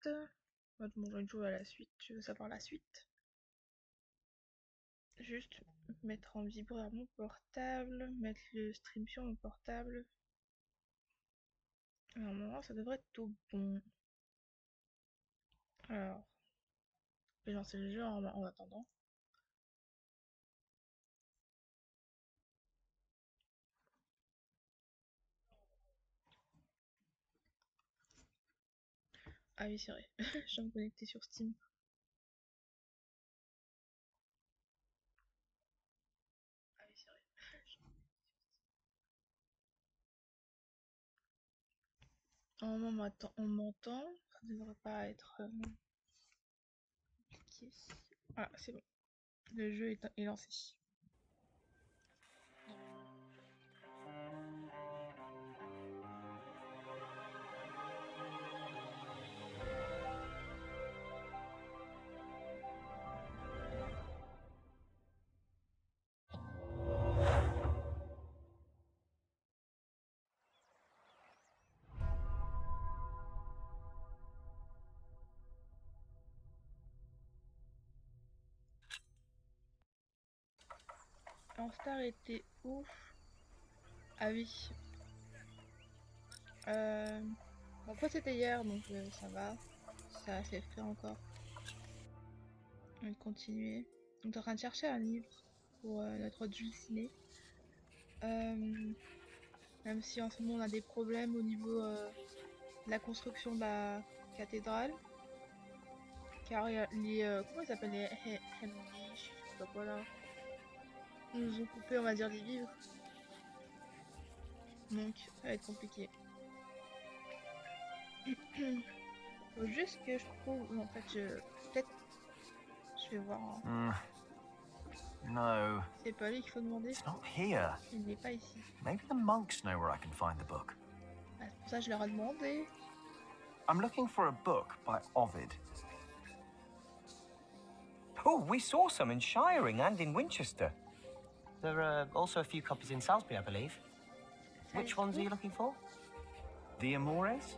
On va te montrer une chose à la suite. Tu veux savoir la suite? Juste mettre en vibreur mon portable, mettre le stream sur mon portable. Normalement, ça devrait être tout bon. Alors, je vais lancer le jeu en attendant. Ah oui, c'est vrai. Je viens de me connecter sur Steam. Ah oui, c'est vrai. Normalement, on m'entend. Ça devrait pas être compliqué. Ah, c'est bon. Le jeu est lancé. En star était ouf. Ah oui. Bon, quoi c'était hier, donc ça va. Ça a fait frais encore. On va continuer. On est en train de chercher un livre pour notre Jules Ciné. Même si en ce moment on a des problèmes au niveau de la construction de la cathédrale. Car il y a les. Comment ils s'appellent les je sais pas quoi là. Ils nous ont coupé, on va dire, les vivres. Donc ça va être compliqué. Faut juste que je trouve. En fait, peut-être. Je vais voir. Hein. No. C'est pas lui qu'il faut demander. It's not here. Il n'est pas ici. Maybe the monks know where I can find the book. Ah, c'est pour ça que je leur ai demandé. I'm looking for a book by Ovid. Oh, we saw some in Shiring and in Winchester. There are also a few copies in Salisbury, I believe. Which ones are you looking for? The Amores?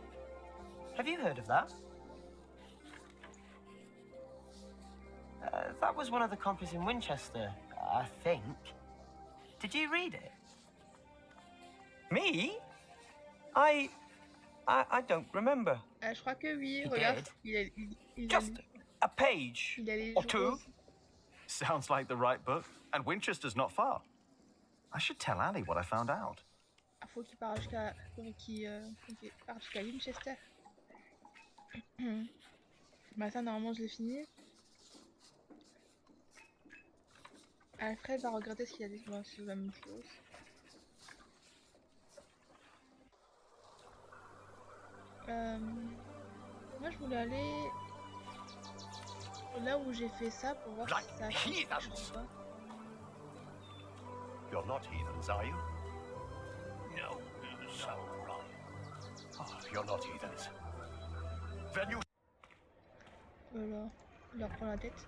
Have you heard of that? That was one of the copies in Winchester, I think. Did you read it? Me? I don't remember. Ah, je crois que oui. He Regarde, did. il Just a page il a les or joues two. roses. Sounds like the right book. And Winchester's not far. I should tell Ali what I found out. Ah, faut qu'il parte jusqu'à Winchester. Bah ça normalement je l'ai fini. Alfred va regretter ce qu'il a dit. Bon, c'est la même chose. Moi je voulais aller là où j'ai fait ça pour voir si ça fait quelque chose ou pas. You're not heathens, are you? No, so right. Oh, you're not heathens. Then you... Voilà, il leur prend la tête.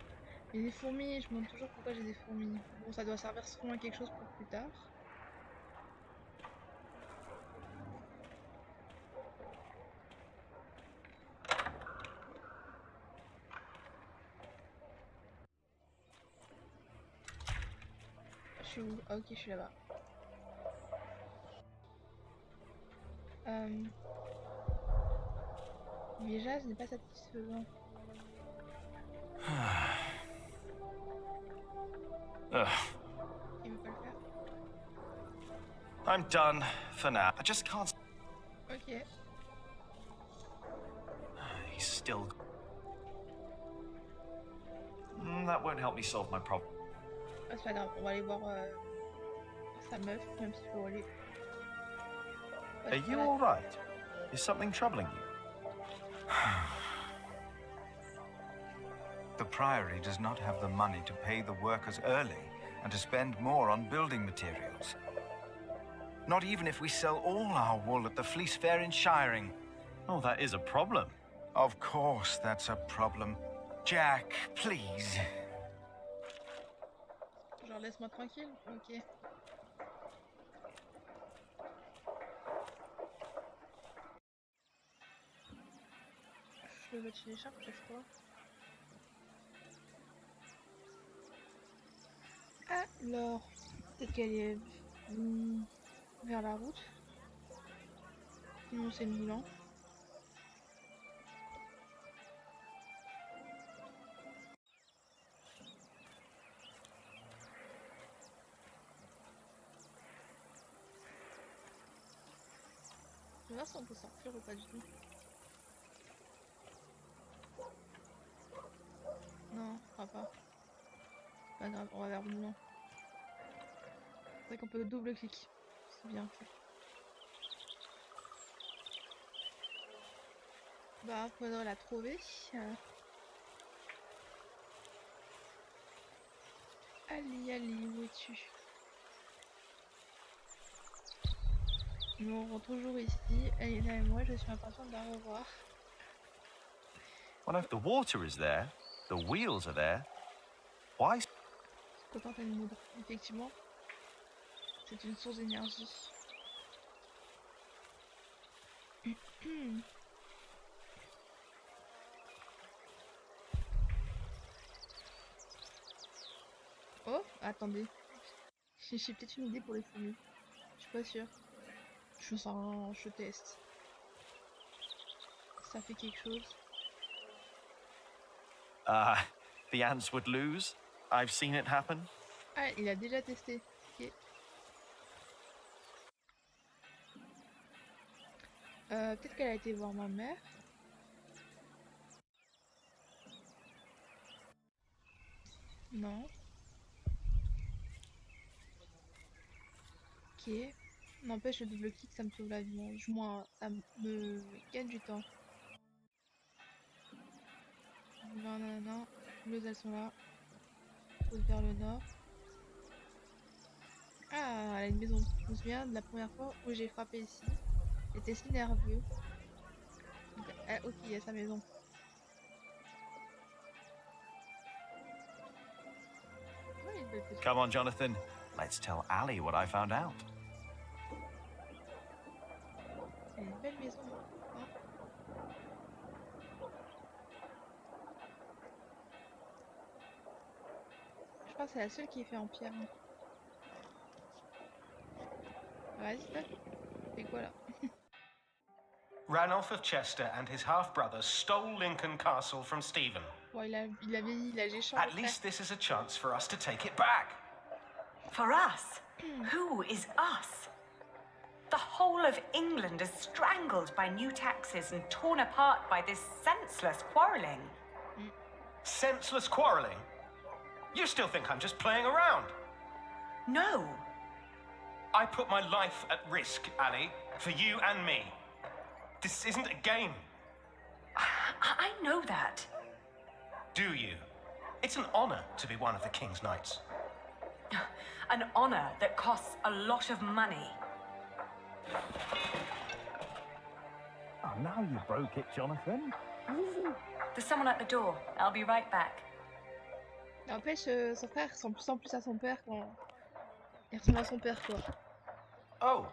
Et des fourmis, je me demande toujours pourquoi j'ai des fourmis. Bon, ça doit servir sûrement à quelque chose pour plus tard. Je suis où? Ah ok, je suis là-bas. Déjà, ce n'est pas satisfaisant. Il veut pas le faire. I'm done for now. I just can't... Ok. He's still... that won't help me solve my problem. Ah, c'est pas grave, on va aller voir sa meuf, même s'il faut aller. Are you all right? Is something troubling you? The Priory does not have the money to pay the workers early and to spend more on building materials. Not even if we sell all our wool at the Fleece Fair in Shiring. Oh, that is a problem. Of course that's a problem. Jack, please. Genre laisse-moi tranquille, ok. je le télécharge, je sais pas. Alors, peut-être qu'elle est vers la route. Non, c'est le moulin. Je vais voir si on peut sortir ou pas du tout. Non, je crois pas. Pas grave, on va vers le moulin. C'est vrai qu'on peut double-clic. C'est bien fait. Bah, faudrait la trouver. Allez, allez, où es-tu? Nous on rentre toujours ici. Elena et moi, je suis impatiente de la revoir. Well, if the water is there, the wheels are there. Why? Contente à une moudre. Effectivement, c'est une source d'énergie. Oh, attendez. J'ai peut-être une idée pour les fourmis. Je suis pas sûre. Je teste. Ça fait quelque chose. The ants would lose. I've seen it happen. Ah, il a déjà testé. Ok. Peut-être qu'elle a été voir ma mère. Non. Ok. N'empêche, le double clic, ça me sauve la vie. Du moins, ça me gagne du temps. Non, non, non. Les elles sont là. Pose vers le nord. Ah, elle a une maison. Je me souviens de la première fois où j'ai frappé ici. J'étais si nerveux. Ah, ok, il y a sa maison. Ouais, une belle petite. Come on, Jonathan. Let's tell Ali what I found out. C'est une belle maison. Hein. Je pense que c'est la seule qui est faite en pierre. Hein. Vas-y, tac. C'est quoi là? Ranulph of Chester and his half-brother stole Lincoln Castle from Stephen. Bon, il a vieilli, il a géchant. At least this is a chance for us to take it back. For us? Who is us? The whole of England is strangled by new taxes and torn apart by this senseless quarrelling. Senseless quarrelling? You still think I'm just playing around? No. I put my life at risk, Ali, for you and me. This isn't a game. I know that. Do you? It's an honor to be one of the King's Knights. An honor that costs a lot of money. Oh, now you broke it, Jonathan. There's someone at the door. I'll be right back. N'empêche, son frère ressemble plus en plus à son père quand... Il ressemble à son père, quoi. Oh.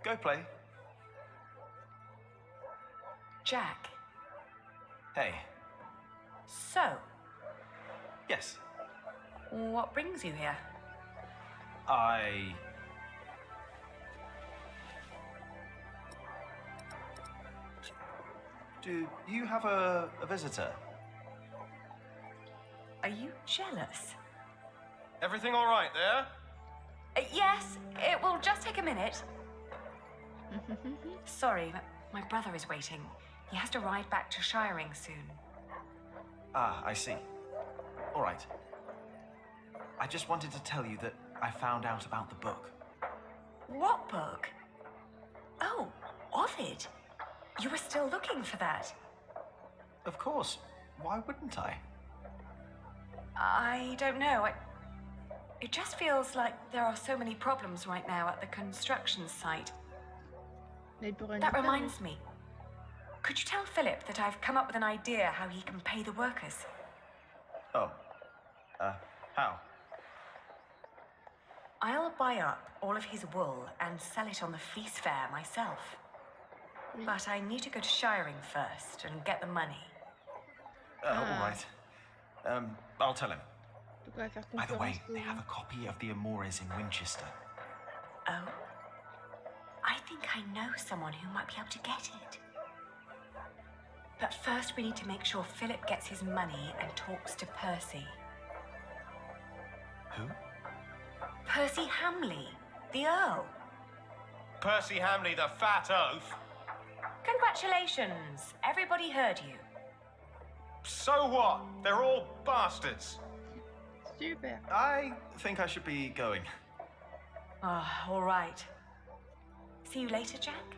Go play. Jack. Hey. So, Yes. what brings you here? Do you have a visitor? Are you jealous? Everything all right there? Yes, it will just take a minute. Sorry, my brother is waiting. He has to ride back to Shiring soon. Ah, I see. All right. I just wanted to tell you that I found out about the book. What book? Oh, Ovid. You were still looking for that. Of course. Why wouldn't I? I don't know. It just feels like there are so many problems right now at the construction site. Là, il peut rien That dire. reminds me. Could you tell Philip that I've come up with an idea how he can pay the workers? Oh. How? I'll buy up all of his wool and sell it on the fleece fair myself. Oui. But I need to go to Shiring first and get the money. All right. I'll tell him. Donc on va faire By the way, conférence they have a copy of the Amores in Winchester. Oh? I think I know someone who might be able to get it. But first we need to make sure Philip gets his money and talks to Percy. Who? Percy Hamley, the Earl. Percy Hamley, the fat oaf. Congratulations, everybody heard you. So what? They're all bastards. Super. I think I should be going. Ah, all right. See you later, Jack.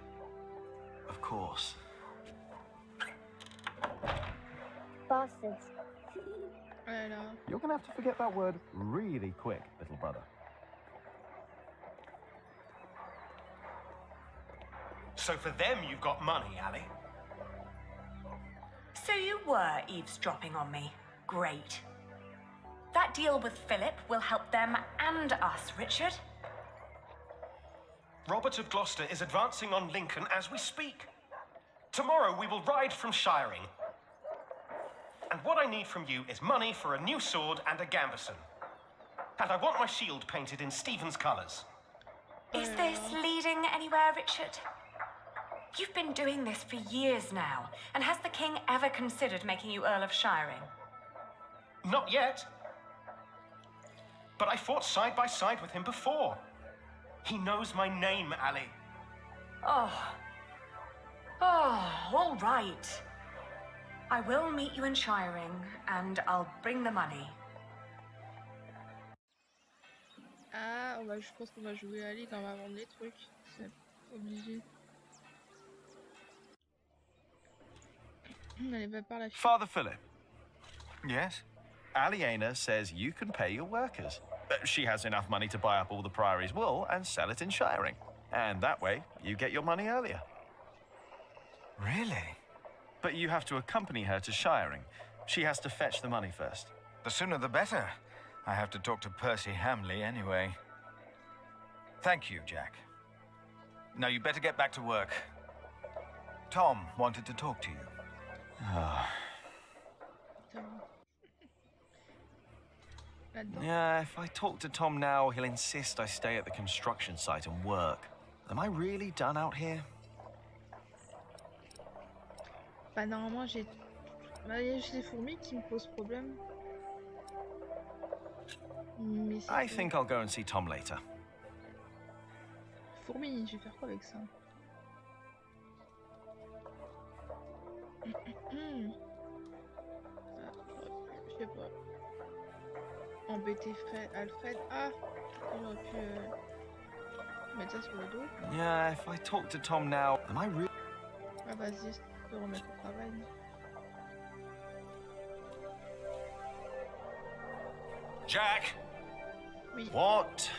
Of course. Bastards. Alors, You're gonna have to forget that word really quick, little brother. So for them, you've got money, Ali. So you were eavesdropping on me. Great. That deal with Philip will help them and us, Richard. Robert of Gloucester is advancing on Lincoln as we speak. Tomorrow we will ride from Shiring. And what I need from you is money for a new sword and a gambeson. And I want my shield painted in Stephen's colours. Is this leading anywhere, Richard? You've been doing this for years now, and has the king ever considered making you Earl of Shiring? Not yet. But I fought side by side with him before. He knows my name, Ali. Oh, all right. I will meet you in Shiring, and I'll bring the money. ah, je pense qu'on va jouer à Ali quand on va vendre les trucs. C'est obligé. Allez, va par la fille. Father Philip, Yes? Aliena says you can pay your workers. She has enough money to buy up all the Priory's wool and sell it in Shiring. And that way, you get your money earlier. Really? But you have to accompany her to Shiring. She has to fetch the money first. The sooner the better. I have to talk to Percy Hamley anyway. Thank you, Jack. Now you better get back to work. Tom wanted to talk to you. Là-dedans. Yeah, if I talk to Tom now, he'll insist I stay at the construction site and work. Am I really done out here? Bah normalement j'ai... Bah il y a juste les fourmis qui me posent problème. Mais c'est I tout. think I'll go and see Tom later. Fourmis, je vais faire quoi avec ça? Ah, je sais pas. Embêter Alfred. Ah, j'aurais pu mettre ça sur le dos. Yeah, if I talk to Tom now, am I really... Ah vas-y, je peux remettre au travail. Jack! Oui. What?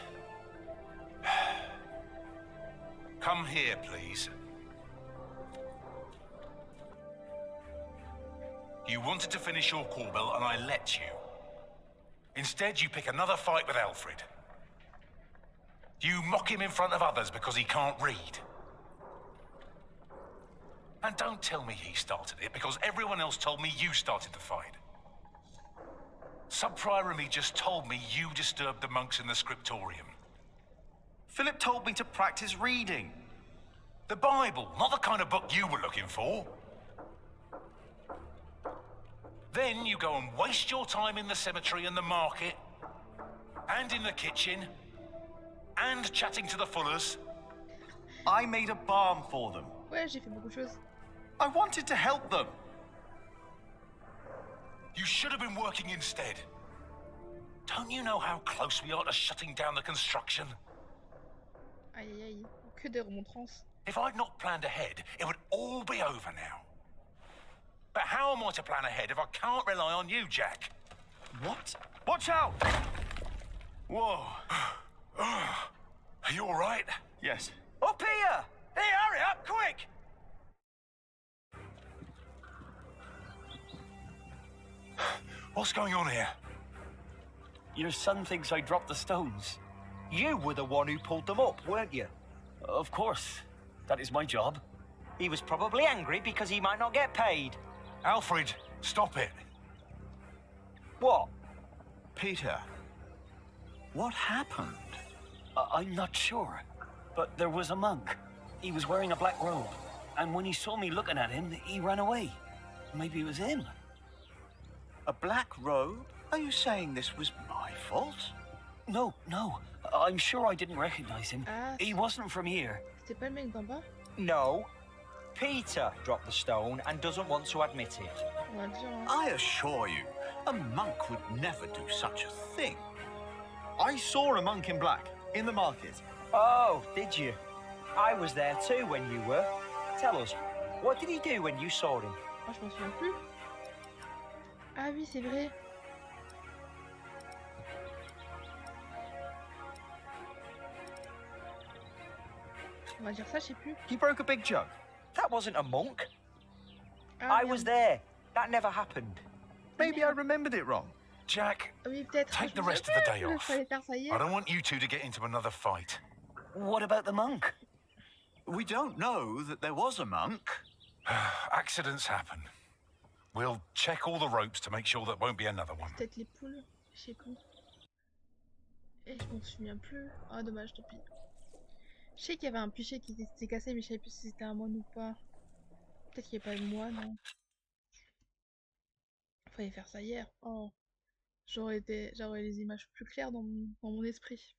Come here, please. You wanted to finish your Corbel, and I let you. Instead, you pick another fight with Alfred. You mock him in front of others because he can't read. And don't tell me he started it, because everyone else told me you started the fight. Sub-Prior and me just told me you disturbed the monks in the scriptorium. Philip told me to practice reading. The Bible, not the kind of book you were looking for. Then you go and waste your time in the cemetery and the market, and in the kitchen, and chatting to the Fullers. I made a balm for them. Ouais, j'ai fait beaucoup de choses. I wanted to help them. You should have been working instead. Don't you know how close we are to shutting down the construction? Aïe aïe aïe, que des remontrances. If I'd not planned ahead, it would all be over now. But how am I to plan ahead if I can't rely on you, Jack? What? Watch out! Whoa. Are you all right? Yes. Up here! Hey, hurry up, quick! What's going on here? Your son thinks I dropped the stones. You were the one who pulled them up, weren't you? Of course. That is my job. He was probably angry because he might not get paid. Alfred, stop it. What? Peter, what happened? I'm not sure, but there was a monk. He was wearing a black robe, and when he saw me looking at him, he ran away. Maybe it was him. A black robe? Are you saying this was my fault? No. I'm sure I didn't recognize him. Ah, He wasn't from here. c'était pas le mec d'en bas? No. Peter dropped the stone and doesn't want to admit it. On va le dire, hein. I assure you, a monk would never do such a thing. I saw a monk in black in the market. Oh, did you? I was there too when you were. Tell us, what did he do when you saw him? Oh, je m'en souviens plus. Ah oui, c'est vrai. On va dire ça, je sais plus. He broke a big jug. That wasn't a monk. Ah, I was merde. there. That never happened. Maybe I remembered it wrong. Jack, Ah oui, peut-être. take Je the me rest of souviens the day plus, off. fallait faire ça hier. I don't want you two to get into another fight. What about the monk? We don't know that there was a monk. Accidents happen. We'll check all the ropes to make sure there won't be another one. Peut-être les poules, je sais plus. Et je m'en souviens plus. Ah, dommage, tant pis. Je sais qu'il y avait un pichet qui s'était cassé, mais je savais plus si c'était un moine ou pas. Peut-être qu'il n'y a pas de moine, non. Fallait faire ça hier. Oh. J'aurais les images plus claires dans mon esprit.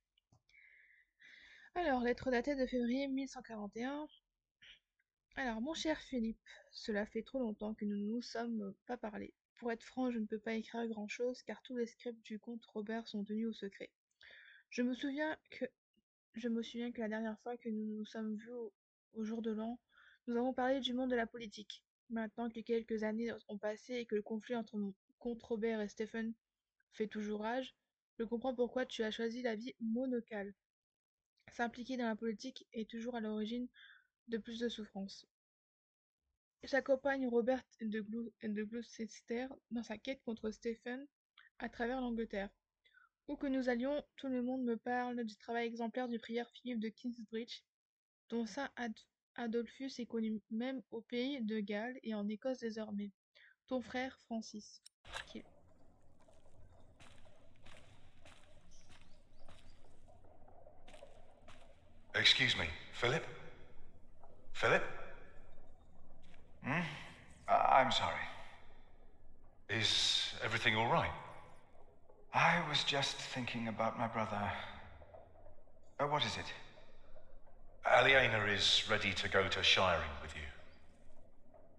Alors, lettre datée de février 1141. Alors, mon cher Philippe, cela fait trop longtemps que nous ne nous sommes pas parlé. Pour être franc, je ne peux pas écrire grand-chose, car tous les scripts du comte Robert sont tenus au secret. Je me souviens que la dernière fois que nous nous sommes vus au jour de l'an, nous avons parlé du monde de la politique. Maintenant que quelques années ont passé et que le conflit entre mon comte Robert et Stephen fait toujours rage, je comprends pourquoi tu as choisi la vie monocale. S'impliquer dans la politique est toujours à l'origine de plus de souffrance. J'accompagne Robert de Gloucester dans sa quête contre Stephen à travers l'Angleterre. Où que nous allions, tout le monde me parle du travail exemplaire du prieur Philippe de Kingsbridge, dont Saint Adolphus est connu même au pays de Galles et en Écosse désormais. Ton frère Francis. Okay. Excuse me, Philip? Philip? I'm sorry. Is everything all right? I was just thinking about my brother. What is it? Aliena is ready to go to Shiring with you.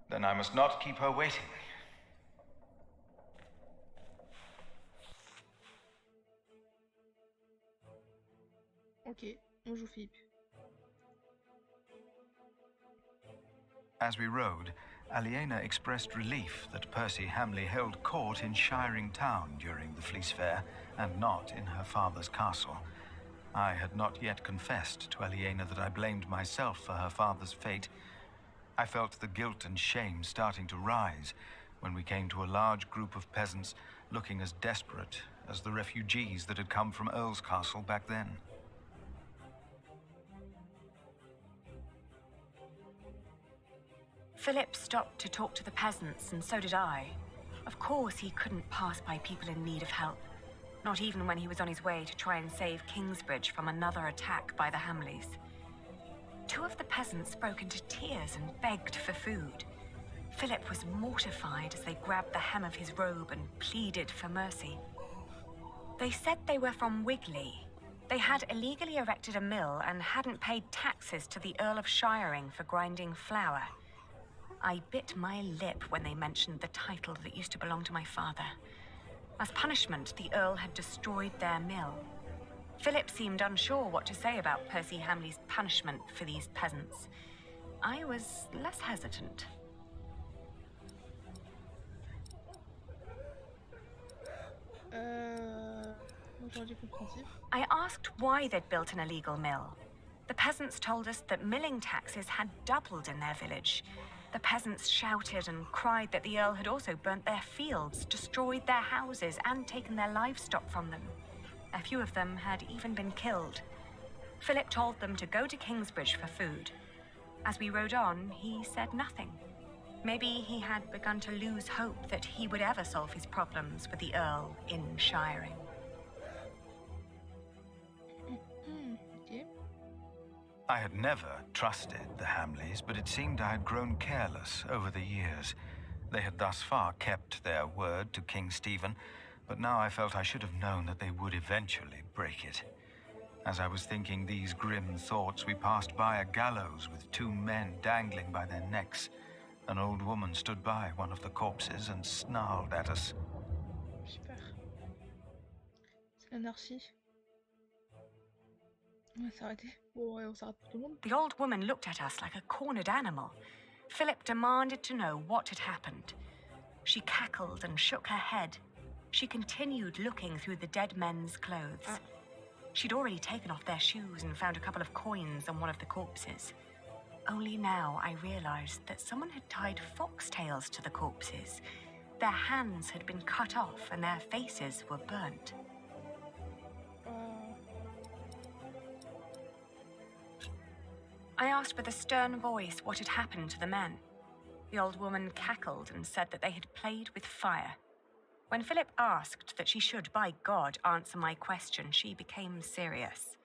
Then I must not keep her waiting. Ok, on joue Philippe. As we rode, Aliena expressed relief that Percy Hamley held court in Shiring Town during the Fleece Fair, and not in her father's castle. I had not yet confessed to Aliena that I blamed myself for her father's fate. I felt the guilt and shame starting to rise when we came to a large group of peasants looking as desperate as the refugees that had come from Earl's Castle back then. Philip stopped to talk to the peasants, and so did I. Of course, he couldn't pass by people in need of help, not even when he was on his way to try and save Kingsbridge from another attack by the Hamleys. Two of the peasants broke into tears and begged for food. Philip was mortified as they grabbed the hem of his robe and pleaded for mercy. They said they were from Wigley. They had illegally erected a mill and hadn't paid taxes to the Earl of Shiring for grinding flour. I bit my lip when they mentioned the title that used to belong to my father. As punishment, the Earl had destroyed their mill. Philip seemed unsure what to say about Percy Hamley's punishment for these peasants. I was less hesitant. I asked why they'd built an illegal mill. The peasants told us that milling taxes had doubled in their village. The peasants shouted and cried that the Earl had also burnt their fields, destroyed their houses, and taken their livestock from them. A few of them had even been killed. Philip told them to go to Kingsbridge for food. As we rode on, he said nothing. Maybe he had begun to lose hope that he would ever solve his problems with the Earl in shiring. Ok. I had never trusted the Hamleys, but it seemed I had grown careless over the years. They had thus far kept their word to King Stephen, but now I felt I should have known that they would eventually break it. As I was thinking these grim thoughts, we passed by a gallows with two men dangling by their necks. An old woman stood by one of the corpses and snarled at us. Super. C'est l'anarchie. On va s'arrêter. Bon, ouais, on s'arrête pour tout le monde. The old woman looked at us like a cornered animal. Philip demanded to know what had happened. She cackled and shook her head. She continued looking through the dead men's clothes. She'd already taken off their shoes and found a couple of coins on one of the corpses. Only now I realized that someone had tied foxtails to the corpses. Their hands had been cut off and their faces were burnt. I asked with a stern voice what had happened to the men. The old woman cackled and said that they had played with fire. When Philip asked that she should, by God, answer my question, she became serious.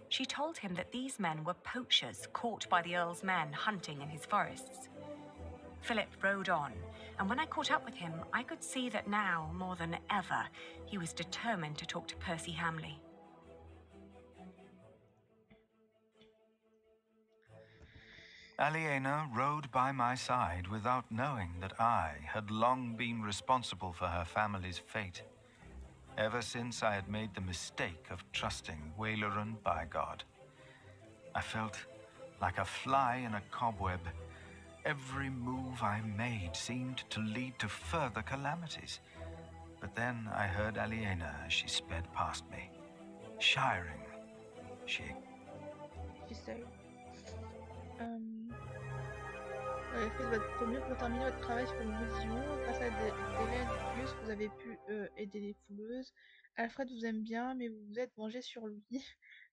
She told him that these men were poachers caught by the Earl's men hunting in his forests. Philip rode on, and when I caught up with him, I could see that now, more than ever, he was determined to talk to Percy Hamley. Aliena rode by my side without knowing that I had long been responsible for her family's fate. Ever since I had made the mistake of trusting Waleran by God. I felt like a fly in a cobweb. Every move I made seemed to lead to further calamities. But then I heard Aliena as she sped past me. Shiring. She said. Vous avez fait de votre mieux pour terminer votre travail sur une vision. Grâce à Daedalic Entertainment, vous avez pu aider les fouleuses. Alfred vous aime bien, mais vous vous êtes vengé sur lui.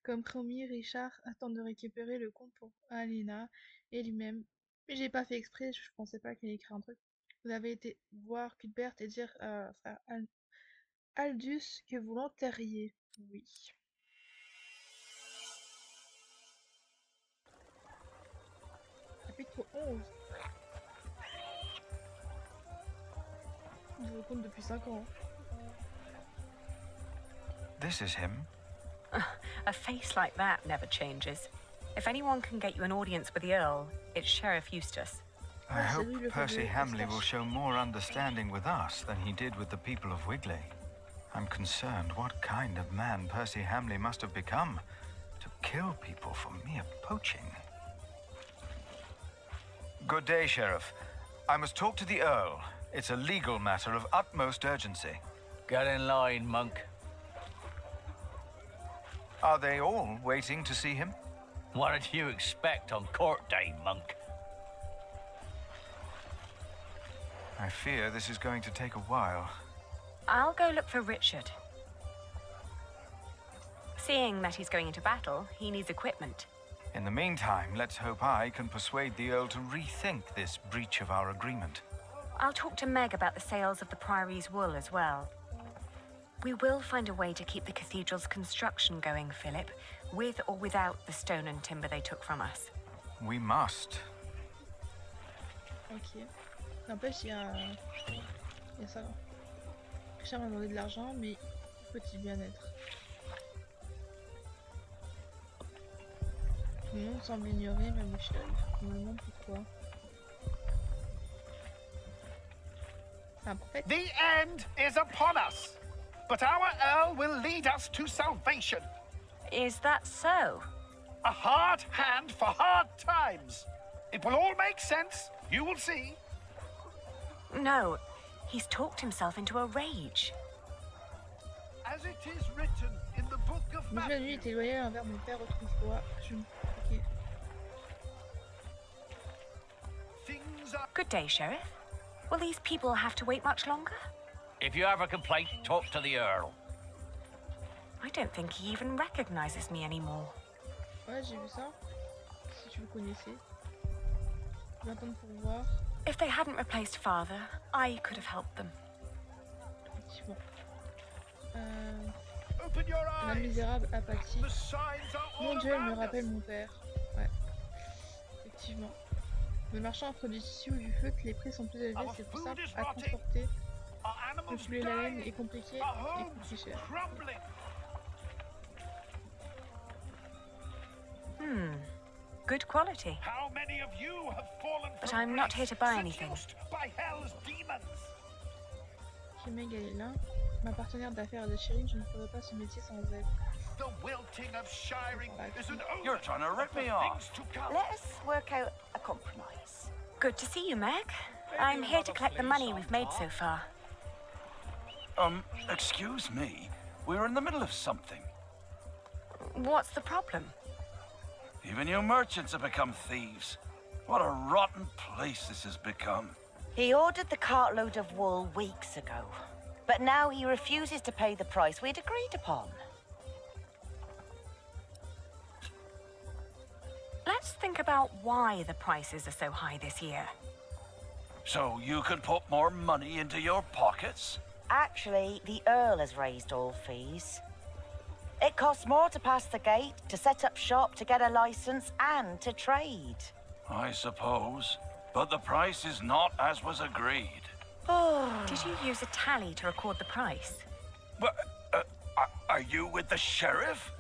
Comme promis, Richard attend de récupérer le compte pour Alina et lui-même. Mais j'ai pas fait exprès, je pensais pas qu'il allait écrire un truc. Vous avez été voir Cuthbert et dire à frère Aldus que vous l'enterriez. Oui. Chapitre 11. Je vous compte depuis 5 ans. This is him. A face like that never changes. If anyone can get you an audience with the Earl, it's Sheriff Eustace. I hope Percy Hamley will show more understanding with us than he did with the people of Wigley. I'm concerned what kind of man Percy Hamley must have become to kill people for mere poaching. Good day, Sheriff. I must talk to the Earl. It's a legal matter of utmost urgency. Get in line, monk. Are they all waiting to see him? What did you expect on court day, monk? I fear this is going to take a while. I'll go look for Richard. Seeing that he's going into battle, he needs equipment. In the meantime, let's hope I can persuade the Earl to rethink this breach of our agreement. I'll talk to Meg about the sales of the Priory's wool as well. We will find a way to keep the cathedral's construction going, Philip, with or without the stone and timber they took from us. We must. Ok. N'empêche, il y a ça. Richard m'a demandé de l'argent, mais petit bien-être. Tout le monde semble ignorer, même le shérif. Je me demande pourquoi. C'est un prophète. The end is upon us, but our Earl will lead us to salvation. Is that so? A hard hand for hard times. It will all make sense. You will see. No, he's talked himself into a rage. As it is written in the book of Moi, la nuit était loyal envers mon père autrefois. Ok. Good day, Sheriff. Will these people have to wait much longer? If you have a complaint, talk to the Earl. I don't think he even recognizes me anymore. Ouais, j'ai vu ça. Si tu le connaissais. Je vais attendre pour voir. If they hadn't replaced father, I could have helped them. Effectivement. Un misérable apathie. Mon Dieu, elle me rappelle mon père. Ouais. Effectivement. Le marchand introduit ici ou du feu que les prix sont plus élevés, c'est plus simple à transporter. Le plus la laine est compliqué et coûte plus cher. Good quality. But I'm not here to buy anything. Meg, elle est là. Ma partenaire d'affaires est de chérie, je ne ferais pas ce métier sans elle. You're trying to rip me off. Let us work out a compromise. Good to see you, Meg. I'm here to collect the money we've made so far. Excuse me. We're in the middle of something. What's the problem? Even you merchants have become thieves. What a rotten place this has become. He ordered the cartload of wool weeks ago, but now he refuses to pay the price we'd agreed upon. Let's think about why the prices are so high this year. So you can put more money into your pockets? Actually, the Earl has raised all fees. It costs more to pass the gate, to set up shop, to get a license, and to trade. I suppose. But the price is not as was agreed. Did you use a tally to record the price? But, are you with the sheriff?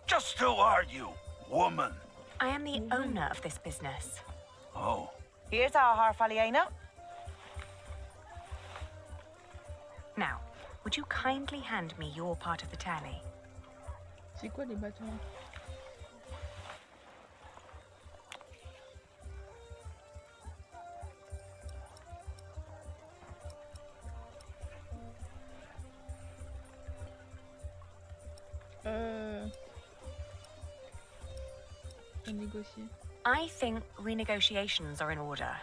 Just who are you, woman? I am the owner of this business. Oh. Here's our Harfaliena. Now, would you kindly hand me your part of the tally? C'est quoi les bâtons? Négocier. I think renegotiations are in order.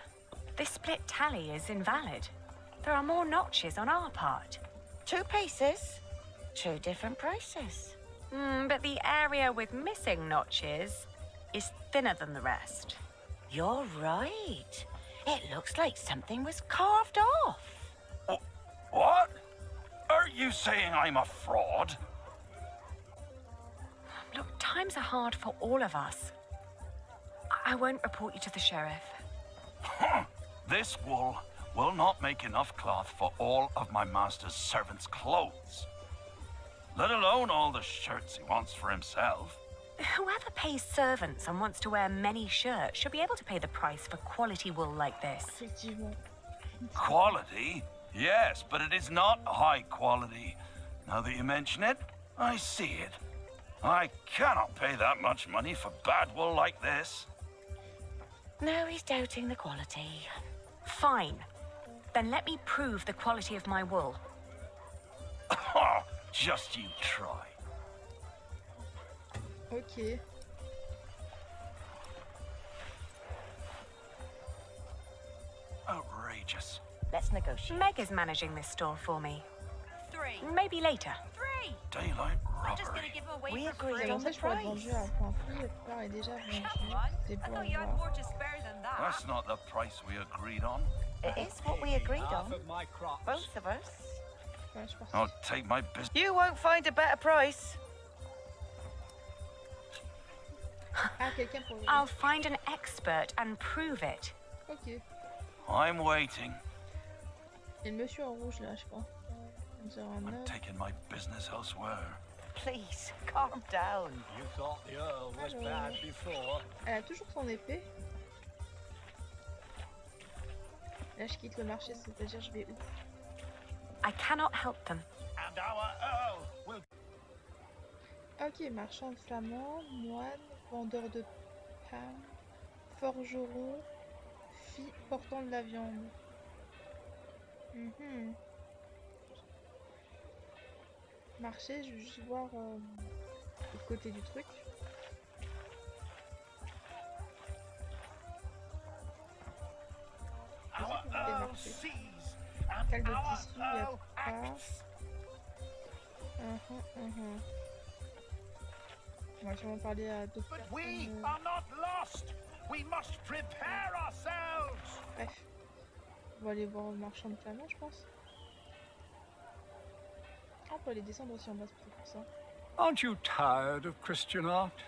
This split tally is invalid. There are more notches on our part. 2 pieces, 2 different prices. But the area with missing notches is thinner than the rest. You're right. It looks like something was carved off. What? Are you saying I'm a fraud? Look, times are hard for all of us. I won't report you to the sheriff. This wool will not make enough cloth for all of my master's servants' clothes. Let alone all the shirts he wants for himself. Whoever pays servants and wants to wear many shirts should be able to pay the price for quality wool like this. Quality? Yes, but it is not high quality. Now that you mention it, I see it. I cannot pay that much money for bad wool like this. Now he's doubting the quality. Fine. Then let me prove the quality of my wool. Just you try. Okay. Outrageous. Let's negotiate. Meg is managing this store for me. 3. Maybe later. 3. Daylight I'm just gonna robbery. give him away We for agreed free. on the Ça, je pourrais être vendu à price. un point prix, la plupart est déjà vendu. Come on. C'est I pour thought you had voir. more to spare than that. That's not the price we agreed on. It is what we agreed on. Of my crops. Both of us. Ouais, je pense. I'll take my business. You won't find a better price. Ah, quelqu'un pour... I'll find an expert and prove it. Ok. I'm waiting. Et le monsieur en rouge là, je crois. I'm taking my business elsewhere. Please, calm down. You thought the Earl was bad before. Elle a toujours son épée. Là, je quitte le marché, c'est-à-dire je vais où? I cannot help them. And our Earl will... Ok, marchand flamand, moine, vendeur de pain, forgeron, fille portant de la viande. Marché, je veux juste voir l'autre côté du truc. Our Earl sees and Quel de our tissu, il y a Earl pas. acts. On va sûrement parler à d'autres But we personnes. are not lost. We must prepare ourselves. Bref. On va aller voir le marchand de flamants, je pense. Ah, on peut aller descendre aussi en bas, c'est pour ça. Aren't you tired of Christian art?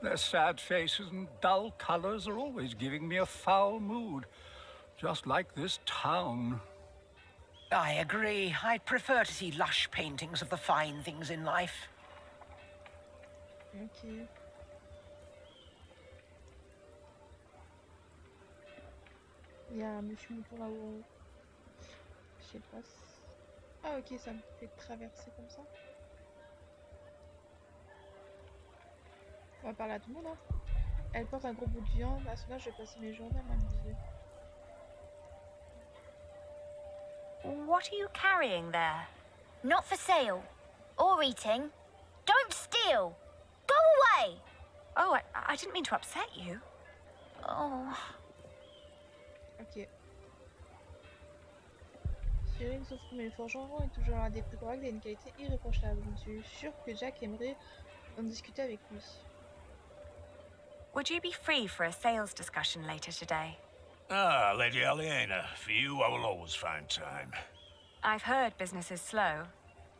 Their sad faces and dull colors are always giving me a foul mood. Just like this town. I agree. I'd prefer to see lush paintings of the fine things in life. Ok. Il y a un monsieur mouton là-haut. Je sais pas si... Ah ok, ça me fait traverser comme ça. On va parler à tout le monde, hein. Elle porte un gros bout de viande. À cela, je vais passer mes journées à m'amuser. What are you carrying there? Not for sale. Or eating. Don't steal. Go away. Oh, I didn't mean to upset you. Oh. Ok. Cyril sauf que le forgeron est toujours l'un des plus corrects et une qualité irréprochable. Je suis sûre que Jack aimerait en discuter avec lui. Would you be free for a sales discussion later today? Ah, Lady Aliena, for you I will always find time. I've heard business is slow.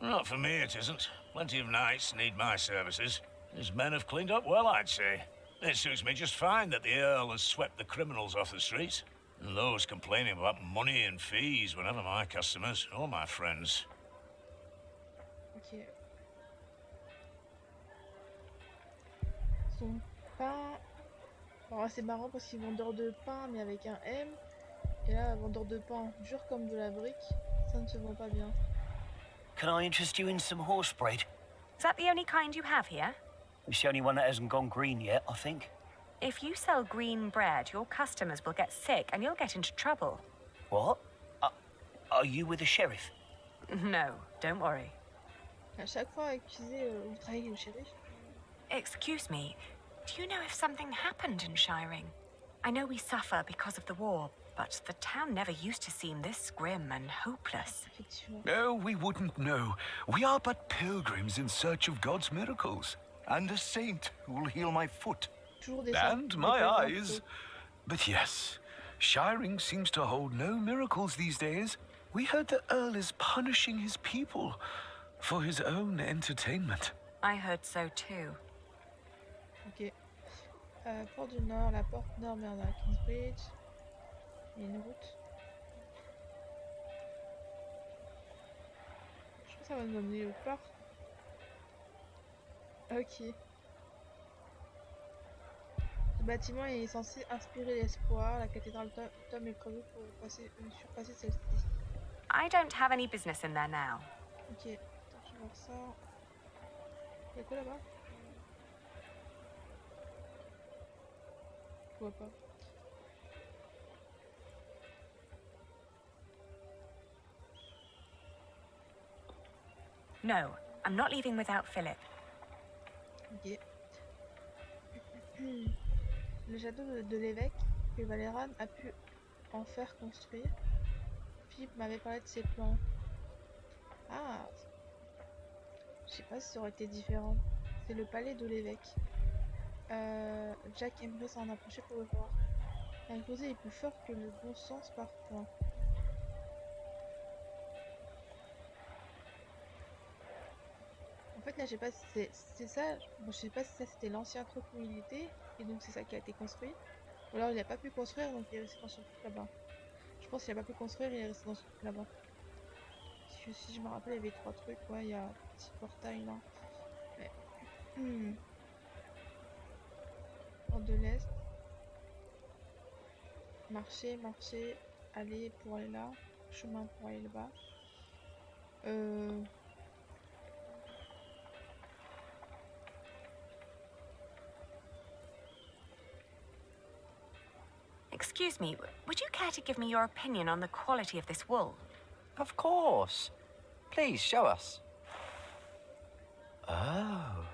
Not for me it isn't. Plenty of knights need my services. His men have cleaned up well, I'd say. It suits me just fine that the Earl has swept the criminals off the streets. And those complaining about money and fees were never my customers or my friends. Ok. Son pain... Alors c'est marrant parce qu'il est vendeur de pain mais avec un M. Et là, vendeur de pain dur comme de la brique. Ça ne se vend pas bien. Can I interest you in some horse bread? Is that the only kind you have here? It's the only one that hasn't gone green yet, I think. If you sell green bread, your customers will get sick and you'll get into trouble. What? Are you with the sheriff? No, don't worry. À chaque fois accusé, vous travaillez au shérif. Excuse me, do you know if something happened in Shiring? I know we suffer because of the war, but the town never used to seem this grim and hopeless. No, we wouldn't know. We are but pilgrims in search of God's miracles. And a saint who will heal my foot. And my eyes. But yes, Shiring seems to hold no miracles these days. We heard the Earl is punishing his people for his own entertainment. I heard so too. Ok. Port du Nord, la porte nord mène à Kingsbridge. Il y a une route. Je pense que ça va nous amener au port. Ok. Ce bâtiment est censé inspirer l'espoir. La cathédrale Tom est prévue pour surpasser celle-ci. I don't have any business in there now. Ok. Attends, je vais voir ça. Il y a quoi là-bas? Je vois pas. No, I'm not leaving without Philip. Ok. Le château de l'évêque que Valéran a pu en faire construire. Philippe m'avait parlé de ses plans. Ah, je sais pas si ça aurait été différent. C'est le palais de l'évêque. Jack aimerait s'en approcher pour le voir. La rosée est plus forte que le bon sens par point. En fait là je sais pas si c'est ça, bon, je sais pas si ça c'était l'ancien truc où il était, et donc c'est ça qui a été construit. Ou alors il a pas pu construire donc il est resté dans son truc là-bas. Je pense qu'il a pas pu construire, il est resté dans son truc là-bas. Parce que si je me rappelle il y avait 3 trucs, ouais il y a un petit portail là. Ouais. Porte de l'Est. Marcher, marcher, aller pour aller là. Chemin pour aller là-bas. Excuse me, would you care to give me your opinion on the quality of this wool? Of course. Please, show us. Oh,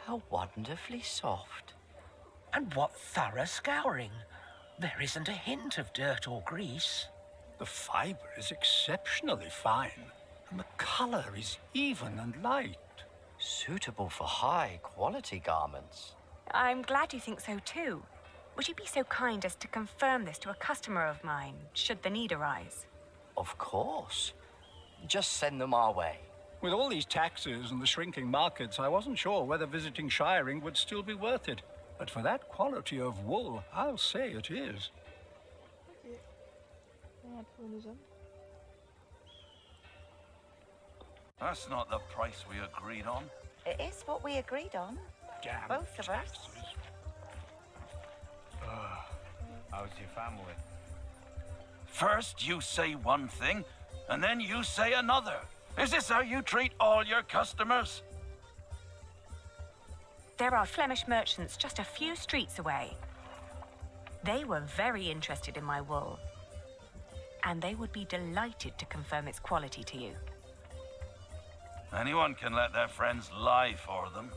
how wonderfully soft. And what thorough scouring. There isn't a hint of dirt or grease. The fibre is exceptionally fine, and the colour is even and light. Suitable for high-quality garments. I'm glad you think so too. Would you be so kind as to confirm this to a customer of mine, should the need arise? Of course. Just send them our way. With all these taxes and the shrinking markets, I wasn't sure whether visiting Shiring would still be worth it. But for that quality of wool, I'll say it is. Ok. On va trouver nos hommes. That's not the price we agreed on. It is what we agreed on. Damn Both of us. How's your family? First you say one thing, and then you say another. Is this how you treat all your customers? There are Flemish merchants just a few streets away. They were very interested in my wool, and they would be delighted to confirm its quality to you. Anyone can let their friends lie for them.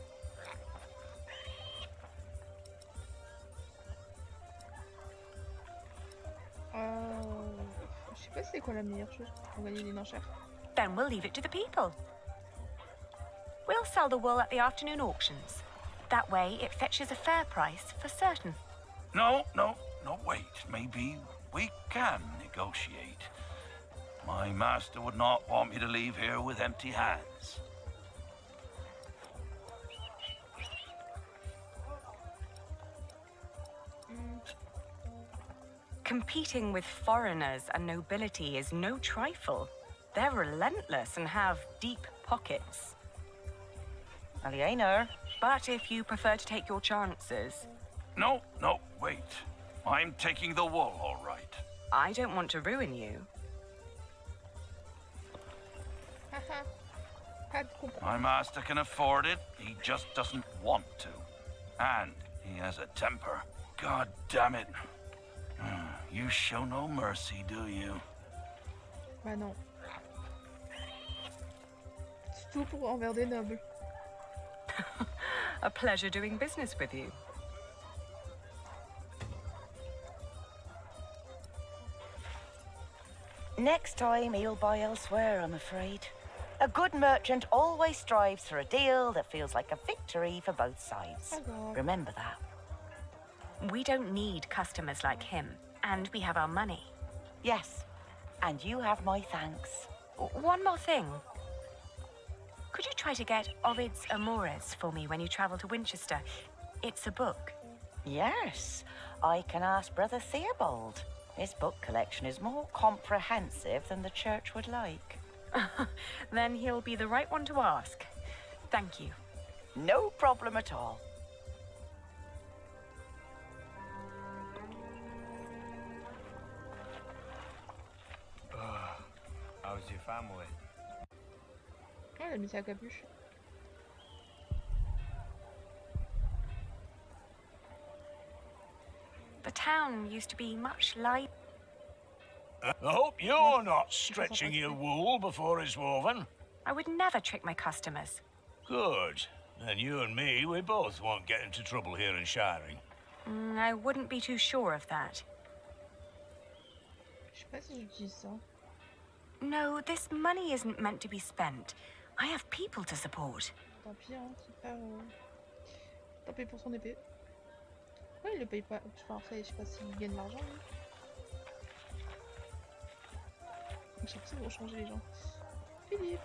Je sais pas c'est quoi la meilleure chose pour gagner des enchères. Then we'll leave it to the people. We'll sell the wool at the afternoon auctions. That way, it fetches a fair price for certain. No, wait. Maybe we can negotiate. My master would not want me to leave here with empty hands. Competing with foreigners and nobility is no trifle. They're relentless and have deep pockets. Aliena. But if you prefer to take your chances... No, wait. I'm taking the wool, all right. I don't want to ruin you. My master can afford it. He just doesn't want to. And he has a temper. God damn it. You show no mercy, do you? Bah non. C'est tout pour envers des nobles. A pleasure doing business with you. Next time he'll buy elsewhere, I'm afraid. A good merchant always strives for a deal that feels like a victory for both sides. Remember that. We don't need customers like him, and we have our money. Yes, and you have my thanks. One more thing. Could you try to get Ovid's Amores for me when you travel to Winchester? It's a book. Yes, I can ask Brother Theobald. His book collection is more comprehensive than the church would like. Then he'll be the right one to ask. Thank you. No problem at all. How's your family? Elle a mis sa capuche. The town used to be much lighter. I hope you're not stretching your wool before it's woven. I would never trick my customers. Good. Then you and me, we both won't get into trouble here in Shiring. I wouldn't be too sure of that. Je sais pas si j'utilise ça. No, this money isn't meant to be spent. I have people to support. Tant pis, hein, c'est pas... Tant pis pour son épée. Pourquoi il le paye pas? Enfin, après, je sais pas s'il gagne de l'argent, lui. Je sais pas s'ils vont changer les gens. Philippe.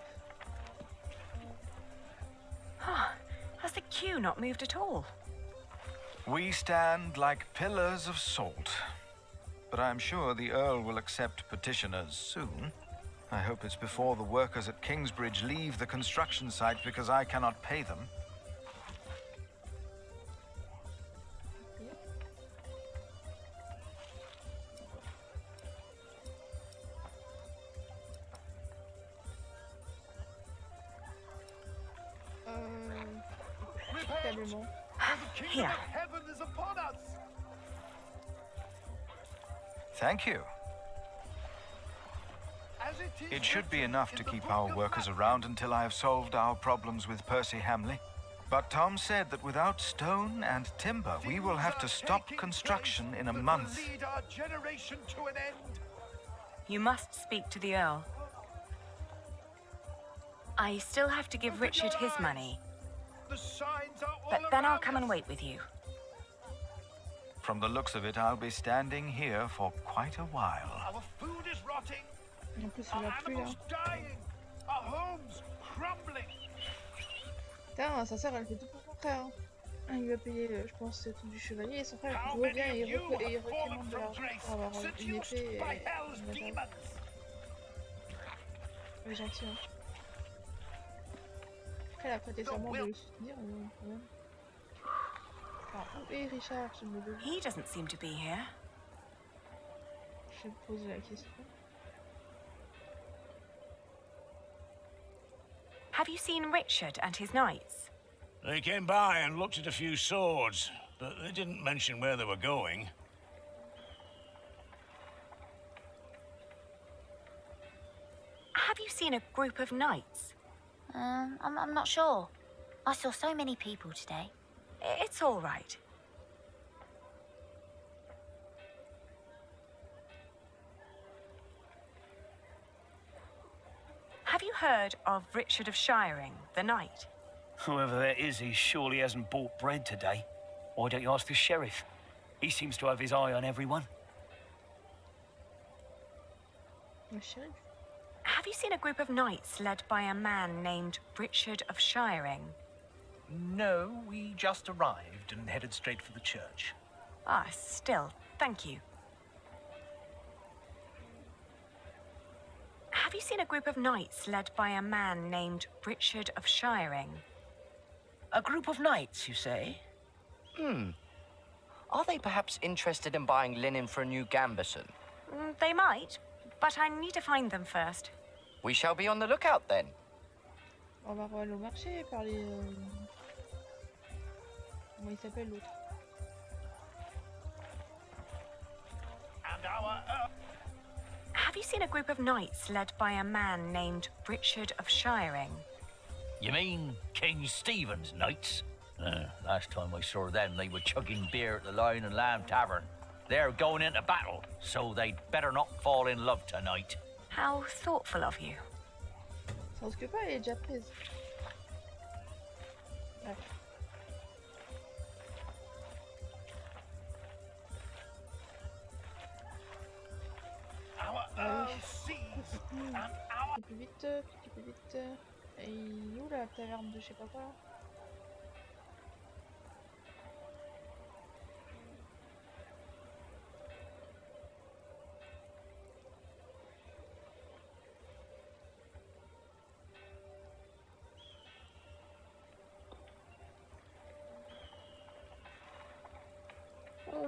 Has the queue not moved at all? We stand like pillars of salt. But I'm sure the Earl will accept petitioners soon. I hope it's before the workers at Kingsbridge leave the construction site because I cannot pay them. Here. Thank you. It should be enough to keep our workers around until I have solved our problems with Percy Hamley. But Tom said that without stone and timber, we will have to stop construction in a month. You must speak to the Earl. I still have to give Richard his money. But then I'll come and wait with you. From the looks of it, I'll be standing here for quite a while. Our food is rotting. En plus, il Our va plus là. animals dying. Our homes crumbling. Putain, sa sœur elle fait tout pour son frère. Hein. Il va payer, je pense, tout du chevalier et son frère il revient et il recommande de l'argent pour avoir une épée et une bataille. Il est gentil. Hein. Après, elle a prêté serment de le soutenir, quand même. Enfin, où est Richard? Je me demande. He doesn't seem to be here. Je vais poser la question. Have you seen Richard and his knights? They came by and looked at a few swords, but they didn't mention where they were going. Have you seen a group of knights? I'm not sure. I saw so many people today. It's all right. Have you heard of Richard of Shiring, the knight? Whoever that is, he surely hasn't bought bread today. Why don't you ask the sheriff? He seems to have his eye on everyone. Le shérif? Have you seen a group of knights led by a man named Richard of Shiring? No, we just arrived and headed straight for the church. Ah, still, thank you. Have you seen a group of knights led by a man named Richard of Shiring? A group of knights, you say? Are they perhaps interested in buying linen for a new gambeson? They might, but I need to find them first. We shall be on the lookout then. On va aller au marché et parler. Comment il s'appelle l'autre? And our Have you seen a group of knights led by a man named Richard of Shiring? You mean King Stephen's knights? Last time I saw them, they were chugging beer at the Lion and Lamb Tavern. They're going into battle, so they'd better not fall in love tonight. How thoughtful of you. Ça risque pas, elle est déjà prise. Ouais. Plus vite, plus vite. Et où la taverne de je sais pas quoi?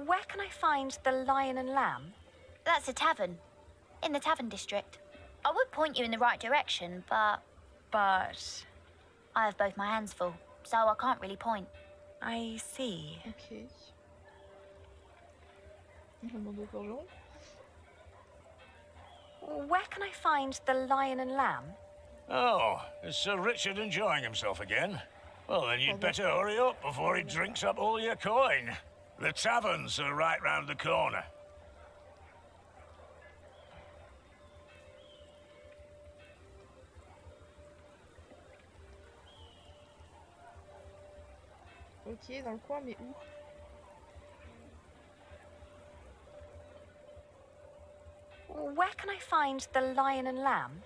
Where can I find the Lion and Lamb? That's a tavern. In the tavern district. I would point you in the right direction, but... But... I have both my hands full, so I can't really point. I see. Ok. Mode forgeron. Where can I find the Lion and Lamb? Oh, is Sir Richard enjoying himself again? Well, then you'd better hurry up before he drinks up all your coin. The taverns are right round the corner. Ok, dans le coin, mais où? Where can I find the Lion and Lamb?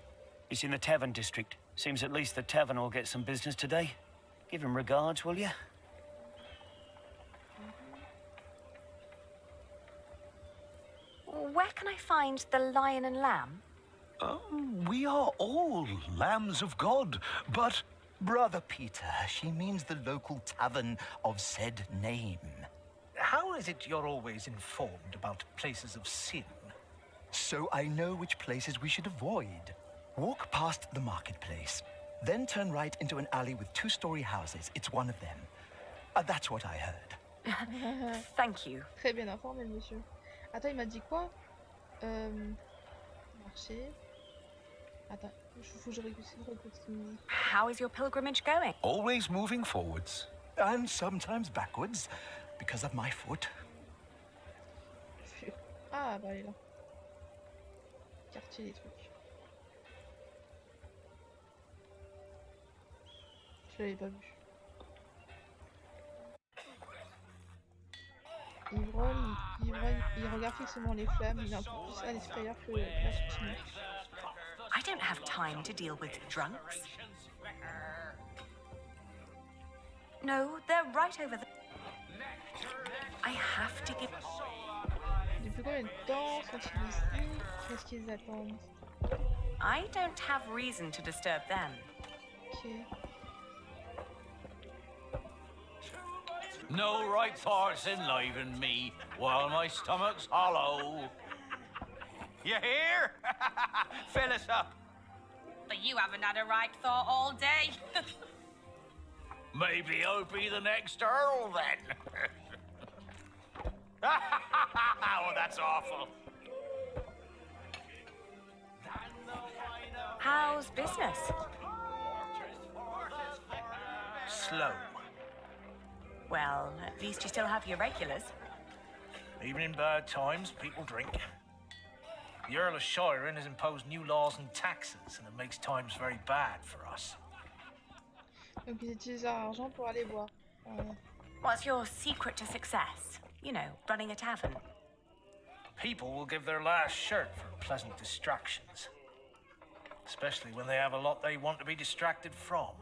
It's in the tavern district. Seems at least the tavern will get some business today. Give him regards, will you? Where can I find the Lion and Lamb? We are all lambs of God, but... Brother Peter, she means the local tavern of said name. How is it you're always informed about places of sin? So I know which places we should avoid. Walk past the marketplace, then turn right into an alley with two-story houses. It's one of them. That's what I heard. Thank you. Très bien informé, monsieur. Attends, il m'a dit quoi? Marché. Attends, faut que je recontinue. How is your pilgrimage going? Always moving forwards. And sometimes backwards, because of my foot. Ah, bah elle est là. Quartier des trucs. Je l'avais pas vu. il regarde fixement les flammes, il est un peu plus à l'extérieur que la soutien. I don't have time to deal with drunks. No, they're right over there. I have to give... Depuis combien de temps sont-ils ici? Qu'est-ce qu'ils attendent? I don't have reason to disturb them. Ok. No right thoughts enliven me while my stomach's hollow. You hear? Fill us up. But you haven't had a right thought all day. Maybe I'll be the next Earl then. Oh, that's awful. How's business? Slow. Well, at least you still have your regulars. Even in bad times, people drink. The Earl of Shiring has imposed new laws and taxes, and it makes times very bad for us. Donc ils utilisent leur argent pour aller boire. What's your secret to success? You know, running a tavern. People will give their last shirt for pleasant distractions. Especially when they have a lot they want to be distracted from.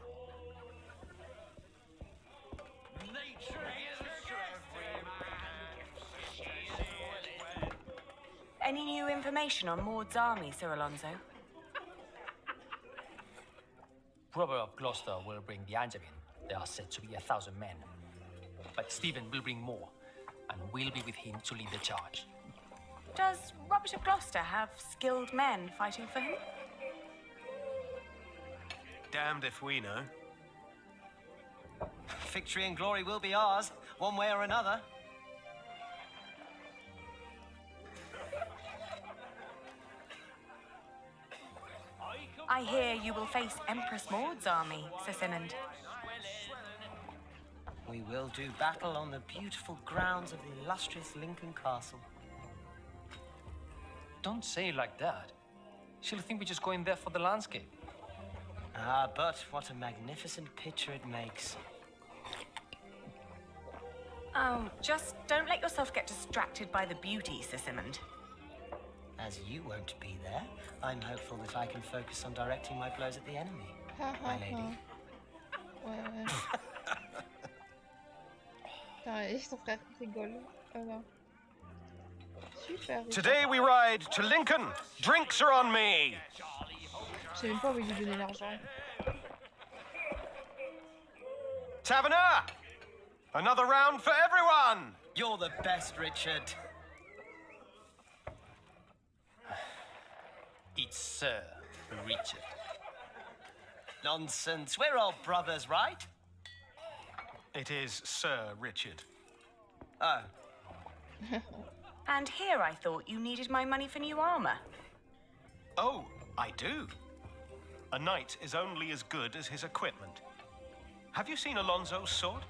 Any new information on Maud's army, Sir Alonso? Robert of Gloucester will bring the Angevin. There are said to be 1,000 men. But Stephen will bring more, and we'll be with him to lead the charge. Does Robert of Gloucester have skilled men fighting for him? Damned if we know. Victory and glory will be ours, one way or another. I hear you will face Empress Maud's army, Sir Simond. We will do battle on the beautiful grounds of the illustrious Lincoln Castle. Don't say it like that. She'll think we're just going there for the landscape. Ah, but what a magnificent picture it makes. Oh, just don't let yourself get distracted by the beauty, Sir Simond. As you won't be there, I'm hopeful that I can focus on directing my blows at the enemy, my lady. Ouais. Putain, son frère rigole. Alors. Super. Today we ride to Lincoln. Drinks are on me. J'ai même pas envie de lui donner l'argent. Taverner! Another round for everyone! You're the best, Richard. It's Sir Richard. Nonsense. We're all brothers, right? It is Sir Richard. Oh. And here I thought you needed my money for new armor. Oh, I do. A knight is only as good as his equipment. Have you seen Alonso's sword?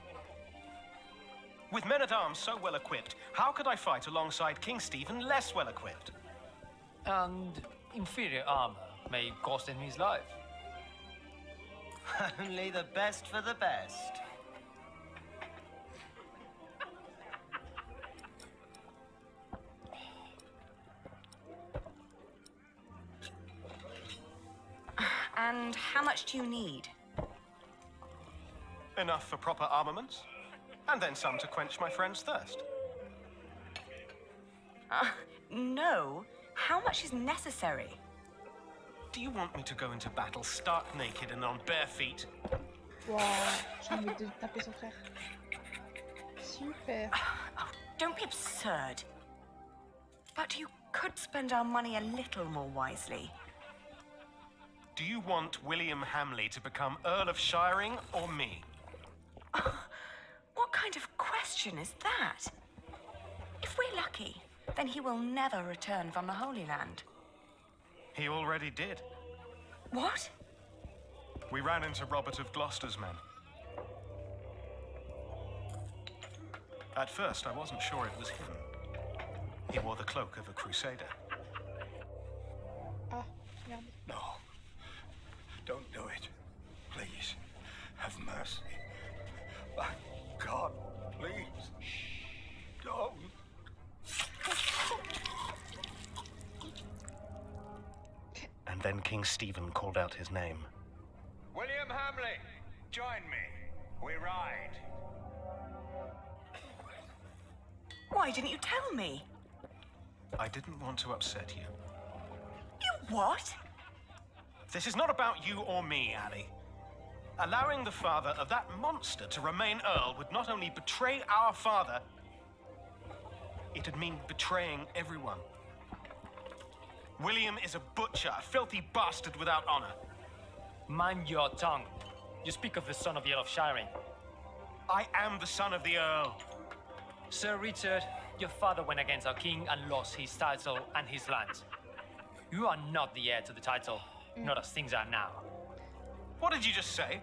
With men-at-arms so well equipped, how could I fight alongside King Stephen less well equipped? And inferior armor may cost him his life. Only the best for the best. And how much do you need? Enough for proper armaments, and then some to quench my friend's thirst. No. How much is necessary? Do you want me to go into battle stark naked and on bare feet? Wow, j'ai envie de taper son frère. Super. Oh, don't be absurd. But you could spend our money a little more wisely. Do you want William Hamley to become Earl of Shiring or me? What kind of question is that? If we're lucky, then he will never return from the Holy Land. He already did. What? We ran into Robert of Gloucester's men. At first, I wasn't sure it was him. He wore the cloak of a crusader. Ah, merde. No. Don't do it. Please. Have mercy. My God, please. Don't. King Stephen called out his name. William Hamley, join me. We ride. Why didn't you tell me? I didn't want to upset you. You what? This is not about you or me, Ali. Allowing the father of that monster to remain Earl would not only betray our father, it'd mean betraying everyone. William is a butcher, a filthy bastard without honor. Mind your tongue. You speak of the son of the Earl of Shiring. I am the son of the Earl. Sir Richard, your father went against our king and lost his title and his lands. You are not the heir to the title, not as things are now. What did you just say?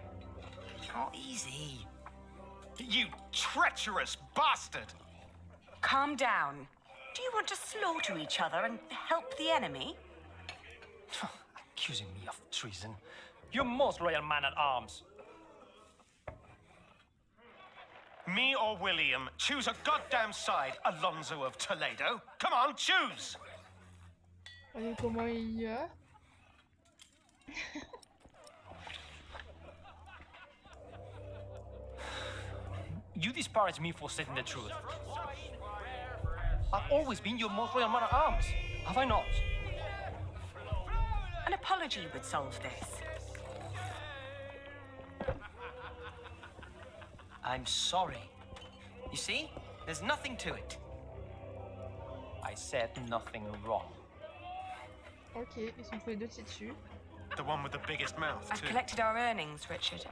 Oh, easy. You treacherous bastard! Calm down. Do you want to slaughter each other and help the enemy? Accusing me of treason. You most royal man-at-arms. Me or William? Choose a goddamn side, Alonso of Toledo. Come on, choose! Comment il y a? You disparage me for saying the truth. I've always been your most royal man-at-arms, have I not? An apology would solve this. I'm sorry. You see? There's nothing to it. I said nothing wrong. Ok, ils sont tous les deux dessus. The one with the biggest mouth, I've too. collected our earnings, Richard.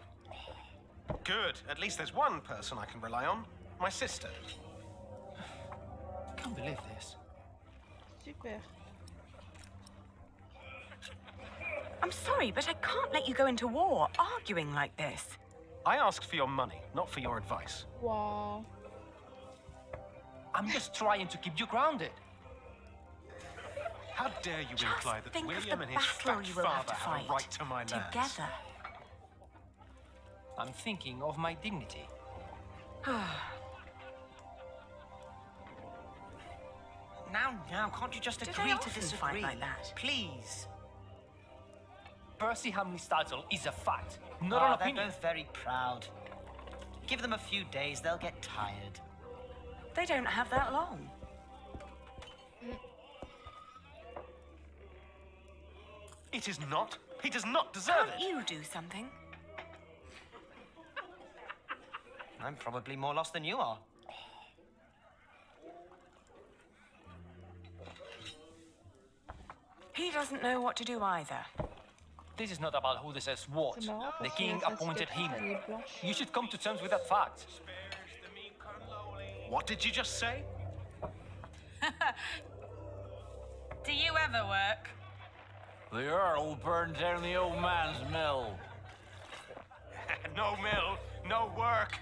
Good. At least there's one person I can rely on. My sister. I can't believe this. Super. I'm sorry, but I can't let you go into war arguing like this. I asked for your money, not for your advice. Wow. I'm just trying to keep you grounded. How dare you imply that think of William the and his battle fat you will have father to have a fight right to my lands? together. I'm thinking of my dignity. Now, can't you just Do agree they to often disagree? fight like that? Please. Percy Hamley's title is a fact, not an They're opinion. both very proud. Give them a few days, they'll get tired. They don't have that long. It is not. He does not deserve Can't it. you do something? I'm probably more lost than you are. He doesn't know what to do either. This is not about who deserves what. C'est marrant The parce king que sa appointed him. cicatrice, elle est blanche. You should come to terms with that fact. What did you just say? Do you ever work? The Earl burned down the old man's mill. No mill, no work.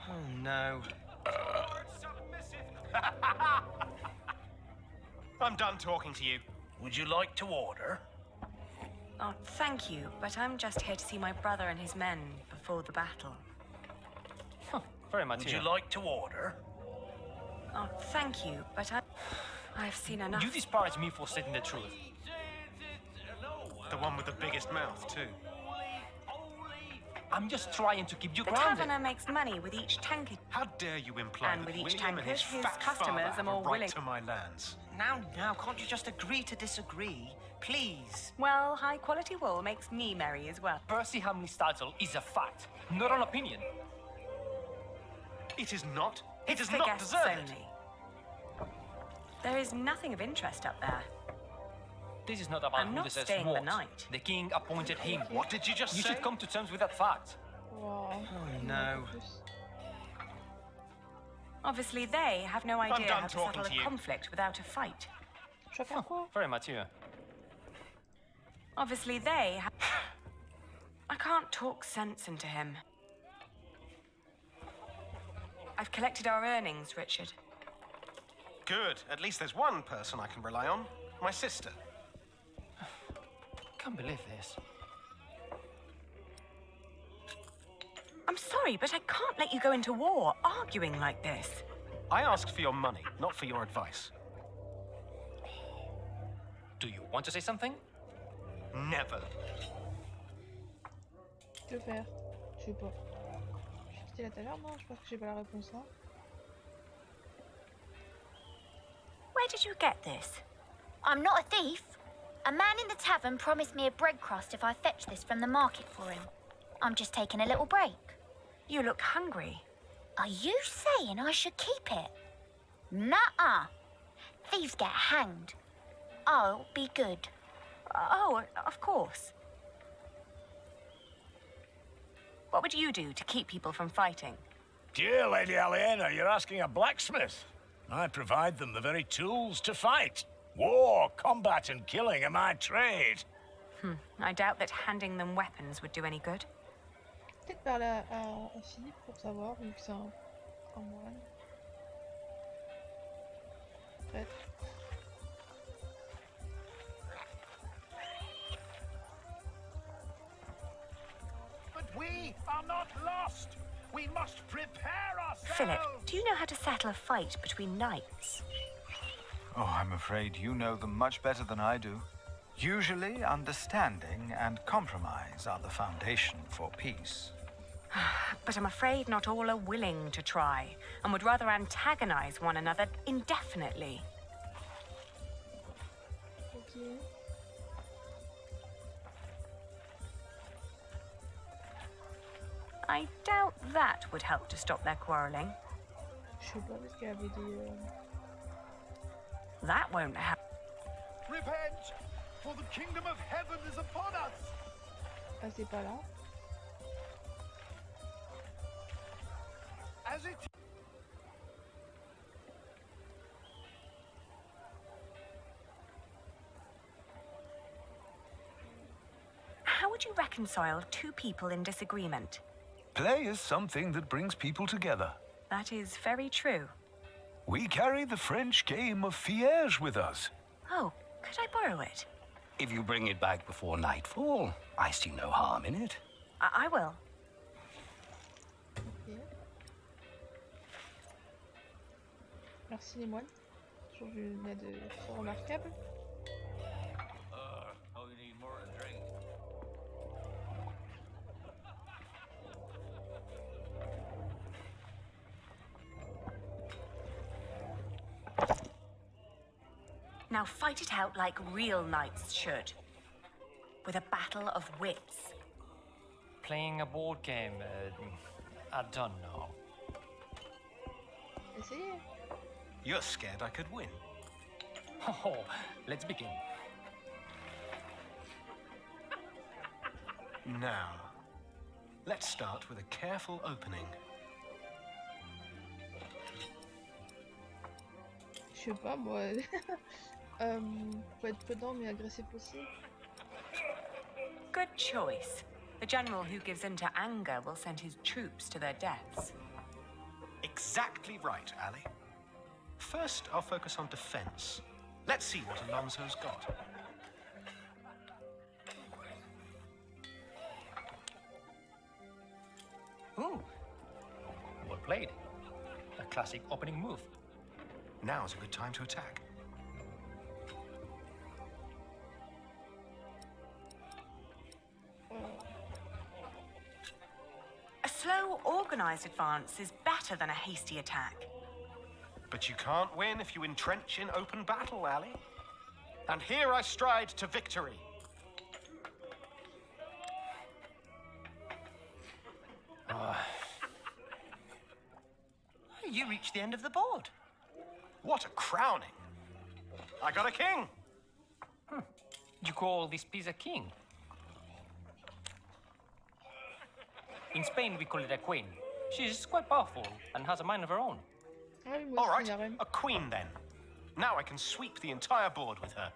Oh, no. I'm done talking to you. Would you like to order? Oh, thank you, but I'm just here to see my brother and his men before the battle. Very much. Would you like to order? Oh, thank you, but I've seen enough. You disparage me for saying the truth. The one with the biggest mouth, too. I'm just trying to keep you The grounded. taverner makes money with each tankard. How dare you imply And that with each William tankard, and his his fat customers father are have more a right willing- to my lands? Now, can't you just agree to disagree? Please. Well, high-quality wool makes me merry as well. Percy Hamley's title is a fact, not an opinion. It is not. He It's does for not guests deserve it. only. There is nothing of interest up there. This is not about I'm who not deserves staying the what. night. The king appointed him. What did you just You say? should come to terms with that fact. Wow. Oh, no. Obviously, they have no idea done how to talking settle to you. a conflict without a fight. Chacun quoi? Very mature. Obviously, they have... I can't talk sense into him. I've collected our earnings, Richard. Good. At least there's one person I can rely on. My sister. Can't believe this. I'm sorry, but I can't let you go into war arguing like this. I asked for your money, not for your advice. Do you want to say something? Never. Que faire? Je sais pas. J'ai quitté la taverne, non? Je pense que j'ai pas la réponse là. Where did you get this? I'm not a thief. A man in the tavern promised me a bread crust if I fetch this from the market for him. I'm just taking a little break. You look hungry. Are you saying I should keep it? Nuh-uh. Thieves get hanged. I'll be good. Oh, of course. What would you do to keep people from fighting? Dear Lady Aliena, you're asking a blacksmith. I provide them the very tools to fight. War, combat, and killing are my trade. I doubt that handing them weapons would do any good. Peut-être parler à Philippe pour savoir, vu que c'est un moine. Prêtre. But we are not lost. We must prepare ourselves. Philip, do you know how to settle a fight between knights? Oh, I'm afraid you know them much better than I do. Usually, understanding and compromise are the foundation for peace. But I'm afraid not all are willing to try, and would rather antagonize one another indefinitely. Okay. I doubt that would help to stop their quarreling. Je sais pas, parce qu'il y avait des... That won't help. Repent, for the kingdom of heaven is upon us. Ah, c'est pas là. As it... How would you reconcile two people in disagreement? Play is something that brings people together. That is very true. We carry the French game of PILIERS with us. Oh, could I borrow it? If you bring it back before nightfall, I see no harm in it. I will. Okay. Merci les moines. Toujours une aide fort remarquable. Oh, you need more to drink. Now fight it out like real knights should. With a battle of wits. Playing a board game, I don't know. Essayez. You're scared I could win. Oh, let's begin. Now, let's start with a careful opening. Je sais pas, moi... faut être prudent, mais agressif aussi. Good choice. The general who gives in to anger will send his troops to their deaths. Exactly right, Ali. First, I'll focus on defense. Let's see what Alonso's got. Ooh, well played. A classic opening move. Now's a good time to attack. A slow, organized advance is better than a hasty attack. But you can't win if you entrench in open battle, Ali. And here I stride to victory. You reached the end of the board. What a crowning! I got a king! You call this piece a king? In Spain, we call it a queen. She's quite powerful and has a mind of her own. All right, a queen then. Now I can sweep the entire board with her.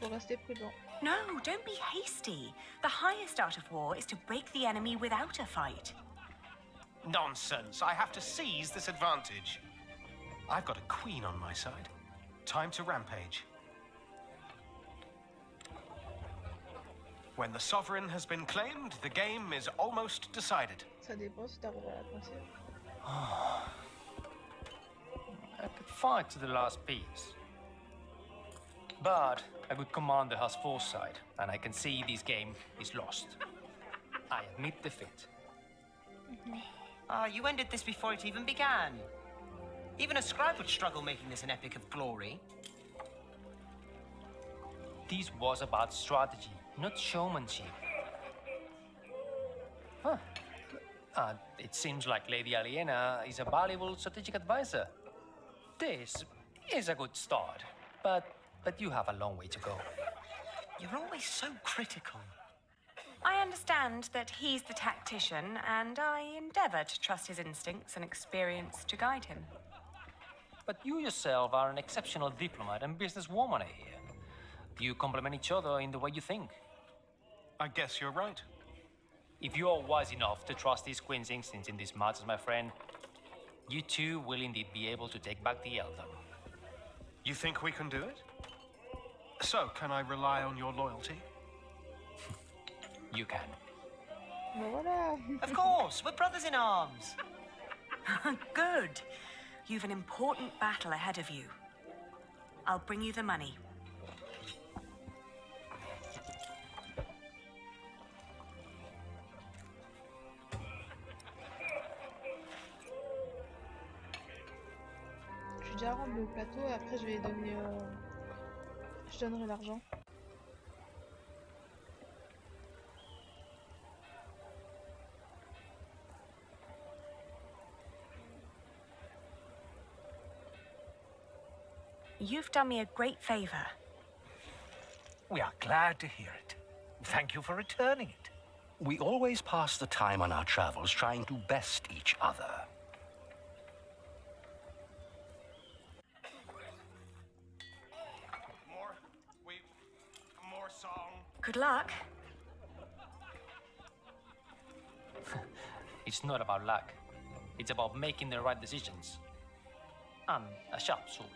Faut rester prudent. No, don't be hasty. The highest art of war is to break the enemy without a fight. Nonsense. I have to seize this advantage. I've got a queen on my side. Time to rampage. When the sovereign has been claimed, the game is almost decided. Ça dépend si t'as la pensée. I could fight to the last piece. But a good commander has foresight, and I can see this game is lost. I admit defeat. You ended this before it even began. Even a scribe would struggle making this an epic of glory. This was about strategy, not showmanship. Huh. It seems like Lady Aliena is a valuable strategic advisor. This is a good start, but you have a long way to go. You're always so critical. I understand that he's the tactician, and I endeavor to trust his instincts and experience to guide him. But you yourself are an exceptional diplomat and businesswoman here. You complement each other in the way you think. I guess you're right. If you are wise enough to trust these Queen's instincts in these matters, my friend, you too will indeed be able to take back the earldom. You think we can do it? So, can I rely on your loyalty? You can. Voilà. Of course, we're brothers in arms. Good. You've an important battle ahead of you. I'll bring you the money. Je suis déjà rendu au plateau, après je vais donner... Je donnerai l'argent. You've done me a great favor. We are glad to hear it. Thank you for returning it. We always pass the time on our travels trying to best each other. More song. Good luck. It's not about luck. It's about making the right decisions. And a sharp sword.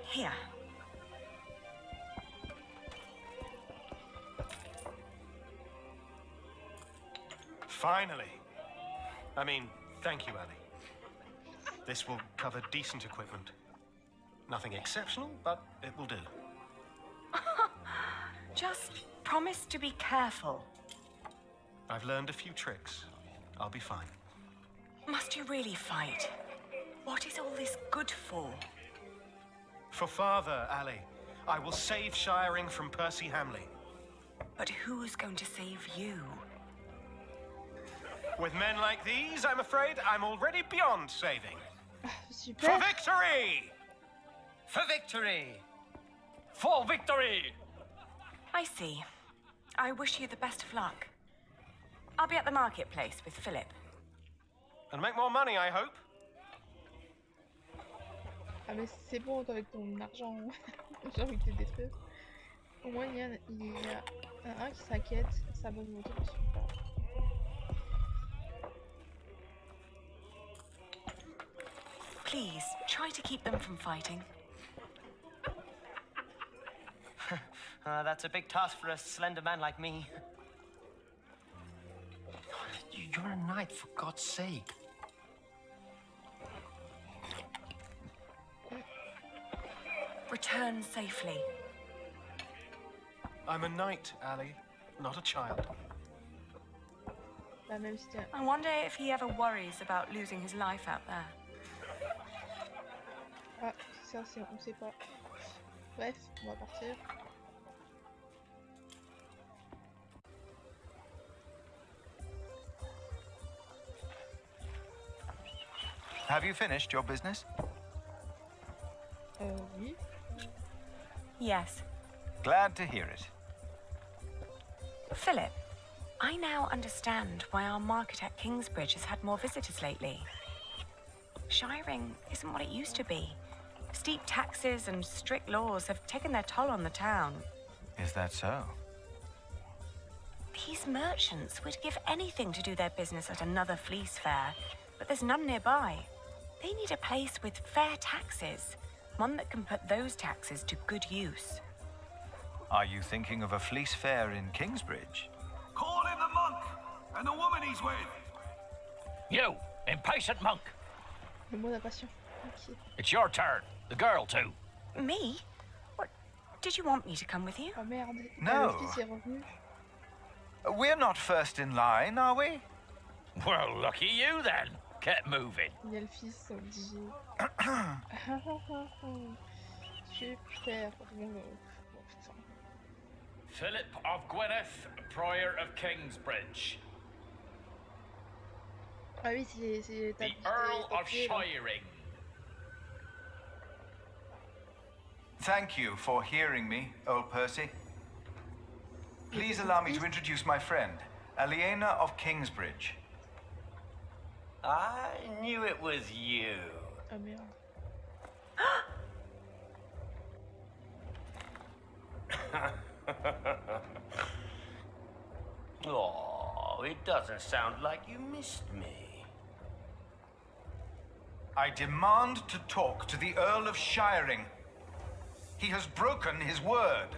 Here. Finally. I mean, thank you, Ali. This will cover decent equipment. Nothing exceptional, but it will do. Just promise to be careful. I've learned a few tricks. I'll be fine. Must you really fight? What is all this good for? For father, Ali. I will save Shiring from Percy Hamley. But who's going to save you? With men like these, I'm afraid I'm already beyond saving. Super. For victory! For victory! For victory! I see. I wish you the best of luck. I'll be at the marketplace with Philip. And make more money, I hope. Ah mais c'est bon, toi avec ton argent, j'ai envie de te détruire. Au moins il y a un qui s'inquiète, sa bonne moto, super. Please, try to keep them from fighting. That's a big task for a slender man like me. You're a knight, for God's sake. Return safely. I'm a knight, Ali, not a child. Bah, même si t'es... I wonder if he ever worries about losing his life out there. Ah, ça, on sait pas. Bref, on va partir. Have you finished your business? Oui. Yes. Glad to hear it. Philip, I now understand why our market at Kingsbridge has had more visitors lately. Shiring isn't what it used to be. Steep taxes and strict laws have taken their toll on the town. Is that so? These merchants would give anything to do their business at another fleece fair, but there's none nearby. They need a place with fair taxes, one that can put those taxes to good use. Are you thinking of a fleece fair in Kingsbridge? Call in the monk and the woman he's with. You, impatient monk. Le mot d'impatient. Ok. It's your turn. The girl, too. Me? What? Did you want me to come with you? Oh merde. No. Le fils est revenu. We're not first in line, are we? Well, lucky you then. Get moving. Il y a le fils obligé. Super. Bon, putain. Philip of Gwynedd, Prior of Kingsbridge. Ah oui, c'est the Earl of Shiring. Thank you for hearing me, old Percy. Please allow me to introduce my friend, Aliena of Kingsbridge. I knew it was you. Ah merde. Oh, it doesn't sound like you missed me. I demand to talk to the Earl of Shiring. He has broken his word.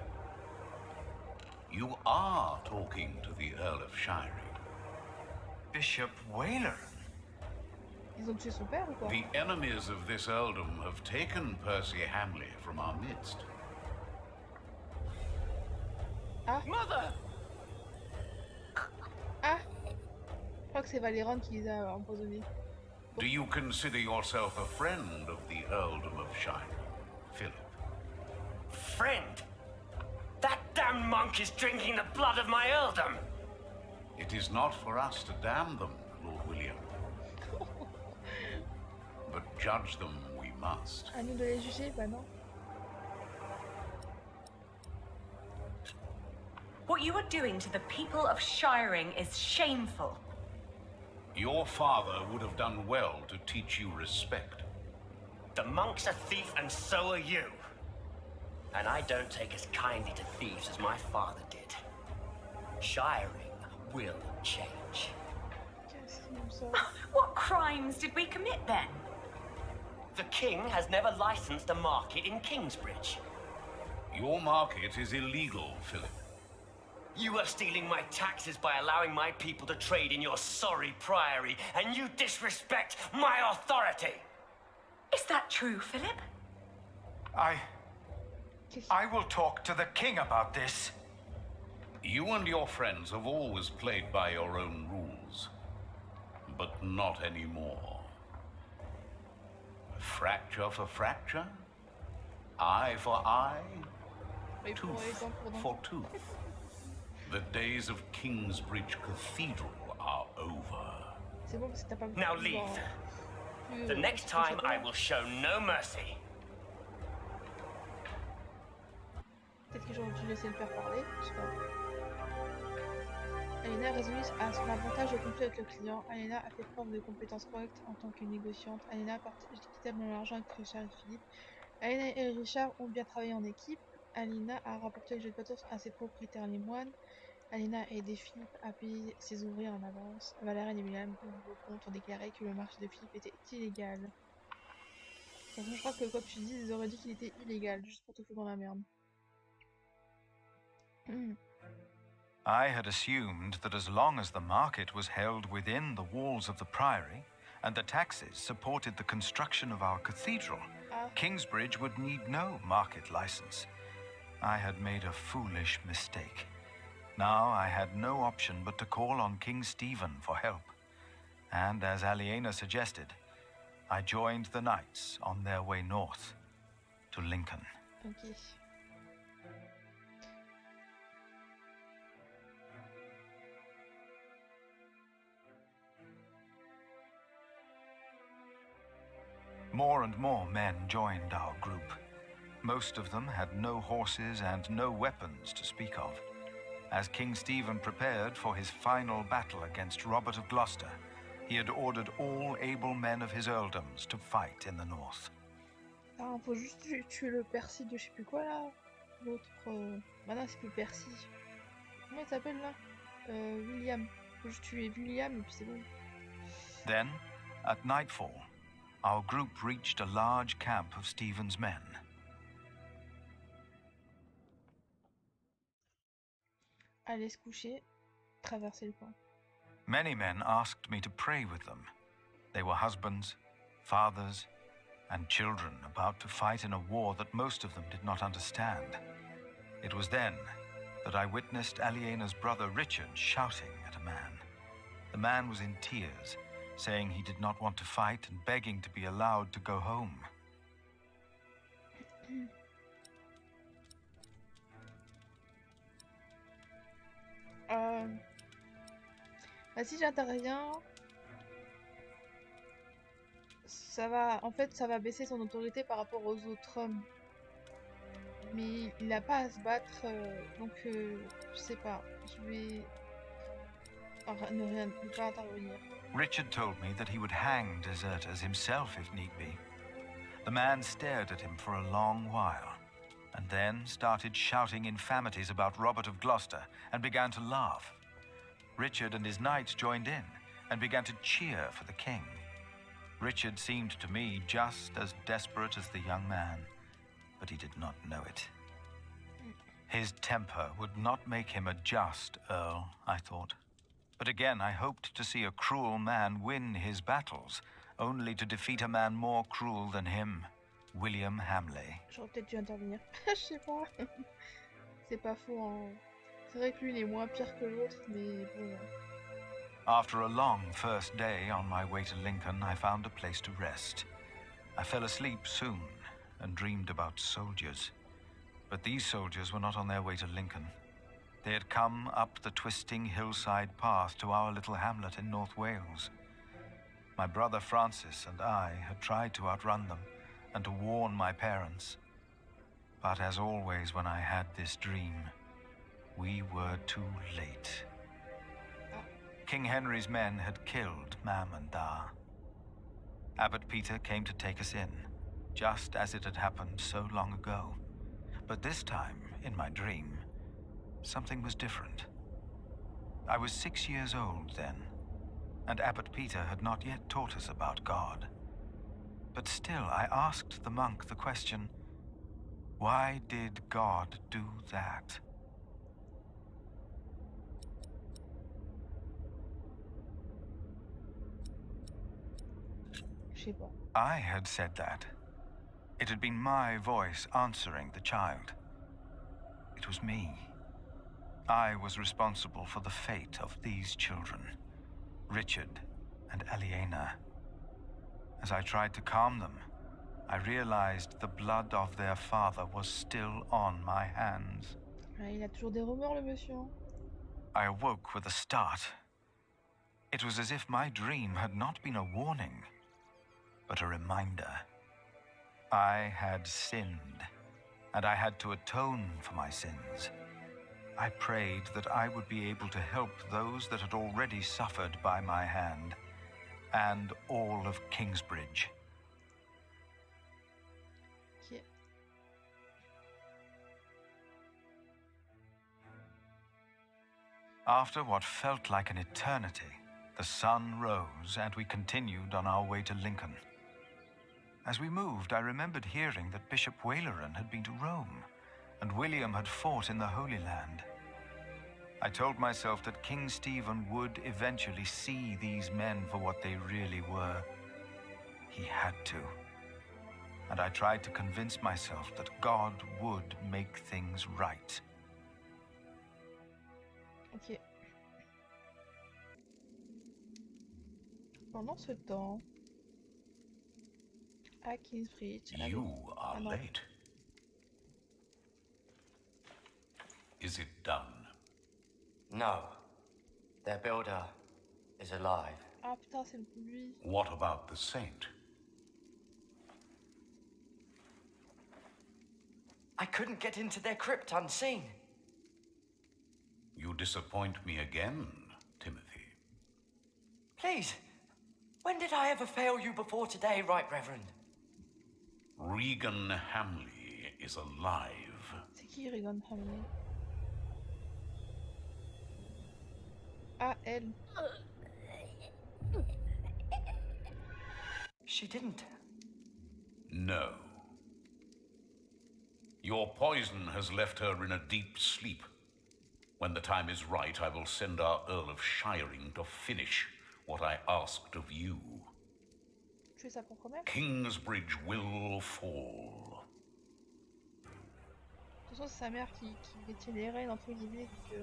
You are talking to the Earl of Shiring. Bishop Whaler. Ils ont tué son père ou quoi? The enemies of this earldom have taken Percy Hamley from our midst. Ah. Mother! Ah. Je crois que c'est Valéron qui les a empoisonnés. Do you consider yourself a friend of the earldom of Shiring, Philip? Friend? That damn monk is drinking the blood of my earldom! It is not for us to damn them, Lord William. But judge them we must. À nous de les juger, bah non. What you are doing to the people of Shiring is shameful. Your father would have done well to teach you respect. The monk's a thief and so are you. And I don't take as kindly to thieves as my father did. Shiring will change. What crimes did we commit then? The king has never licensed a market in Kingsbridge. Your market is illegal, Philip. You are stealing my taxes by allowing my people to trade in your sorry priory, and you disrespect my authority! Is that true, Philip? I will talk to the king about this. You and your friends have always played by your own rules, but not anymore. Fracture for fracture, eye for eye, tooth for tooth. The days of Kingsbridge Cathedral are over. Now leave. The next time I will show no mercy. Peut-être que j'aurais dû laisser le père parler, je sais pas. Aliena résolut à son avantage de conflit avec le client. Aliena a fait preuve de compétences correctes en tant que négociante. Aliena a partagé équitablement l'argent avec Richard et Philippe. Aliena et Richard ont bien travaillé en équipe. Aliena a rapporté les jeux de bateau à ses propriétaires les moines. Aliena a aidé Philippe à payer ses ouvriers en avance. Valérian et William, au niveau compte, ont déclaré que le marché de Philippe était illégal. De toute façon, je crois que quoi que tu dises, ils auraient dit qu'il était illégal, juste pour te foutre dans la merde. I had assumed that as long as the market was held within the walls of the priory and the taxes supported the construction of our cathedral, Kingsbridge would need no market license. I had made a foolish mistake. Now I had no option but to call on King Stephen for help. And as Aliena suggested, I joined the knights on their way north to Lincoln. Okay. More and more men joined our group. Most of them had no horses and no weapons to speak of. As King Stephen prepared for his final battle against Robert of Gloucester, he had ordered all able men of his earldoms to fight in the north. Ah, faut juste tuer le Percy de je sais plus quoi là. L'autre. Bah non, c'est plus Percy. Comment il s'appelle là? William. Faut juste tuer William et puis c'est bon. Then, at nightfall, our group reached a large camp of Stephen's men. aller se coucher, traverser le camp. Many men asked me to pray with them. They were husbands, fathers, and children about to fight in a war that most of them did not understand. It was then that I witnessed Aliena's brother Richard shouting at a man. The man was in tears, saying he did not want to fight and begging to be allowed to go home. Bah, si j'interviens, ça va, en fait, ça va baisser son autorité par rapport aux autres hommes. Mais il n'a pas à se battre, donc je sais pas, je vais ne pas intervenir. Richard told me that he would hang deserters himself if need be. The man stared at him for a long while, and then started shouting infamities about Robert of Gloucester and began to laugh. Richard and his knights joined in and began to cheer for the king. Richard seemed to me just as desperate as the young man, but he did not know it. His temper would not make him a just earl, I thought. But again, I hoped to see a cruel man win his battles, only to defeat a man more cruel than him, William Hamley. J'aurais peut-être dû intervenir. Je sais pas. C'est pas faux, hein. C'est vrai que lui, il est moins pire que l'autre, mais bon. After a long first day on my way to Lincoln, I found a place to rest. I fell asleep soon and dreamed about soldiers. But these soldiers were not on their way to Lincoln. They had come up the twisting hillside path to our little hamlet in North Wales. My brother Francis and I had tried to outrun them and to warn my parents. But as always when I had this dream, we were too late. King Henry's men had killed Mam and Da. Abbot Peter came to take us in, just as it had happened so long ago. But this time, in my dream, something was different. I was 6 years old then, and Abbot Peter had not yet taught us about God. But still, I asked the monk the question, why did God do that? I had said that. It had been my voice answering the child. It was me. I was responsible for the fate of these children, Richard and Aliena. As I tried to calm them, I realized the blood of their father was still on my hands. Il a toujours des remords, le monsieur. I awoke with a start. It was as if my dream had not been a warning, but a reminder. I had sinned, and I had to atone for my sins. I prayed that I would be able to help those that had already suffered by my hand, and all of Kingsbridge. Okay. After what felt like an eternity, the sun rose and we continued on our way to Lincoln. As we moved, I remembered hearing that Bishop Waleran had been to Rome, and William had fought in the Holy Land. I told myself that King Stephen would eventually see these men for what they really were. He had to. And I tried to convince myself that God would make things right. Ok. Pendant ce temps, à Kingsbridge. You are late. Is it done? No. Their builder is alive. Ah putain, c'est lui. What about the saint? I couldn't get into their crypt unseen. You disappoint me again, Timothy. Please, when did I ever fail you before today, Right Reverend? Regan Hamley is alive. C'est qui Regan Hamley? Ah, elle. She didn't. No. Your poison has left her in a deep sleep. When the time is right, I will send our Earl of Shiring to finish what I asked of you. Tuer sa propre mère. Kingsbridge will fall. De toute façon, c'est sa mère qui détient les rênes, entre guillemets, que...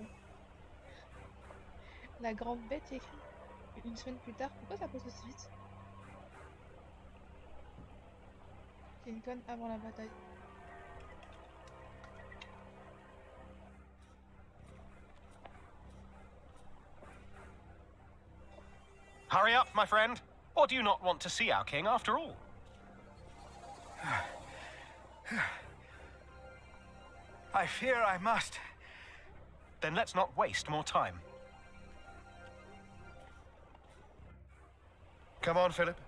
La grande bête est écrite une semaine plus tard. Pourquoi ça pose aussi vite? Lincoln avant la bataille. Hurry up, my friend. Or do you not want to see our king after all? I fear I must. Then let's not waste more time. Come on, Philip.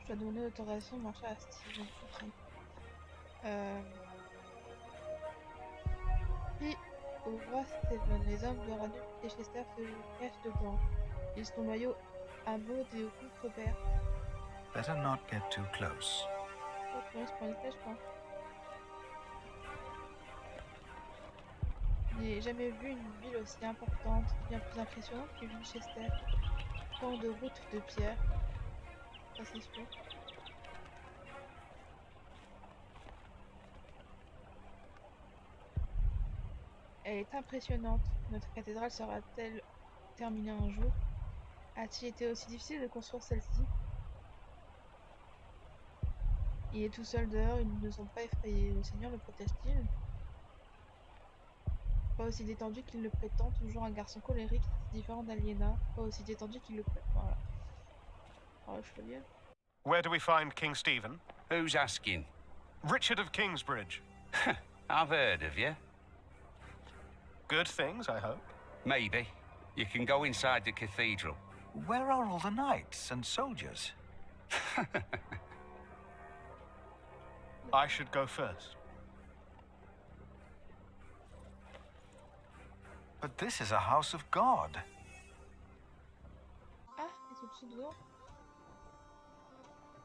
Je dois donner l'autorisation de marcher à Steven. Ok. Puis, au roi Stephen, les hommes de Radu et Chester se cachent dedans. Ils sont loyaux à Maud et au contre-père. Better not get too close. Oh, pour se prendre une flèche, quoi. Je n'ai jamais vu une ville aussi importante, bien plus impressionnante que Winchester. Tant de routes de pierre. Ça, c'est sûr. Elle est impressionnante. Notre cathédrale sera-t-elle terminée un jour? A-t-il été aussi difficile de construire celle-ci? Il est tout seul dehors, ils ne sont pas effrayés. Le Seigneur le protège-t-il? Pas aussi détendu qu'il le prétend, toujours un garçon colérique, différent d'Aliena. Pas aussi détendu qu'il le prétend. Voilà. Oh, je peux lire. Where do we find King Stephen? Who's asking? Richard of Kingsbridge. I've heard of you. Good things, I hope. Maybe. You can go inside the cathedral. Where are all the knights and soldiers? I should go first. But this is a house of God. Ah, ils sont tous dehors.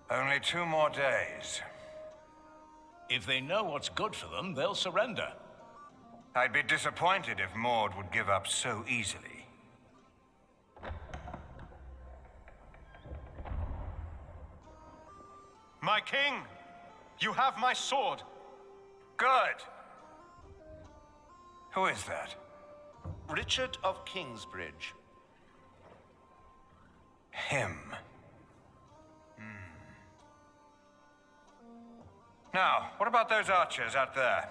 Only 2 more days. If they know what's good for them, they'll surrender. I'd be disappointed if Maud would give up so easily. My king, you have my sword. Good. Who is that? Richard of Kingsbridge. Him. Now, what about those archers out there?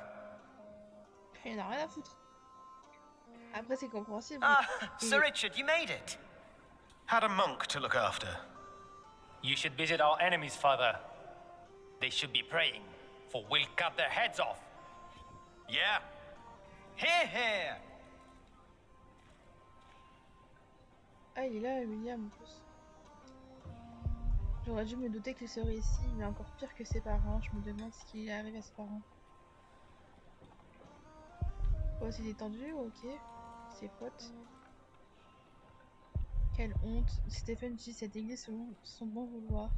Il en a rien à foutre. Après, c'est compréhensible. Ah, Sir Richard, you made it. Had a monk to look after. You should visit our enemies, father. They should be praying, for we'll cut their heads off. Yeah. Hear, hear. Ah, il est là, William, en plus. J'aurais dû me douter qu'il serait ici, mais encore pire que ses parents. Je me demande ce qui est arrivé à ses parents. Pas aussi détendu, ok. Ses potes. Quelle honte. Stephen utilise cette église selon son bon vouloir.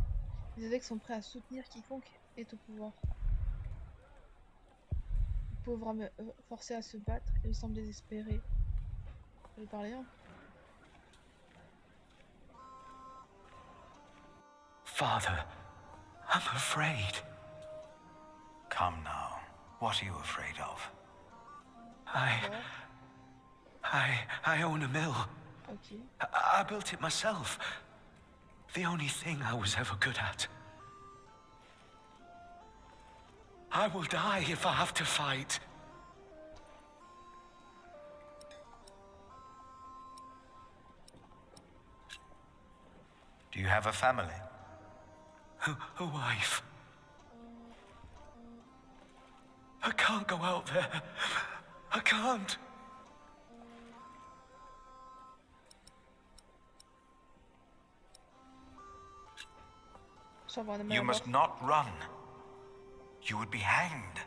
Les évêques sont prêts à soutenir quiconque est au pouvoir. Le pauvre homme forcé à se battre, il semble désespéré. Je vais parler, hein. Father, I'm afraid. Come now. What are you afraid of? I own a mill. Okay. I built it myself. The only thing I was ever good at. I will die if I have to fight. Do you have a family? A wife. I can't go out there. I can't. You must not run. You would be hanged.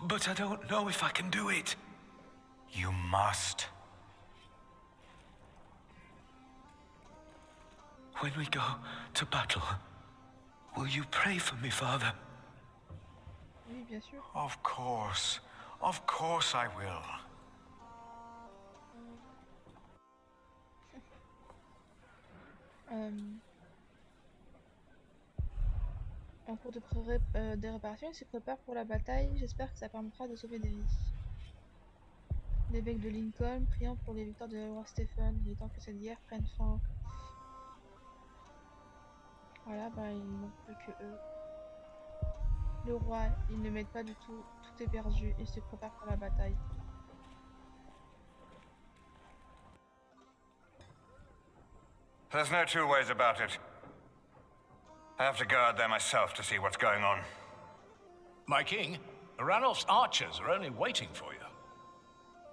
But I don't know if I can do it. You must. When we go to battle, will you pray for me, Father? Oui, bien sûr. Of course. Of course I will. En cours de des réparations, il se prépare pour la bataille. J'espère que ça permettra de sauver des vies. L'évêque de Lincoln, priant pour les victoires de roi Stephen. Il est temps que cette guerre prenne fin. Voilà, bah il ne manque plus que eux. Le roi, il ne m'aide pas du tout. Tout est perdu. Il se prépare pour la bataille. There's no two ways about it. I have to go out there myself to see what's going on. My king, Ranulph's archers are only waiting for you.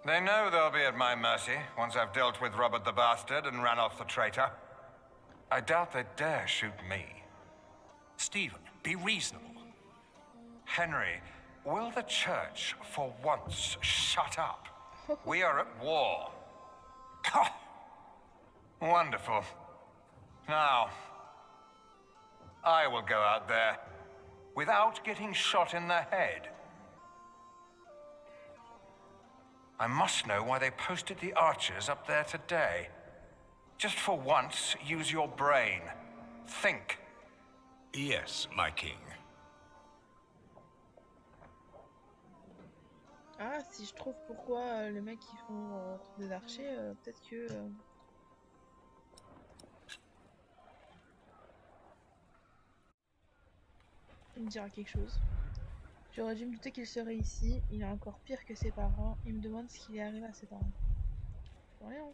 They know they'll be at my mercy once I've dealt with Robert the Bastard and Ranulph the traitor. I doubt they dare shoot me. Stephen, be reasonable. Henry, will the church for once shut up? We are at war. Wonderful. Now, I will go out there without getting shot in the head. I must know why they posted the archers up there today. Just for once, use your brain. Think. Yes, my king. Ah, si je trouve pourquoi les mecs qui font des archers, peut-être que... il me dira quelque chose. J'aurais dû me douter qu'il serait ici. Il est encore pire que ses parents. Il me demande ce qu'il est arrivé à ses parents. Rien.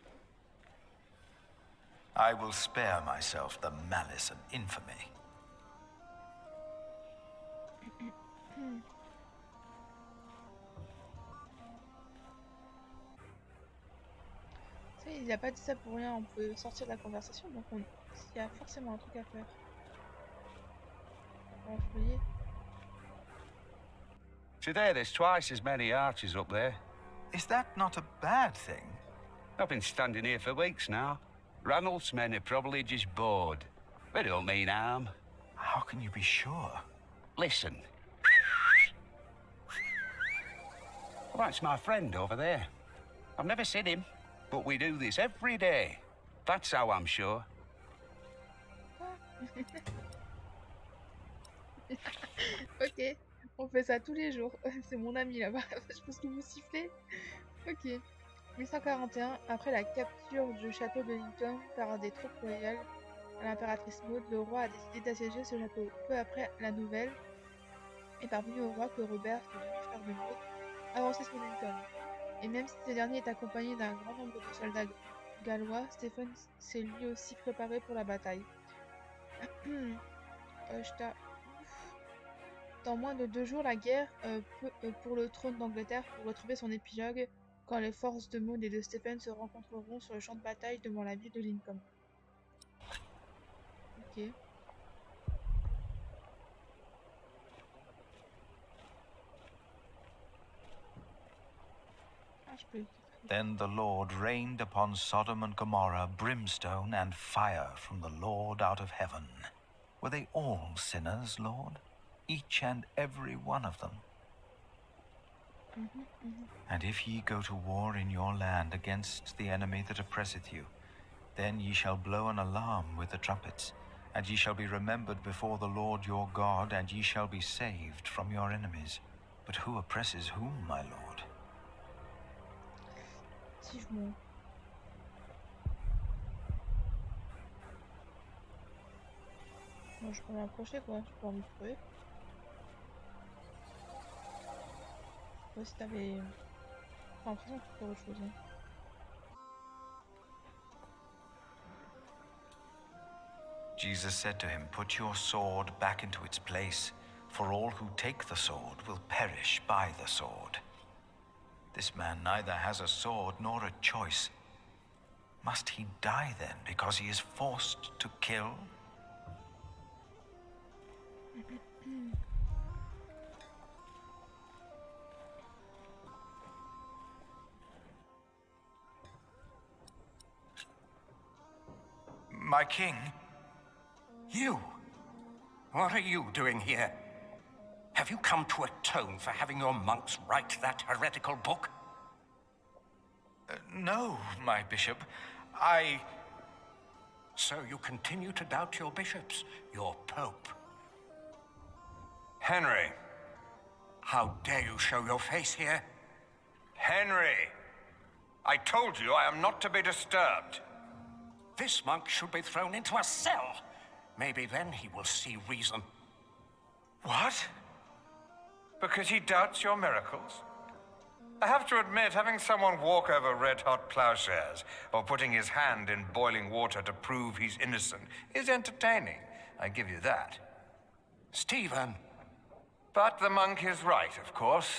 I will spare myself the malice and infamy. Il a pas dit ça pour rien, on peut sortir de la conversation, donc il y a forcément un truc à faire. Alors, vous voyez. Today there's twice as many archers up there. Is that not a bad thing? I've been standing here for weeks now. Ranulph's men are probably just bored. They don't mean harm. How can you be sure? Listen. Well, that's my friend over there. I've never seen him, but we do this every day. That's how I'm sure. Ok, on fait ça tous les jours. C'est mon ami là-bas. Je pense que vous sifflez. Ok. 1141, après la capture du château de Lincoln par des troupes royales à l'impératrice Maud, le roi a décidé d'assiéger ce château. Peu après, la nouvelle est parvenue au roi que Robert, le demi-frère de Maud, avançait sur Lincoln. Et même si ce dernier est accompagné d'un grand nombre de soldats gallois, Stephen s'est lui aussi préparé pour la bataille. Dans moins de 2 jours, la guerre pour le trône d'Angleterre pour retrouver son épilogue quand les forces de Maud et de Stephen se rencontreront sur le champ de bataille devant la ville de Lincoln. Ok. Then the Lord rained upon Sodom and Gomorrah brimstone and fire from the Lord out of heaven. Were they all sinners, Lord? Each and every one of them? And if ye go to war in your land against the enemy that oppresseth you, then ye shall blow an alarm with the trumpets, and ye shall be remembered before the Lord your God, and ye shall be saved from your enemies. But who oppresses whom, my Lord? Effectivement. Moi, je peux m'approcher quoi, je peux me trouver. Ouais, si t'avais... J'ai l'impression que tu fais autre chose. Hein. Jesus said to him, "Put your sword back into its place, for all who take the sword will perish by the sword." This man neither has a sword nor a choice. Must he die then because he is forced to kill? My king? You? What are you doing here? Have you come to atone for having your monks write that heretical book? No, my bishop. So you continue to doubt your bishops, your pope? Henry. How dare you show your face here? Henry! I told you I am not to be disturbed. This monk should be thrown into a cell. Maybe then he will see reason. What? Because he doubts your miracles? I have to admit, having someone walk over red-hot plowshares or putting his hand in boiling water to prove he's innocent is entertaining. I give you that. Stephen. But the monk is right, of course.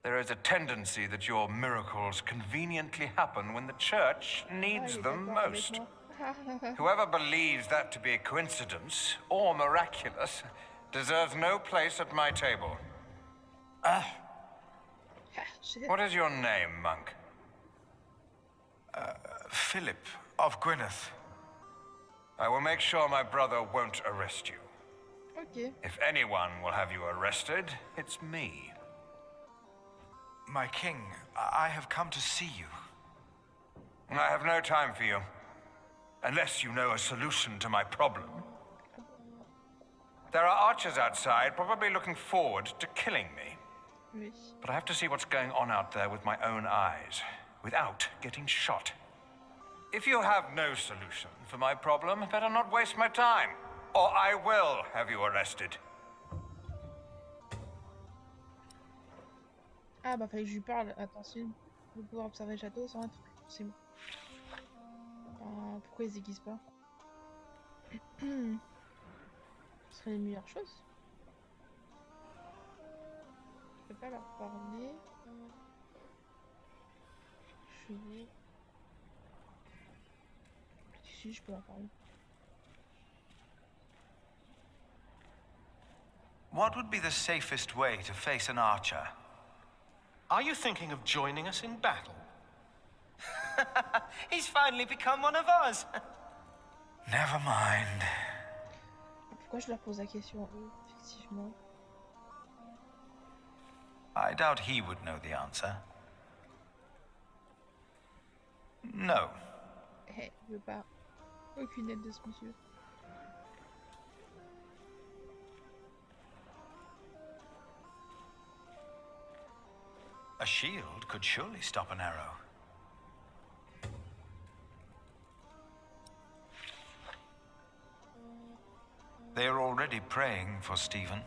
There is a tendency that your miracles conveniently happen when the church needs them most. Whoever believes that to be a coincidence or miraculous deserves no place at my table. What is your name, monk? Philip of Gwynedd. I will make sure my brother won't arrest you. Okay. If anyone will have you arrested, it's me. My king, I have come to see you. I have no time for you. Unless you know a solution to my problem. There are archers outside, probably looking forward to killing me. But I have to see what's going on out there with my own eyes, without getting shot. If you have no solution for my problem, better not waste my time, or I will have you arrested. Ah bah fallait que je lui parle. Attention, je vais pouvoir observer le château sans un truc. C'est bon. Pourquoi ils se déguisent pas? Ce serait les meilleures choses. Je peux pas leur parler. Chevaux. Si, je peux leur parler. What would be the safest way to face an archer? Are you thinking of joining us in battle? He's finally become one of us. Never mind. Pourquoi je leur pose la question à eux, effectivement? I doubt he would know the answer. No. Je veux pas. Aucune aide de ce monsieur. A shield could surely stop an arrow. They are already praying for Stephen,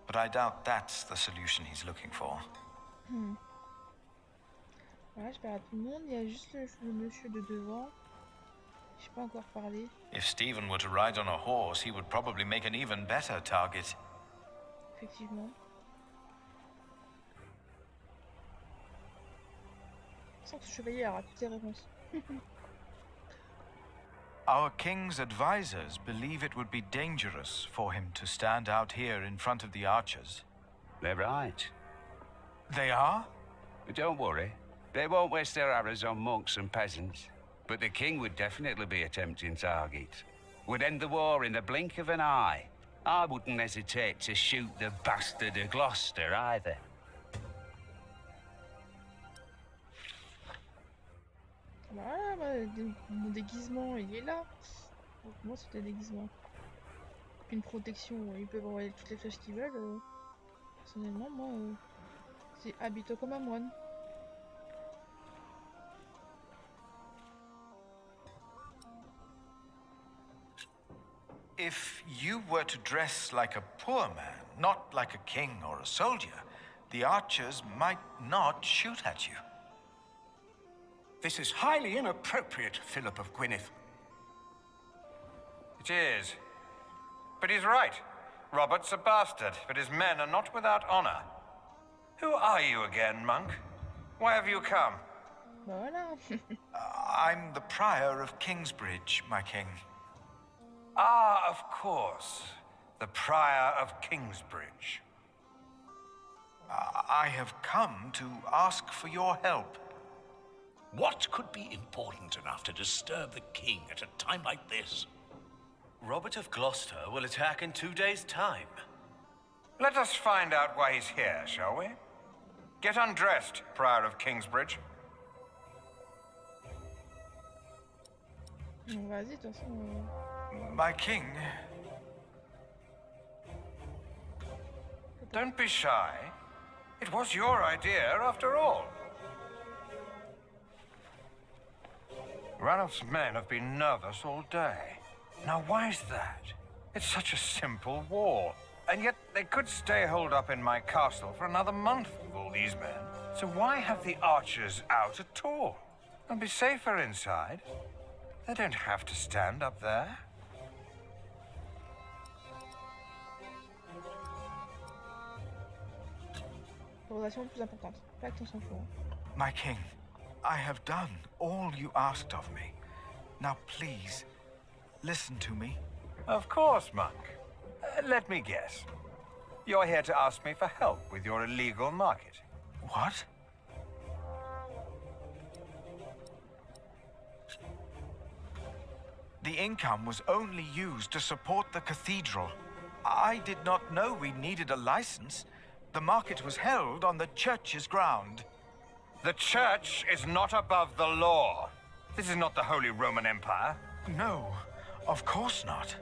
but I doubt that's the solution he's looking for. Voilà, je parle à tout le monde. Il y a juste le monsieur de devant. Je n'ai pas encore parlé. If Stephen were to ride on a horse, he would probably make an even better target. Effectivement. Je sens que ce chevalier aura toutes les réponses. Our king's advisors believe it would be dangerous for him to stand out here in front of the archers. They're right. They are? But don't worry. They won't waste their arrows on monks and peasants. But the king would definitely be a tempting target. Would end the war in the blink of an eye. I wouldn't hesitate to shoot the bastard of Gloucester either. Voilà, bah, mon déguisement, il est là. Donc moi, c'était un déguisement. Puis une protection, ils peuvent envoyer toutes les flèches qu'ils veulent. Personnellement, moi, c'est habille-toi comme un moine. If you were to dress like a poor man, not like a king or a soldier, the archers might not shoot at you. This is highly inappropriate, Philip of Gwynedd. It is. But he's right. Robert's a bastard, but his men are not without honor. Who are you again, monk? Why have you come? Voilà. I'm the prior of Kingsbridge, my king. Ah, of course. The prior of Kingsbridge. I have come to ask for your help. What could be important enough to disturb the king at a time like this? Robert of Gloucester will attack in 2 days' time. Let us find out why he's here, shall we? Get undressed, Prior of Kingsbridge. Bon, vas-y, de toute façon. My king. Don't be shy. It was your idea, after all. Ranulph's men have been nervous all day. Now, why is that? It's such a simple wall. And yet they could stay holed up in my castle for another month with all these men. So why have the archers out at all? They'll be safer inside. They don't have to stand up there. Relation plus importante. Pas que ton s'en fout. My king, I have done all you asked of me. Now please, listen to me. Of course, monk. Let me guess. You're here to ask me for help with your illegal market. What? The income was only used to support the cathedral. I did not know we needed a license. The market was held on the church's ground. The church is not above the law. This is not the Holy Roman Empire. No, of course not.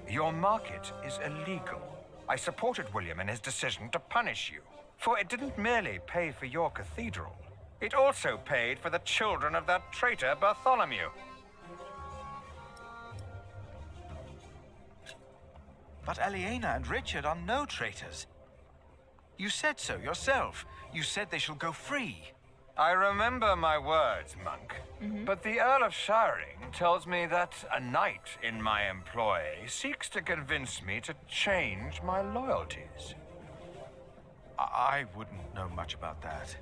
Your market is illegal. I supported William in his decision to punish you, for it didn't merely pay for your cathedral. It also paid for the children of that traitor Bartholomew. But Aliena and Richard are no traitors. You said so yourself. You said they shall go free. I remember my words, monk. But the Earl of Shiring tells me that a knight in my employ seeks to convince me to change my loyalties. I wouldn't know much about that.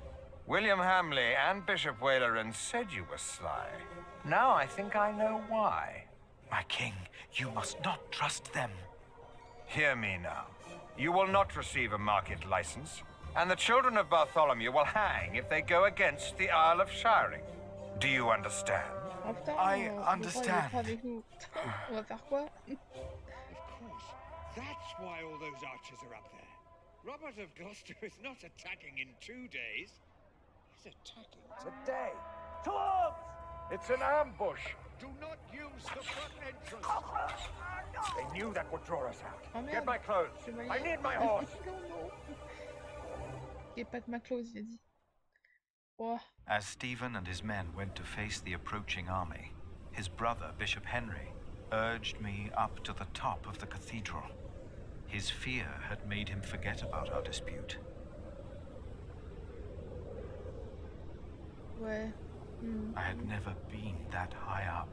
William Hamley and Bishop Waleran said you were sly. Now I think I know why. My king, you must not trust them. Hear me now. You will not receive a market license, and the children of Bartholomew will hang if they go against the Earl of Shiring. Do you understand? I understand. On va faire quoi? Of course. That's why all those archers are up there. Robert of Gloucester is not attacking in 2 days. He's attacking today. To arms! It's an ambush. Do not use the front entrance. They knew that would draw us out. Oh, merde. Get my clothes. I need my horse. Get pas de ma close, il a dit. Oh. As Stephen and his men went to face the approaching army, his brother, Bishop Henry, urged me up to the top of the cathedral. His fear had made him forget about our dispute. Ouais. I had never been that high up.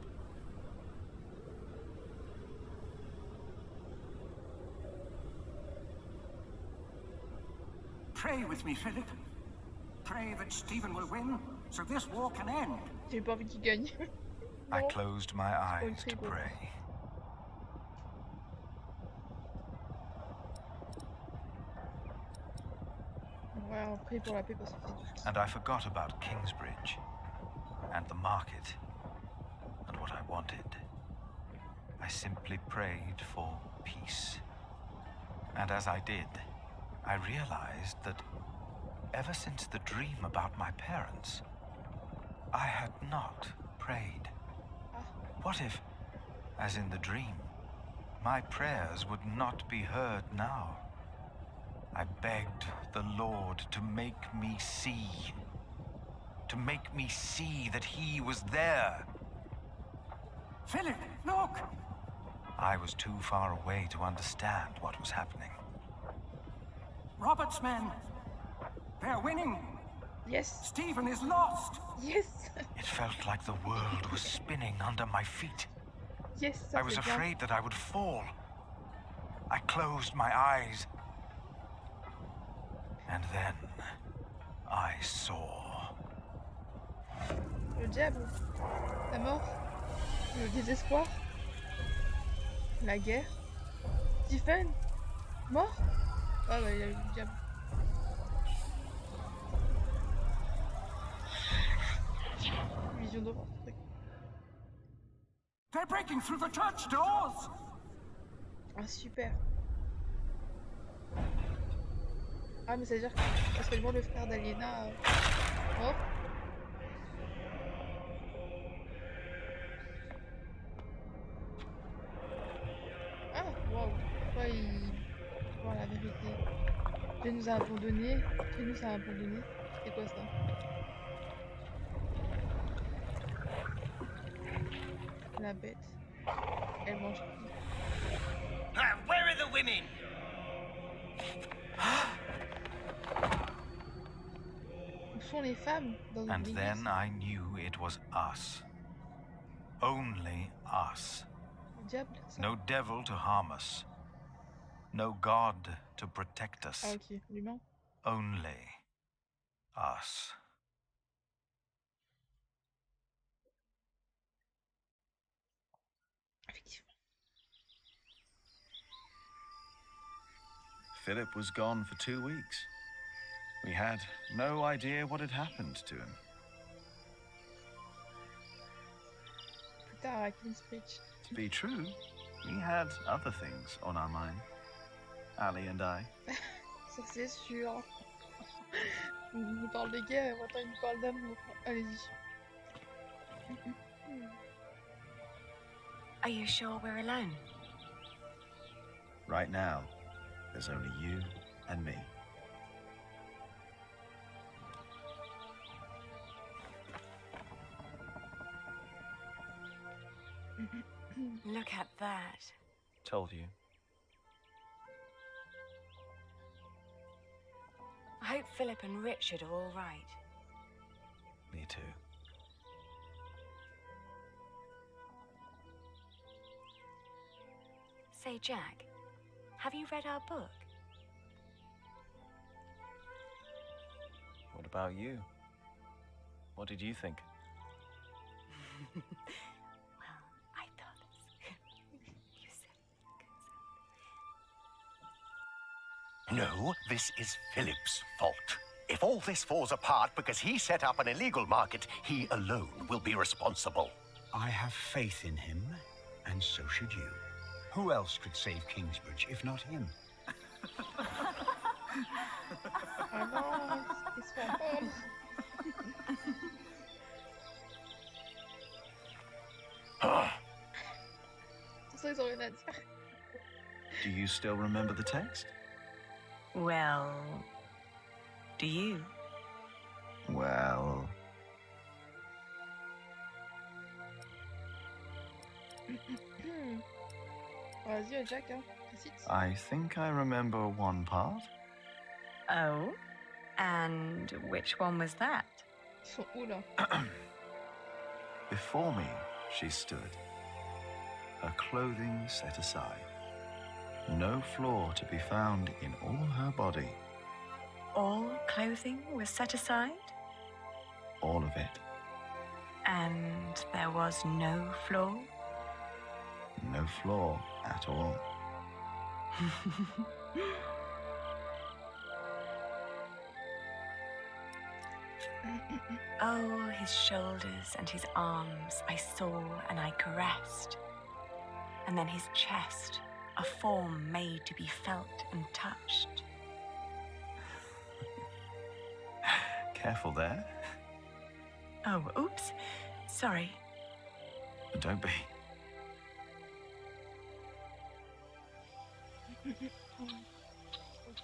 Pray with me, Philip. Pray that Stephen will win, so this war can end. J'ai pas envie qu'il gagne. I closed my eyes to pray. Ouais, on prie pour la paix parce que c'est... And I forgot about Kingsbridge, and the market, and what I wanted. I simply prayed for peace. And as I did, I realized that ever since the dream about my parents, I had not prayed. What if, as in the dream, my prayers would not be heard now? I begged the Lord to make me see. To make me see that he was there. Philip, look! I was too far away to understand what was happening. Robert's men. They're winning. Yes. Stephen is lost. Yes. It felt like the world was spinning under my feet. Yes. I was afraid that I would fall. I closed my eyes. And then I saw. Le diable. La mort. Le désespoir. La guerre. Stephen. Mort. Ah bah il a eu le diable. Vision d'horreur. They're breaking through the church doors. Ah super. Ah, mais ça veut dire que potentiellement le frère d'Aliena mort. Ah, waouh. Pourquoi il... Voir la vérité. Dieu nous a abandonnés. Dieu nous a abandonnés. C'est quoi ça? La bête. Elle mange qui? Where are the women? Où sont les femmes dans And l'église? then I knew it was us. Only us. Le diable, ça? No devil to harm us. No God to protect us. Ah, ok, l'humain. Only us. Effectivement. Philip was gone for 2 weeks. We had no idea what had happened to him. Plus tard à Kingsbridge. To be true, we had other things on our mind. Ali and I. Ça c'est sûr. Il nous parle de guerre, maintenant il nous parle d'amour. Allez-y. Are you sure we're alone? Right now, there's only you and me. Look at that. Told you. I hope Philip and Richard are all right. Me too. Say, Jack, have you read our book? What about you? What did you think? I thought you said. No, this is Philip's fault. If all this falls apart because he set up an illegal market, he alone will be responsible. I have faith in him, and so should you. Who else could save Kingsbridge if not him? Ah non, ils se font entendre. Tout ça, ils ont rien à dire. Do you still remember the text? Well, do you? Well... Vas-y, Jack, hein. Récite. I think I remember one part. Oh? And which one was that? Ils sont où, là? Before me, she stood, her clothing set aside, no flaw to be found in all her body. All clothing was set aside? All of it. And there was no flaw? No flaw at all. Oh, his shoulders and his arms I saw and I caressed. And then his chest, a form made to be felt and touched. Careful there. Oh, oops. Sorry. Don't be. Ok.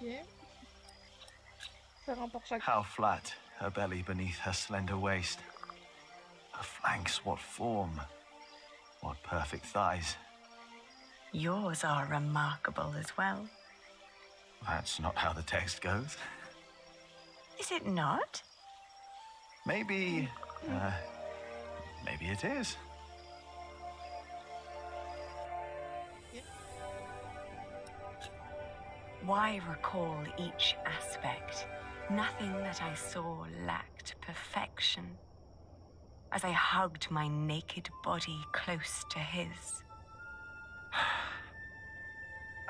Faire un pour chaque. How flat her belly beneath her slender waist. Her flanks, what form. What perfect thighs. Yours are remarkable as well. That's not how the text goes. Is it not? Maybe it is. Why recall each aspect? Nothing that I saw lacked perfection. As I hugged my naked body close to his.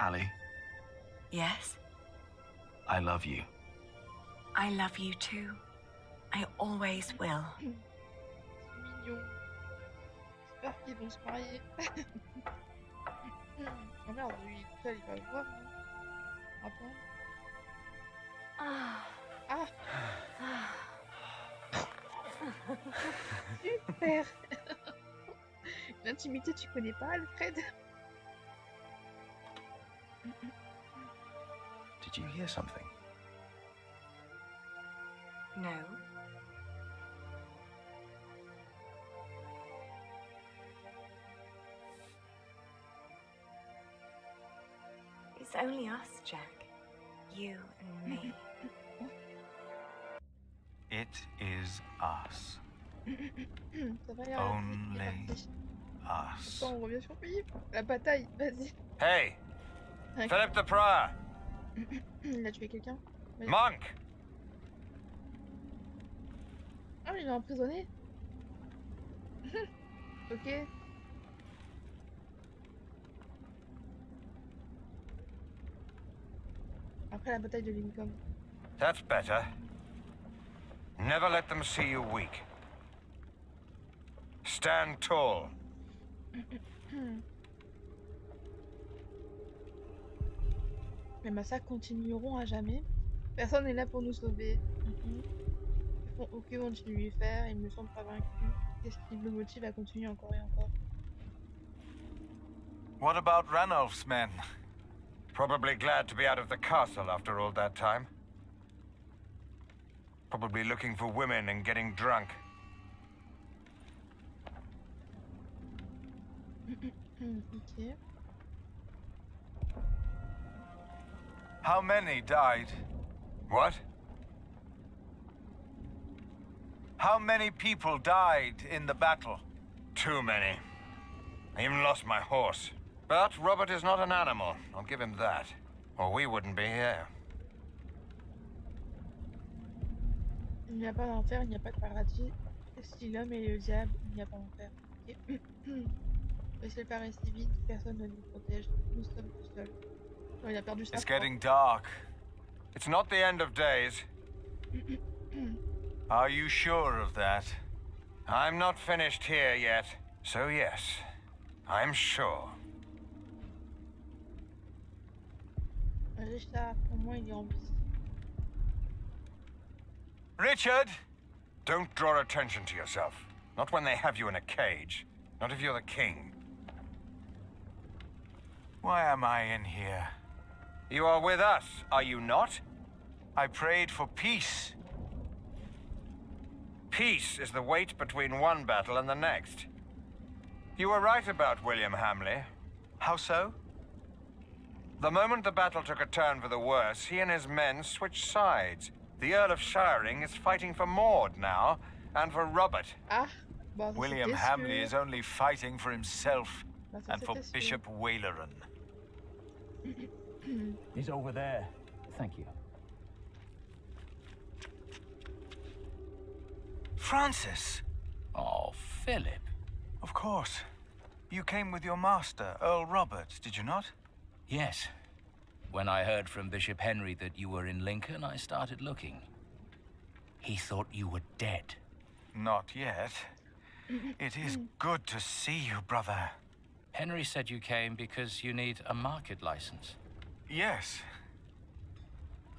Ali, Yes, I love you. I love you too. I always will. Mignon. J'espère qu'ils vont se marier. Oh merde, lui, tout seul, il va le voir. Hein. Après. Ah. Super. L'intimité, tu connais pas, Alfred? Did you hear something? No. It's only us, Jack. You and me. It is us. Ça va, il a Only us. on revient sur lui. La bataille, vas-y. Hey! Ouais. Philip the Prior! Il a tué quelqu'un. Vas-y. Monk! Ah, il est emprisonné. Ok. Après la bataille de Lincoln. That's better. Never let them see you weak. Stand tall. Les massacres continueront à jamais. Personne n'est là pour nous sauver. Ils font aucun vont de lui faire, ils ne sont pas vaincus. Qu'est-ce qui le motive à continuer encore et encore? What about Ranulph's men? Probably glad to be out of the castle after all that time. Probably looking for women and getting drunk. Ok. How many died? What? How many people died in the battle? Too many. I even lost my horse. But Robert is not an animal. I'll give him that. Or we wouldn't be here. Il n'y a pas d'enfer, il n'y a pas de paradis. Si l'homme est le diable, il n'y a pas d'enfer. Ok. Laissez le faire rester vide, personne ne nous protège. Nous sommes tout seuls. Oh, il a perdu sa It's foi. getting dark. It's not the end of days. Are you sure of that? I'm not finished here yet. So yes, I'm sure. Richard, au moins il est en vie. Richard! Don't draw attention to yourself. Not when they have you in a cage. Not if you're the king. Why am I in here? You are with us, are you not? I prayed for peace. Peace is the wait between one battle and the next. You were right about William Hamley. How so? The moment the battle took a turn for the worse, he and his men switched sides. The Earl of Shiring is fighting for Maud now, and for Robert. Ah, bon, William Hamley is only fighting for himself and for Bishop Waleran. He's over there. Thank you. Francis! Oh, Philip. Of course. You came with your master, Earl Robert, did you not? Yes. When I heard from Bishop Henry that you were in Lincoln, I started looking. He thought you were dead. Not yet. It is good to see you, brother. Henry said you came because you need a market license. Yes.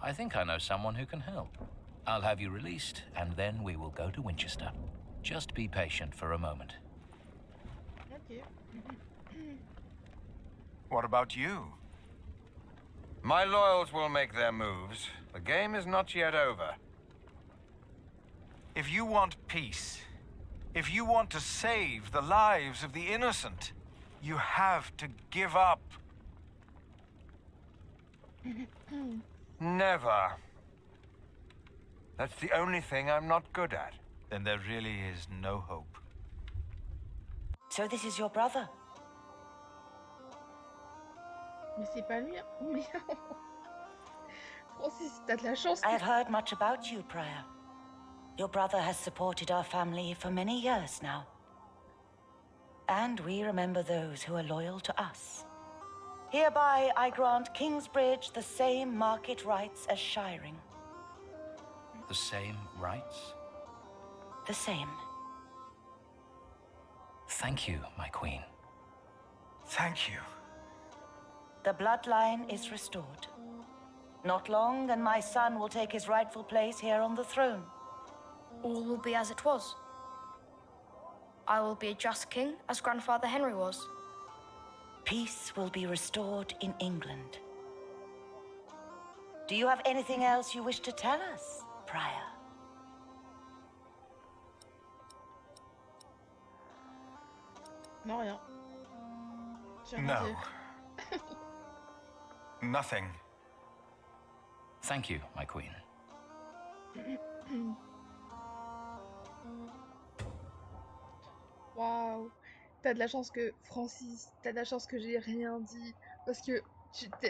I think I know someone who can help. I'll have you released, and then we will go to Winchester. Just be patient for a moment. Okay. What about you? My loyals will make their moves. The game is not yet over. If you want peace, if you want to save the lives of the innocent, you have to give up. Never. That's the only thing I'm not good at. Then there really is no hope. So this is your brother? Mais c'est pas lui, hein. Mais Francis, t'as de la chance. I have heard much about you, Prior. Your brother has supported our family for many years now. And we remember those who are loyal to us. Hereby I grant Kingsbridge the same market rights as Shiring. The same rights? The same. Thank you, my queen. Thank you. The bloodline is restored. Not long, and my son will take his rightful place here on the throne. All will be as it was. I will be a just king, as Grandfather Henry was. Peace will be restored in England. Do you have anything else you wish to tell us, Prior? Non, rien. J'ai rien No. dit. Nothing. Thank you, my queen. Waouh. T'as de la chance que Francis, t'as de la chance que j'ai rien dit. Parce que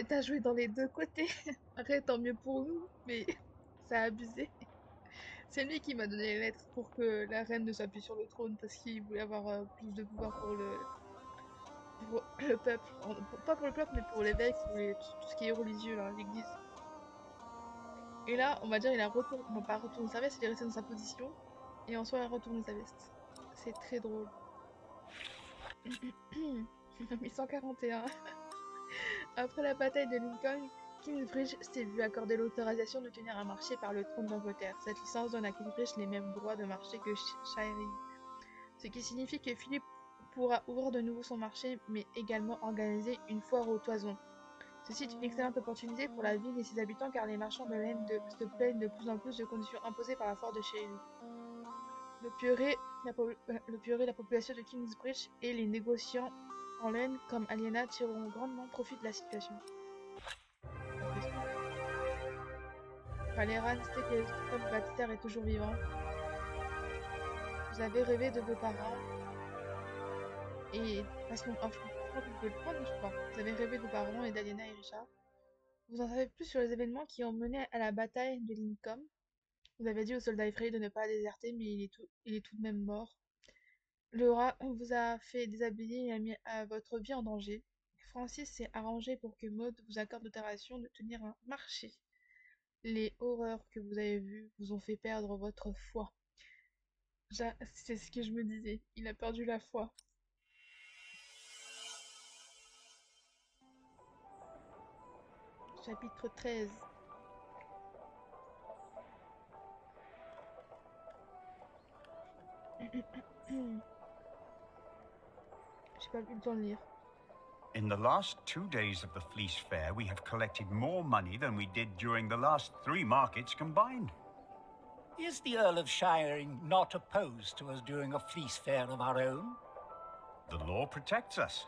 t'as joué dans les deux côtés. Arrête, tant mieux pour nous, mais ça a abusé. C'est lui qui m'a donné les lettres pour que la reine ne s'appuie sur le trône parce qu'il voulait avoir plus de pouvoir pour le peuple. Pas pour le peuple, mais pour l'évêque, tout ce qui est religieux, là, l'église. Et là, on va dire, il a bon, pas retourné sa veste, il est resté dans sa position. Et en soi, il a retourné sa veste. C'est très drôle. 841. Après la bataille de Lincoln, Kingsbridge s'est vu accorder l'autorisation de tenir un marché par le trône d'Angleterre. Cette licence donne à Kingsbridge les mêmes droits de marché que Shiring. Ce qui signifie que Philippe pourra ouvrir de nouveau son marché, mais également organiser une foire aux toisons. Ceci est une excellente opportunité pour la ville et ses habitants car les marchands de laine se plaignent de plus en plus de conditions imposées par la foire de Shiring. Le prieuré, la population de Kingsbridge et les négociants en laine comme aliénat tireront grandement profit de la situation. Valéran sait que le baptistère est toujours vivant. Vous avez rêvé de vos parents. Et parce qu'on je crois que vous pouvez le prendre, je crois. Vous avez rêvé de vos parents et d'Aliena et Richard. Vous en savez plus sur les événements qui ont mené à la bataille de Lincoln. Vous avez dit au soldat effrayé de ne pas déserter, mais il est tout de même mort. Le roi vous a fait déshabiller et a mis votre vie en danger. Francis s'est arrangé pour que Maud vous accorde l'autorisation de tenir un marché. Les horreurs que vous avez vues vous ont fait perdre votre foi. C'est ce que je me disais. Il a perdu la foi. Chapitre 13. J'ai pas eu le temps de lire. In the last 2 days of the Fleece Fair, we have collected more money than we did during the last 3 markets combined. Is the Earl of Shiring not opposed to us doing a fleece fair of our own? The law protects us.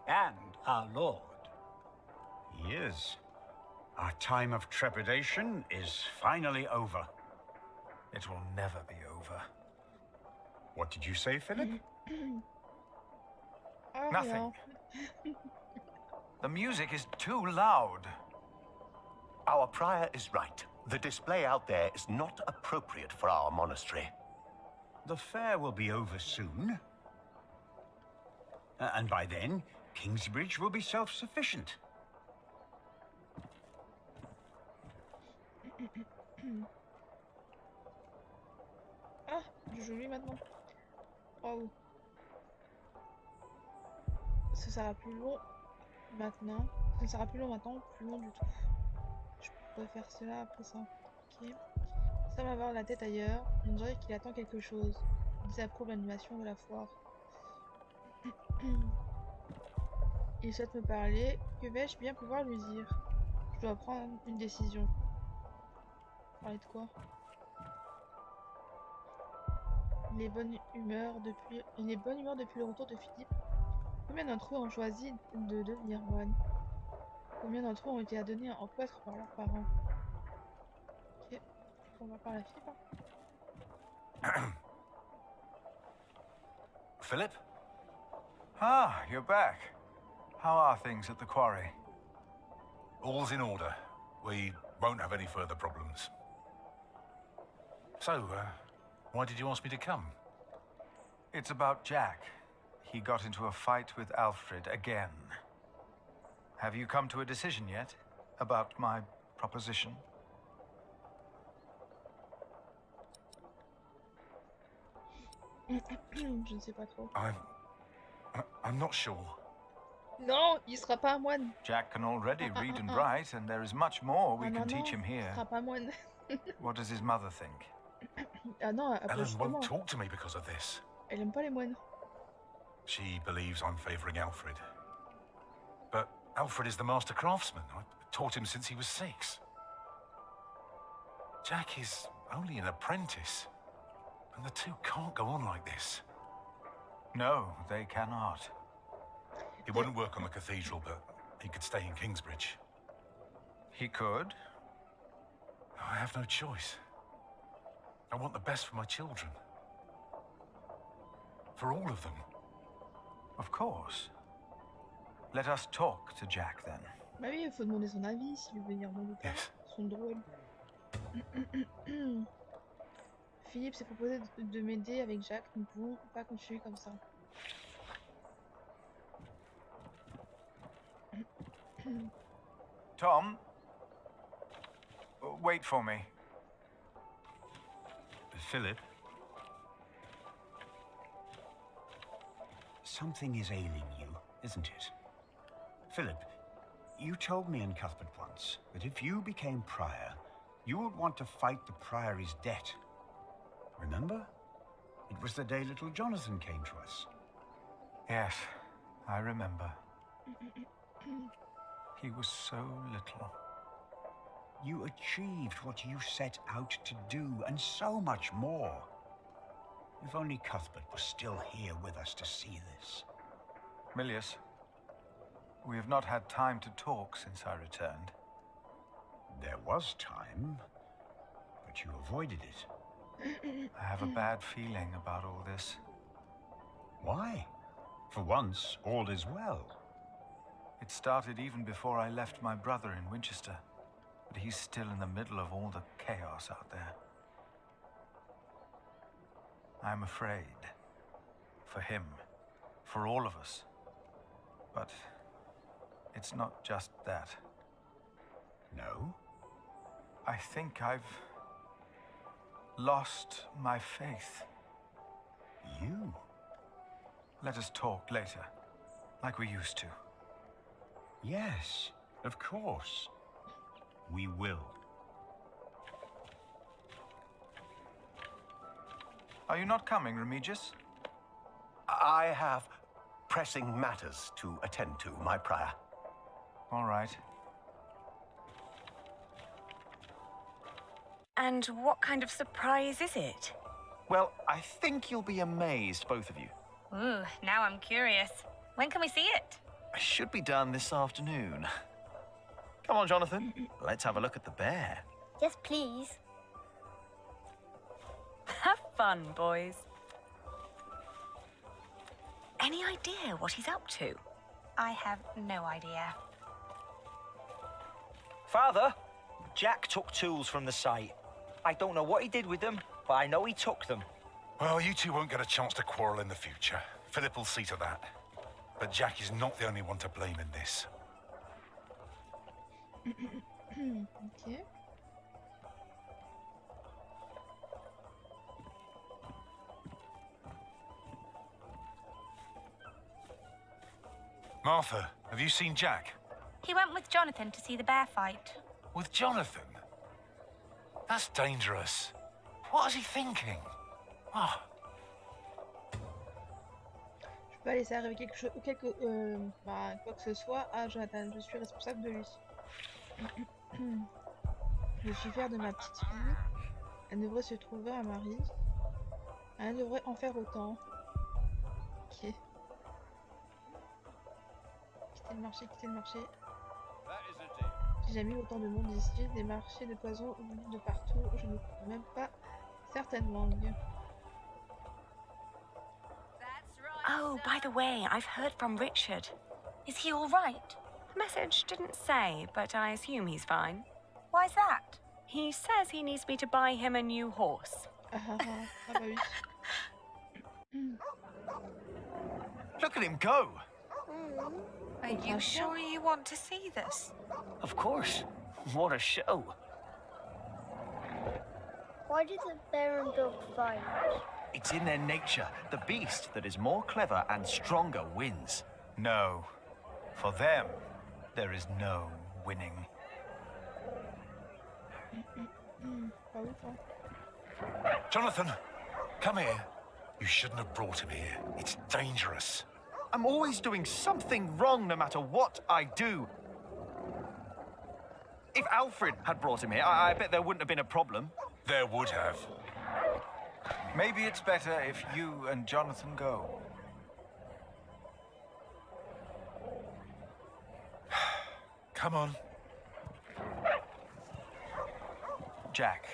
And our lord. He is. Our time of trepidation is finally over. It will never be over. What did you say, Philip? Nothing. The music is too loud. Our prior is right. The display out there is not appropriate for our monastery. The fair will be over soon. And by then, Kingsbridge will be self-sufficient. Ah, je joue lui maintenant. Oh. Ce sera plus long maintenant. Ce sera plus long maintenant, plus long du tout. Je peux faire cela après ça. Ok. Sans avoir la tête ailleurs, on dirait qu'il attend quelque chose. Il désapprouve l'animation de la foire. Il souhaite me parler. Que vais-je bien pouvoir lui dire? Je dois prendre une décision. Parler de quoi? Il est bonne humeur depuis le retour de Philippe. Combien d'entre eux ont choisi de devenir moines? Combien d'entre eux ont été adonnés en cloître par leurs parents? Ok, on va parler à Philippe. Hein. Philip? Ah, you're back. How are things at the quarry? All's in order. We won't have any further problems. So, why did you ask me to come? It's about Jack. He got into a fight with Alfred again. Have you come to a decision yet about my proposition? Je ne sais pas trop. I'm not sure. Non, il sera pas un moine. Jack can already read and write, and there is much more we can teach him Il here. sera pas moine. What does his mother think? Ah non, après Ellen justement, won't talk to me because of this. elle aime pas les moines. She believes I'm favouring Alfred. But Alfred is the master craftsman. I taught him since he was 6. Jack is only an apprentice. And the two can't go on like this. No, they cannot. He wouldn't work on the cathedral, but he could stay in Kingsbridge. He could? I have no choice. I want the best for my children. For all of them. Of course. Let us talk to Jack then. Bah oui, il faut demander son avis s'il veut venir dans le temps. Son drôle. Philippe s'est proposé de m'aider avec Jacques. Nous ne pouvons pas continuer comme ça. Tom? Wait for me. Philip? Something is ailing you, isn't it? Philip, you told me and Cuthbert once that if you became prior, you would want to fight the priory's debt. Remember? It was the day little Jonathan came to us. Yes, I remember. He was so little. You achieved what you set out to do, and so much more. If only Cuthbert was still here with us to see this. Milius, we have not had time to talk since I returned. There was time, but you avoided it. I have a bad feeling about all this. Why? For once, all is well. It started even before I left my brother in Winchester, but he's still in the middle of all the chaos out there. I'm afraid. For him. For all of us. But it's not just that. No? I think I've lost my faith. You? Let us talk later, like we used to. Yes, of course. We will. Are you not coming, Remigius? I have pressing matters to attend to, my prior. All right. And what kind of surprise is it? Well, I think you'll be amazed, both of you. Ooh, now I'm curious. When can we see it? It should be done this afternoon. Come on, Jonathan. Let's have a look at the bear. Yes, please. Have fun, boys. Any idea what he's up to? I have no idea. Father, Jack took tools from the site. I don't know what he did with them, but I know he took them. Well, you two won't get a chance to quarrel in the future. Philip will see to that. But Jack is not the only one to blame in this. Ok. Martha, have you seen Jack? He went with Jonathan to see the bear fight. With Jonathan? That's dangerous. What is he thinking? Oh. Je peux pas laisser arriver quelque chose, quoi que ce soit à Jonathan. Je suis responsable de lui. Je suis fière de ma petite fille. Elle devrait se trouver un mari. Elle devrait en faire autant. Ok. Quitter le marché, quitter le marché. J'ai jamais eu autant de monde ici, des marchés de poisons de partout. Je ne comprends même pas certaines langues. Oh, by the way, I've heard from Richard. Is he all right? Message didn't say, but I assume he's fine. Why's that? He says he needs me to buy him a new horse. Look at him go! Are you sure you want to see this? Of course. What a show. Why did the bear and dog fight? It's in their nature. The beast that is more clever and stronger wins. No. For them, there is no winning. Pas ouf, hein. Jonathan, come here. You shouldn't have brought him here. It's dangerous. I'm always doing something wrong no matter what I do. If Alfred had brought him here, I bet there wouldn't have been a problem. There would have. Maybe it's better if you and Jonathan go. Come on. Jack.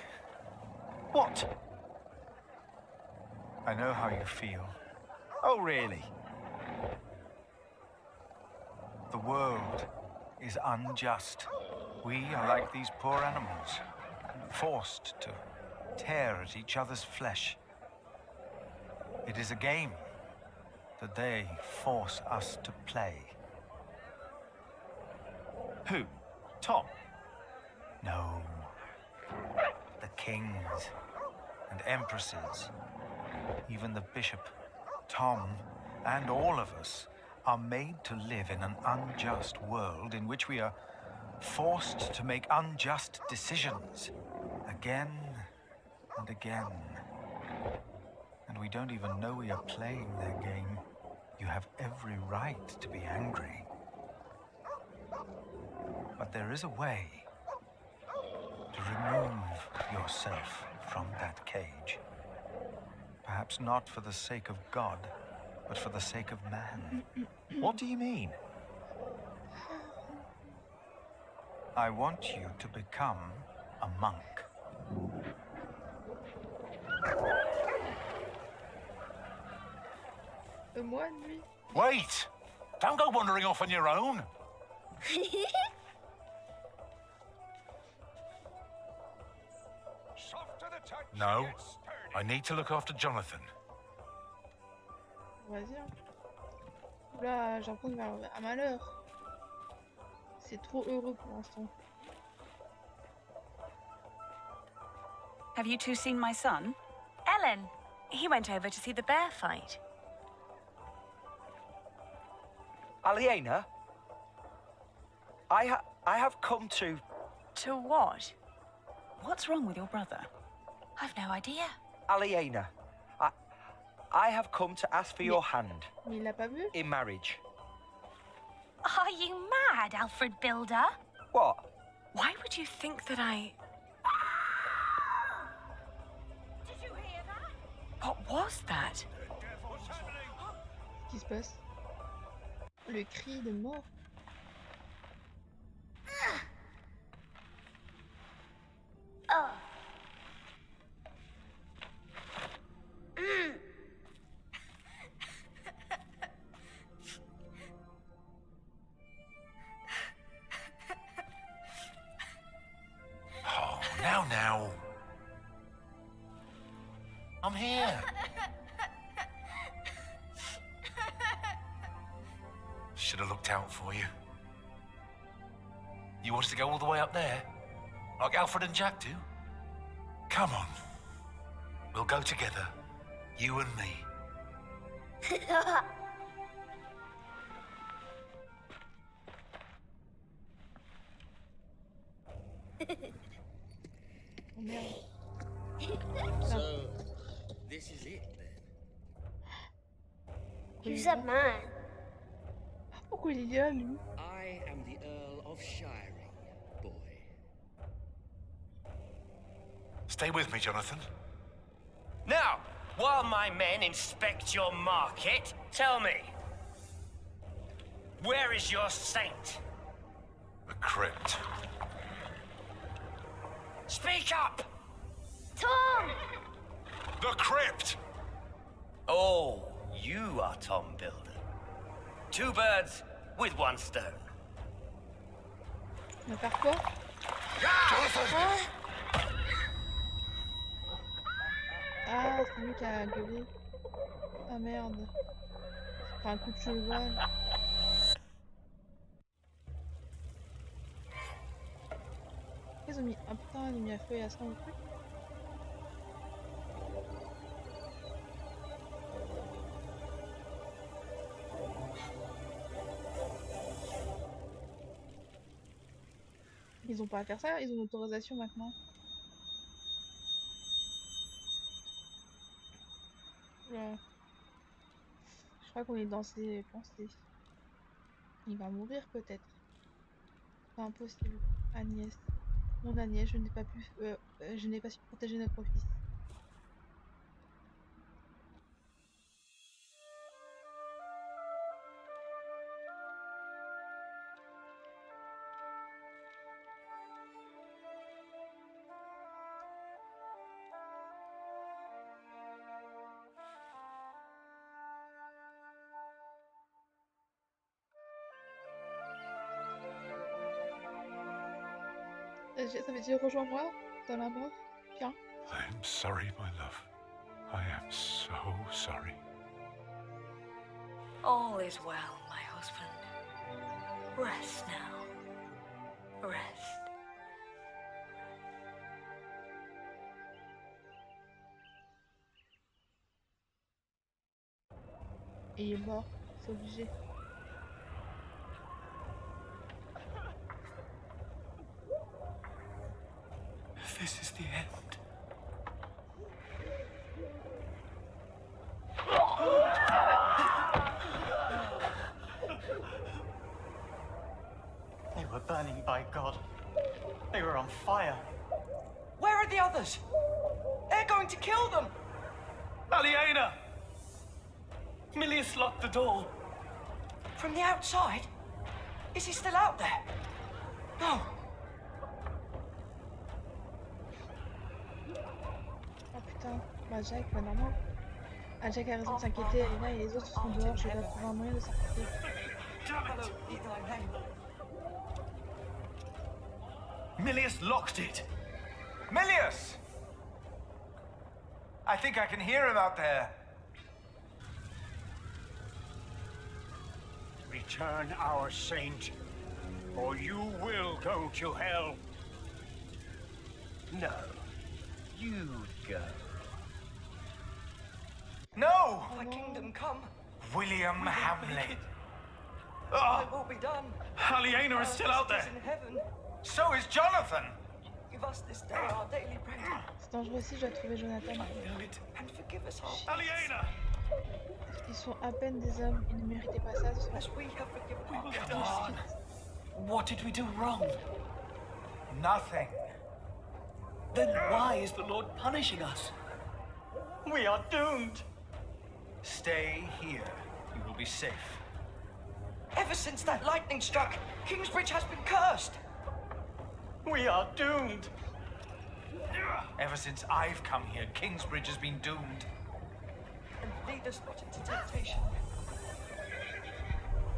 What? I know how you feel. Oh, really? The world is unjust. We are like these poor animals, forced to tear at each other's flesh. It is a game that they force us to play. Who? Tom? No. The kings and empresses, even the bishop, Tom, and all of us are made to live in an unjust world in which we are forced to make unjust decisions again and again. And we don't even know we are playing their game. You have every right to be angry. But there is a way to remove yourself from that cage. Perhaps not for the sake of God, but for the sake of man. What do you mean? I want you to become a monk. Moi, lui. Wait! Don't go wandering off on your own. No, I need to look after Jonathan. Vas-y. Hein. Oula, j'ai l'impression qu'il va avoir un malheur. C'est trop heureux pour l'instant. Have you two seen my son? Ellen. He went over to see the bear fight. Aliena? I have come to... To what? What's wrong with your brother? I've no idea. Aliena, I have come to ask for your hand. Mais il l'a pas vu? In marriage. Are you mad, Alfred Builder? What? Why would you think that I... Did you hear that? What was that? Qu'est-ce qui se passe? Le cri de mort. Oh. Oh, now. I'm here. Should have looked out for you. You want us to go all the way up there? Like Alfred and Jack do? Come on. We'll go together. You and me. Oh merde. So, this is it then? Who's that man? Pourquoi il est là, lui? I am the Earl of Shiring, boy. Stay with me, Jonathan. Now, while my men inspect your market, tell me, where is your saint? The crypt. Speak up! Tom! The crypt! Oh, you are Tom Builder. Two birds with one stone. On va faire quoi? Ah, c'est lui qui a gueulé. Ah merde. Enfin, un coup de cheval. Ils ont mis... Ah putain, ils ont mis à feu et à sang le truc. Ils ont pas à faire ça, ils ont l'autorisation maintenant. Oula. Je crois qu'on est dans ses pensées. Il va mourir peut-être. C'est impossible. Agnès. Mon Agnès, je n'ai pas su protéger notre fils. Ça veut dire rejoins-moi dans la mort. Viens. I am sorry, my love. I am so sorry. All is well, my husband. Rest now. Rest. Et il est mort, c'est obligé. This is the end. They were burning by God. They were on fire. Where are the others? They're going to kill them! Aliena! Milius locked the door. From the outside? Is he still out there? No. Oh putain, bah Jack, bah normalement. Ah, Jack a raison de s'inquiéter, Elena et les autres sont dehors, je dois trouver un moyen de s'inquiéter. Milius locked it. Milius! I think I can hear him out there. Return our saint, or you will go to hell. No. You go. No! Thy kingdom come. William Hamley. Thy will be done. Aliena is still out there. In heaven. So is Jonathan. Give us this day our daily bread. C'est dangereux aussi, je dois trouver Jonathan. And forgive us our Aliena! Ils sont à peine des hommes, ils ne méritaient pas ça. As we have forgiven our Come on. What did we do wrong? Nothing. Then why is the Lord punishing us? We are doomed. Stay here. You will be safe. Ever since that lightning struck, Kingsbridge has been cursed. We are doomed. Ever since I've come here, Kingsbridge has been doomed. And lead us not into temptation.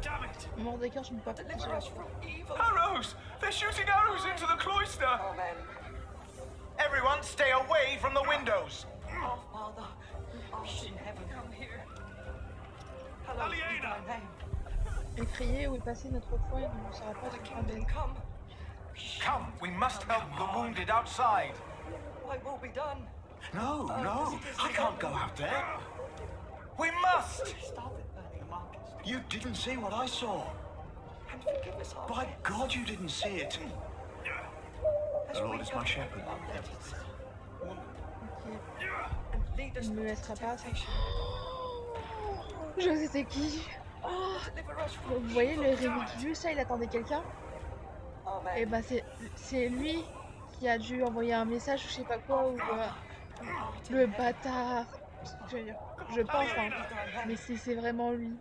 Damn it! Mort des cœurs, je ne peux pas compter sur Deliver la us from evil. Arrows! They're shooting arrows into the cloister! Amen. Everyone, stay away from the windows. Our Father, who art in heaven, come here. Hallowed be thy name. Et crier où est passé notre foi, il ne sera pas sur un bel. Come, we must help the wounded outside. Thy will be done. No, no. I can't go out there. We must! Stop it, burning Marcus. You didn't see what I saw. And forgive us our By sins. God, you didn't see it. As The we Lord is have my shepherd. forgiven our debtors. Ok, And lead us il ne me not laissera into pas. temptation. Je sais c'est qui. Deliver us from Vous voyez le evil. Rémigius, là, il attendait quelqu'un. Amen. Et bah c'est lui qui a dû envoyer un message ou je sais pas quoi ou le bâtard. Je pense hein, mais c'est vraiment lui.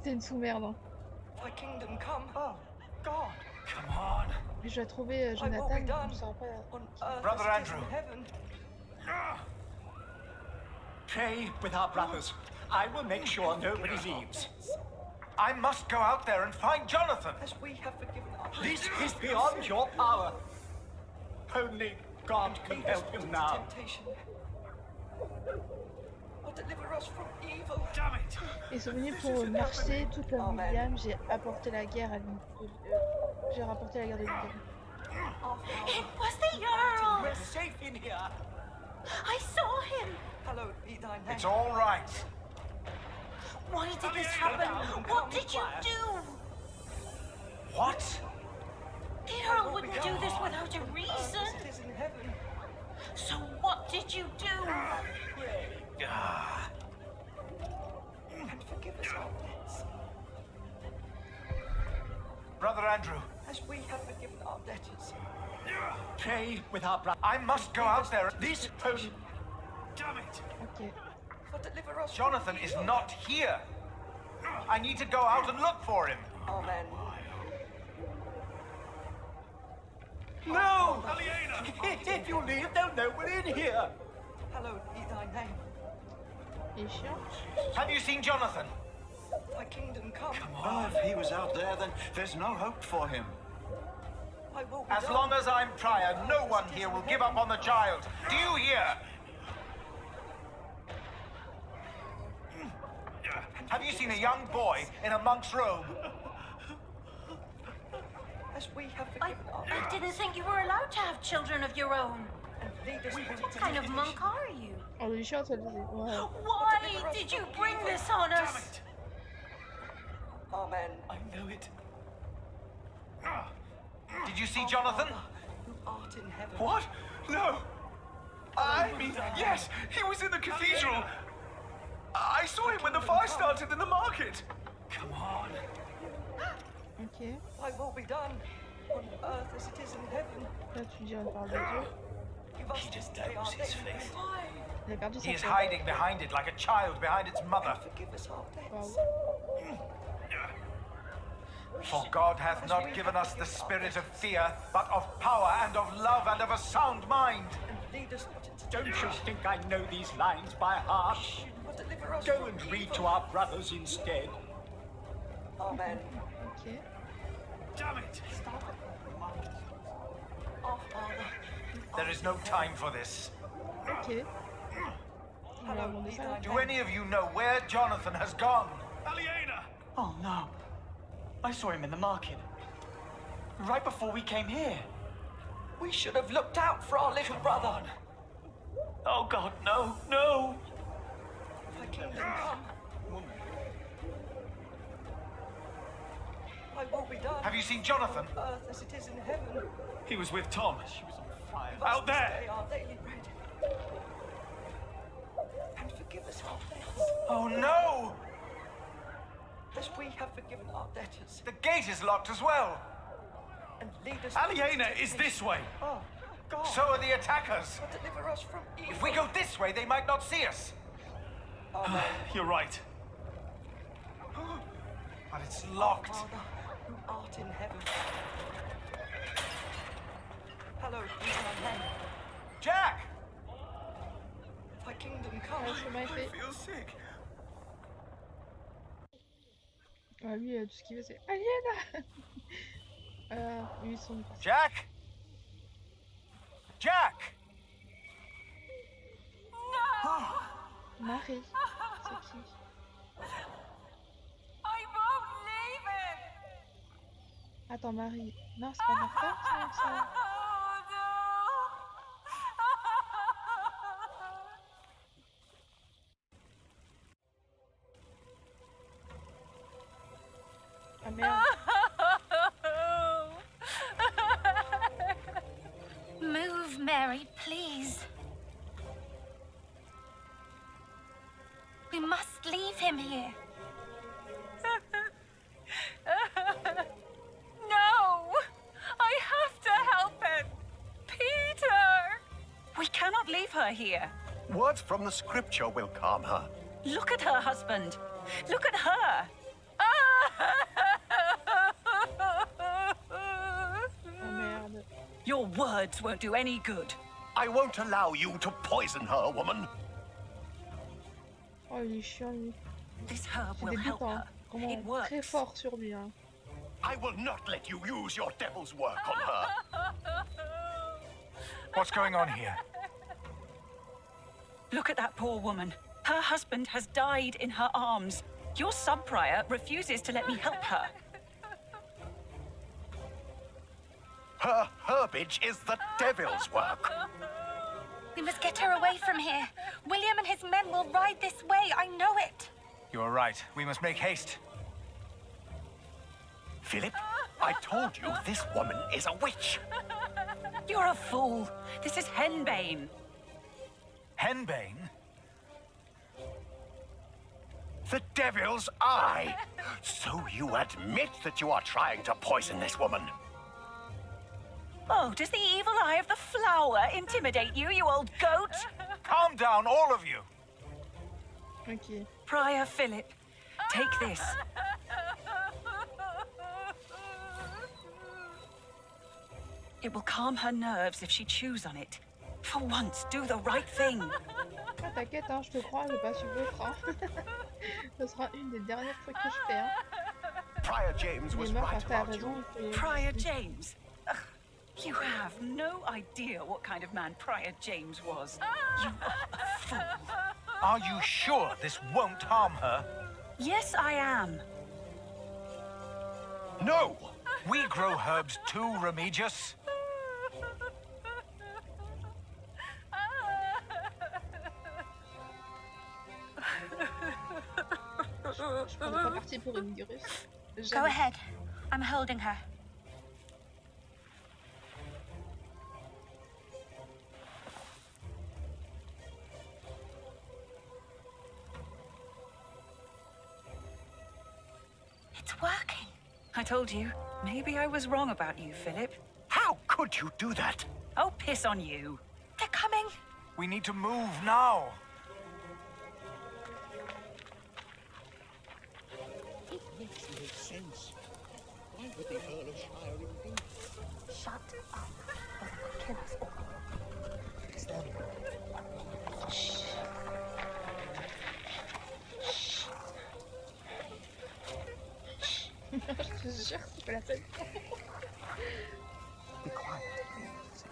C'est une sous-merde. Hein. Thy kingdom come. Oh, God. Come on. Mais je dois trouver Jonathan, will be on done. ne saura pas. On earth Brother as it is Andrew. in heaven. Pray with our brothers. I will make sure nobody leaves. I must go out there and find Jonathan. As we have forgiven our This is beyond your power. Only God can lead us help not him into now. temptation. Or deliver us from evil. Damn it! Et sont venus pour marcher tout comme William, j'ai apporté la guerre à j'ai rapporté la guerre de William. It was the Earl! We're safe in here. I saw him! Hallowed be thy name. It's all right. Why did this happen? What did you do? What? The Peter wouldn't do this without a reason. So what did you do? And forgive us our debts, Brother Andrew. as we have forgiven our debtors. Pray with our brother. I must go out there. This potion. Damn it! Ok. For deliver us. Jonathan is not here. I need to go out and look for him. Amen. No! If you leave, they'll know we're in here. Hallowed be thy name. Il est chiant. Have you seen Jonathan? Thy kingdom come. Oh, if he was out there, then there's no hope for him. Thy will be As done. long as I'm prior, no one here will give up on the child. Do you hear? Have you seen a young boy in a monk's robe? As we have forgiven our I didn't think you were allowed to have children of your own. and lead us not What into kind of temptation. monk are you? Oh, il est chiant, celle-ci. Ouais. Why did you bring this on us? Amen. I know it. Did you see Jonathan? Who art in heaven. What? No. I mean, yes, he was in the cathedral. I saw him when the fire started in the market. Come on. Ok. Thy will be done on earth as it is in heaven. Là, tu dis on parle de Dieu. Give us He just this day our knows his daily faith. bread. Il a perdu sa He is foi. hiding behind it like a child behind its mother. Forgive us our debts. Waouh. For God hath not given us the spirit of fear, but of power and of love and of a sound mind. And lead us not into Don't you think I know these lines by heart? but deliver us Go from and read evil. to our brothers instead. Amen. Ok. Damn it! Our Father. There is no time for this. Ok. Il va Hallowed abonder be ça. thy Do any of you know where Jonathan has gone? Aliena! Oh no. I saw him in the market. Right before we came here. We should have looked out for our little brother. Oh God, no, no. Thy kingdom come. Thy will be done. Have you seen Jonathan? On earth as it is in heaven. He was with Tom. Give us Out this there. day our daily bread. And forgive us our debts, Oh no! as we have forgiven our debtors. The gate is locked as well. And lead us not into Aliena is this way. Oh, God. So are the attackers. But deliver us from evil. If we go this way, they might not see us. Amen. You're right. But it's locked. Our Father, who art in heaven. Hallowed be thy name. Jack! Thy kingdom come. Ouais, c'est mal fait. feel sick. Ouais, lui, tout ce qu'il veut, c'est Aliena. Lui, ils sont. Jack? Jack! Marie. C'est qui? I won't leave him. Attends, Marie. Non, c'est pas Martha, ça. Ah merde. Move, Mary, please. We must leave him here. No! I have to help him! Peter! We cannot leave her here. Words from the scripture will calm her. Look at her husband. Look at her. Oh merde. Your words won't do any good. I won't allow you to poison her, woman. Oh, il est chiant, lui. This herb C'est will help dégoûtant. her. Comment It works. très fort sur lui, hein. I will not let you use your devil's work on her. What's going on here? Look at that poor woman. Her husband has died in her arms. Your sub-prior refuses to let me help her. Her herbage is the devil's work. We must get her away from here. William and his men will ride this way. I know it. You are right. We must make haste. Philip, I told you this woman is a witch. You're a fool. This is henbane. Henbane? The devil's eye. So you admit that you are trying to poison this woman? Oh, does the evil eye of the flower intimidate you, you old goat? Calm down, all of you. Ok. Prior Philip, take this. It will calm her nerves if she chews on it. For once, do the right thing. Ah, t'inquiète, hein, je te crois, je vais pas suivre l'autre. Hein. Ce sera une des dernières fois que je fais. Hein. Prior James was right about you. Prior James? Ugh, you have no idea what kind of man Prior James was. You are a fool. Are you sure this won't harm her? Yes, I am. No! We grow herbs too, Remigius. Je prends pas parti pour une virus. Go ahead. I'm holding her. It's working. I told you. Maybe I was wrong about you, Philip. How could you do that? Oh, piss on you. They're coming. We need to move now. It makes no sense. Why would the Earl of Shire invade? Shut up, or they will kill us all. It's them. Shh. Je te jure, c'est pas la peine. Be quiet, please.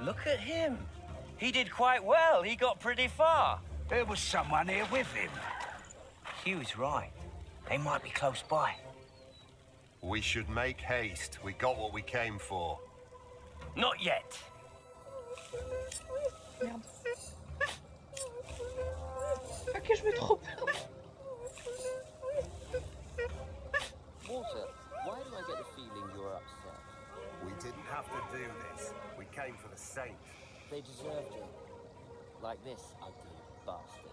Look at him. He did quite well. He got pretty far. There was someone here with him. Hugh's right. They might be close by. We should make haste. We got what we came for. Not yet. Merde. Ok, je me trompe. Walter, why do I get the feeling you're upset? We didn't have to do this. We came for the saint. They deserved it. Like this ugly bastard.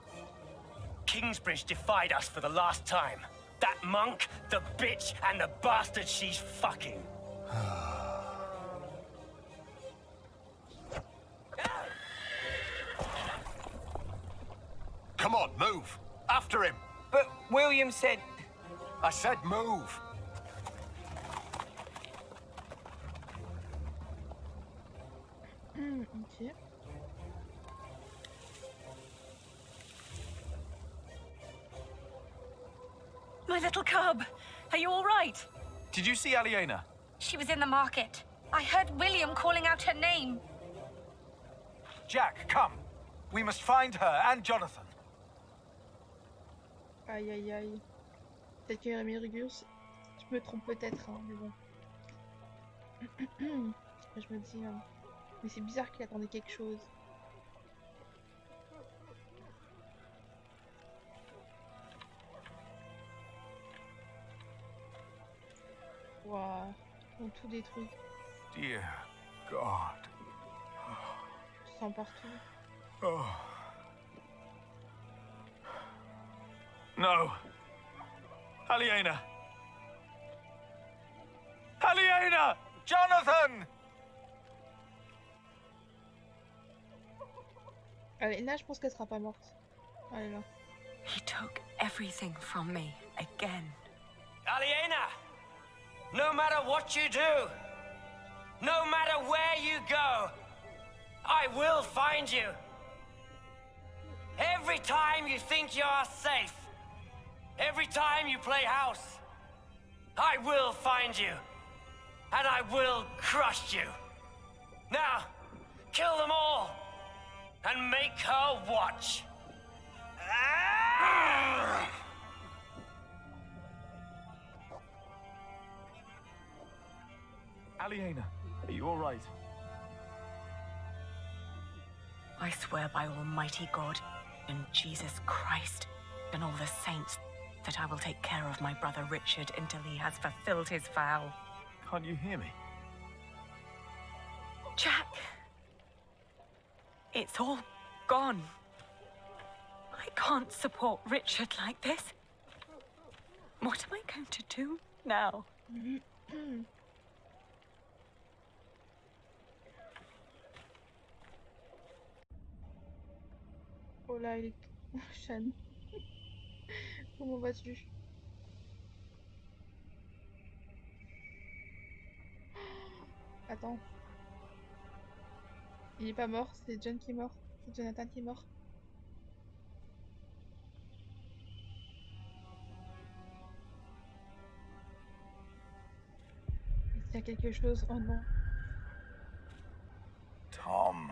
Kingsbridge defied us for the last time. That monk, the bitch, and the bastard she's fucking. Come on, move. After him. But William said... I said move. Ok. My little cub, are you all right? Did you see Aliena? She was in the market. I heard William calling out her name. Jack, come. We must find her and Jonathan. Aïe aïe aïe. Peut-être qu'il y a Remigius. Je me trompe peut-être, hein, mais bon. Je me dis... Mais c'est bizarre qu'il attendait quelque chose. Waouh. Ils ont tout détruit. Dear God. Sang partout. Oh. No. Aliena. Aliena! Jonathan! Aliena, je pense qu'elle sera pas morte. Elle est là. He took everything from me again. Aliena! No matter what you do, no matter where you go, I will find you. Every time you think you're safe, every time you play house, I will find you. And I will crush you. Now, kill them all. And make her watch. Aliena, are you all right? I swear by Almighty God and Jesus Christ and all the saints that I will take care of my brother Richard until he has fulfilled his vow. Can't you hear me? Jack, it's all gone. I can't support Richard like this. What am I going to do now? Oh là, il est tout Shan. Comment vas-tu? Attends. Il est pas mort, c'est John qui est mort. C'est Jonathan qui est mort. Il y a quelque chose. Oh non. Tom.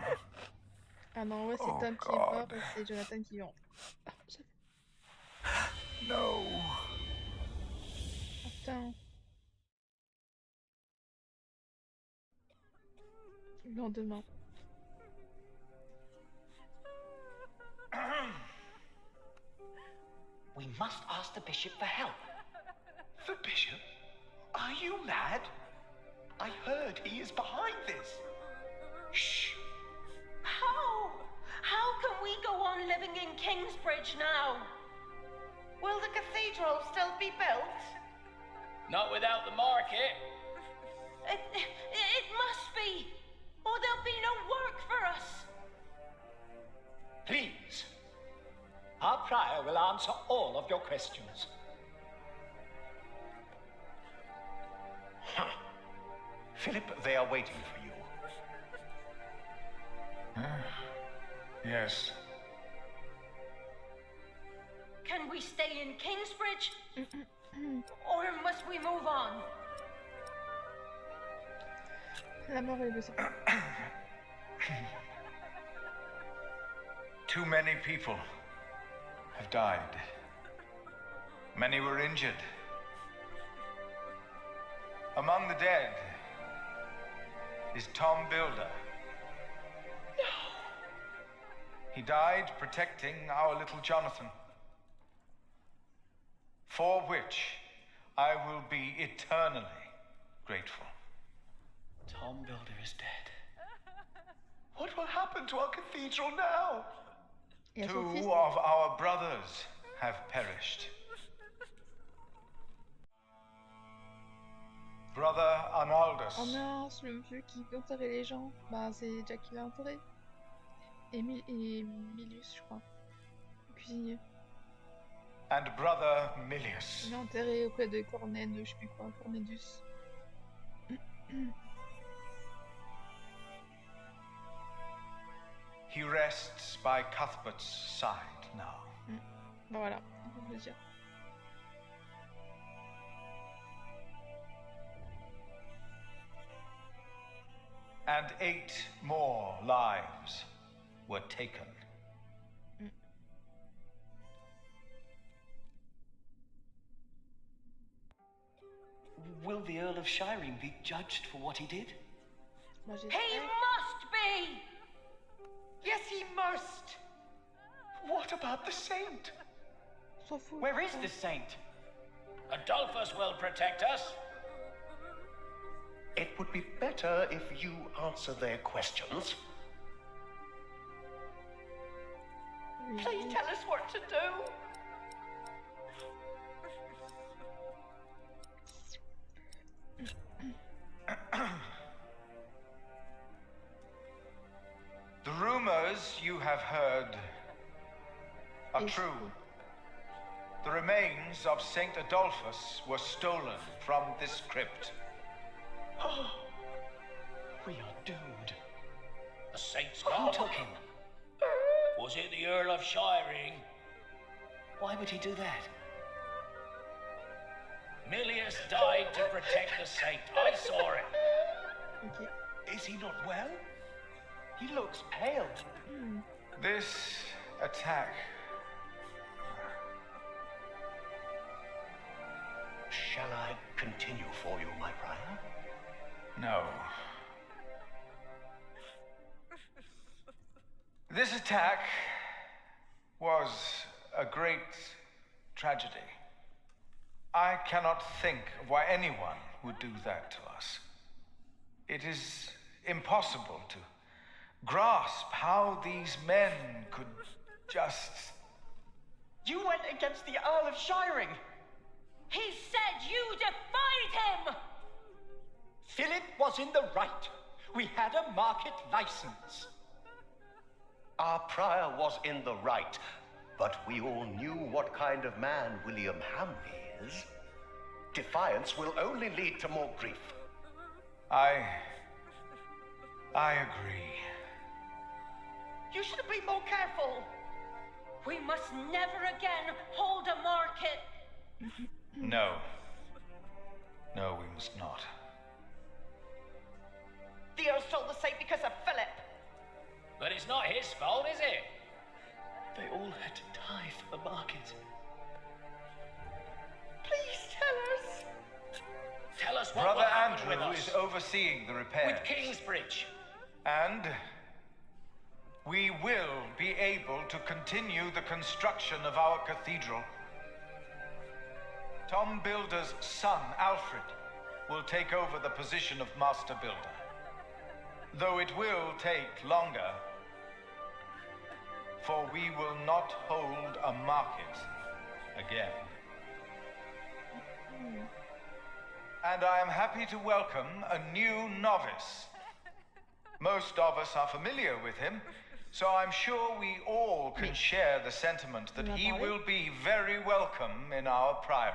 Ah non, ouais, c'est Oh, Tom qui est mort God. et c'est Jonathan qui vient. No. Putain. Le lendemain. We must ask the bishop for help. The bishop? Are you mad? I heard he is behind this. Shh! How? How can we go on living in Kingsbridge now? Will the cathedral still be built? Not without the market. It must be, or there'll be no work for us. Please. Our prior will answer all of your questions. Philip, they are waiting for you. Yes. Can we stay in Kingsbridge? Or must we move on? La mort est blessée. Too many people have died. Many were injured. Among the dead is Tom Builder. No. He died protecting our little Jonathan, for which I will be eternally grateful. Tom Builder is dead. What will happen to our cathedral now? Two of our brothers have perished. Brother Arnaldus. Oh mince, le vieux qui veut enterrer les gens. Bah, c'est Jack qui l'a enterré. Et Milius, je crois. Le cuisinier. And brother Milius. Il est enterré auprès de Cornène, je sais plus quoi, Cornelius. He rests by Cuthbert's side now. Bah voilà, on peut le dire. And 8 more lives were taken. Will the Earl of Shiring be judged for what he did? He must be! Yes, he must! What about the saint? Where is the saint? Adolphus will protect us. It would be better if you answer their questions. Please tell us what to do. The rumors you have heard are true. The remains of Saint Adolphus were stolen from this crypt. Oh, we are doomed. The saint's Who gone. took him? Was it the Earl of Shiring? Why would he do that? Milius died to protect the saint. I saw it. Ok. Is he not well? He looks pale. This attack. Shall I continue for you, my prior? No. This attack was a great tragedy. I cannot think of why anyone would do that to us. It is impossible to grasp how these men could just... You went against the Earl of Shiring. He said you defied him! Philip was in the right. We had a market license. Our prior was in the right, but we all knew what kind of man William Hamley is. Defiance will only lead to more grief. I agree. You should have been more careful. We must never again hold a market. No. No, we must not. The Earl stole the safe because of Philip. But it's not his fault, is it? They all had to die for the market. Please tell us. Tell us what Brother will happen Andrew with us. is overseeing the repairs. With Kingsbridge. And we will be able to continue the construction of our cathedral. Tom Builder's son, Alfred, will take over the position of Master Builder. Though it will take longer, for we will not hold a market again. And I am happy to welcome a new novice. Most of us are familiar with him, so I'm sure we all can share the sentiment that he will be very welcome in our priory.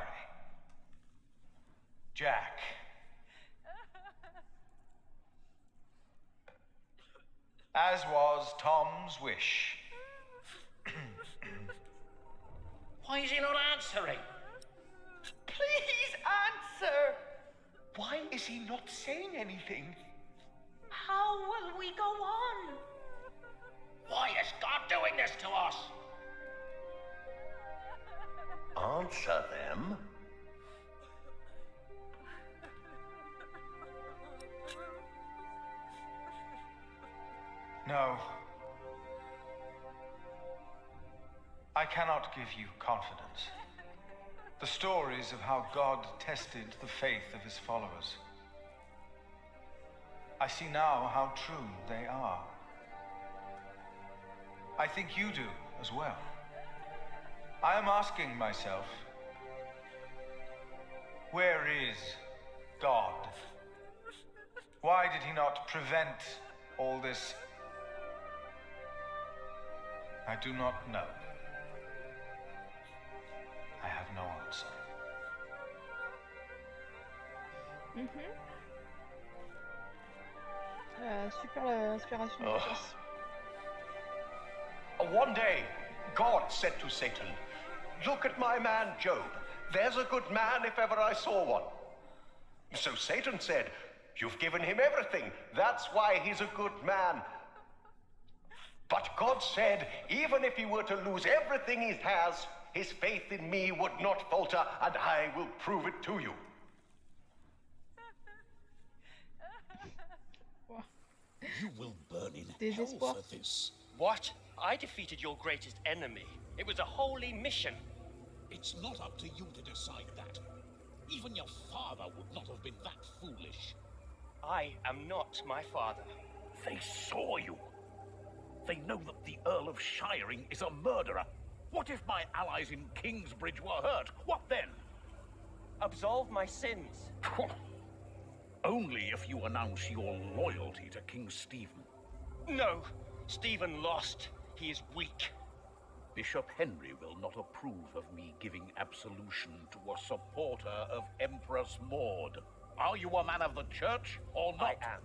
Jack. As was Tom's wish. Why is he not answering? Please answer. Why is he not saying anything? How will we go on? Why is God doing this to us? Answer them. No. I cannot give you confidence. The stories of how God tested the faith of his followers. I see now how true they are. I think you do as well. I am asking myself, where is God? Why did he not prevent all this? I do not know. I have no answer. Super l'inspiration de Lucas. One day, God said to Satan, "Look at my man Job. There's a good man if ever I saw one." So Satan said, "You've given him everything. That's why he's a good man." But God said, even if he were to lose everything he has, his faith in me would not falter, and I will prove it to you. You will burn in hell for this. What? I defeated your greatest enemy. It was a holy mission. It's not up to you to decide that. Even your father would not have been that foolish. I am not my father. They saw you. They know that the Earl of Shiring is a murderer. What if my allies in Kingsbridge were hurt? What then? Absolve my sins. Only if you announce your loyalty to King Stephen. No, Stephen lost. He is weak. Bishop Henry will not approve of me giving absolution to a supporter of Empress Maud. Are you a man of the church or not? I am.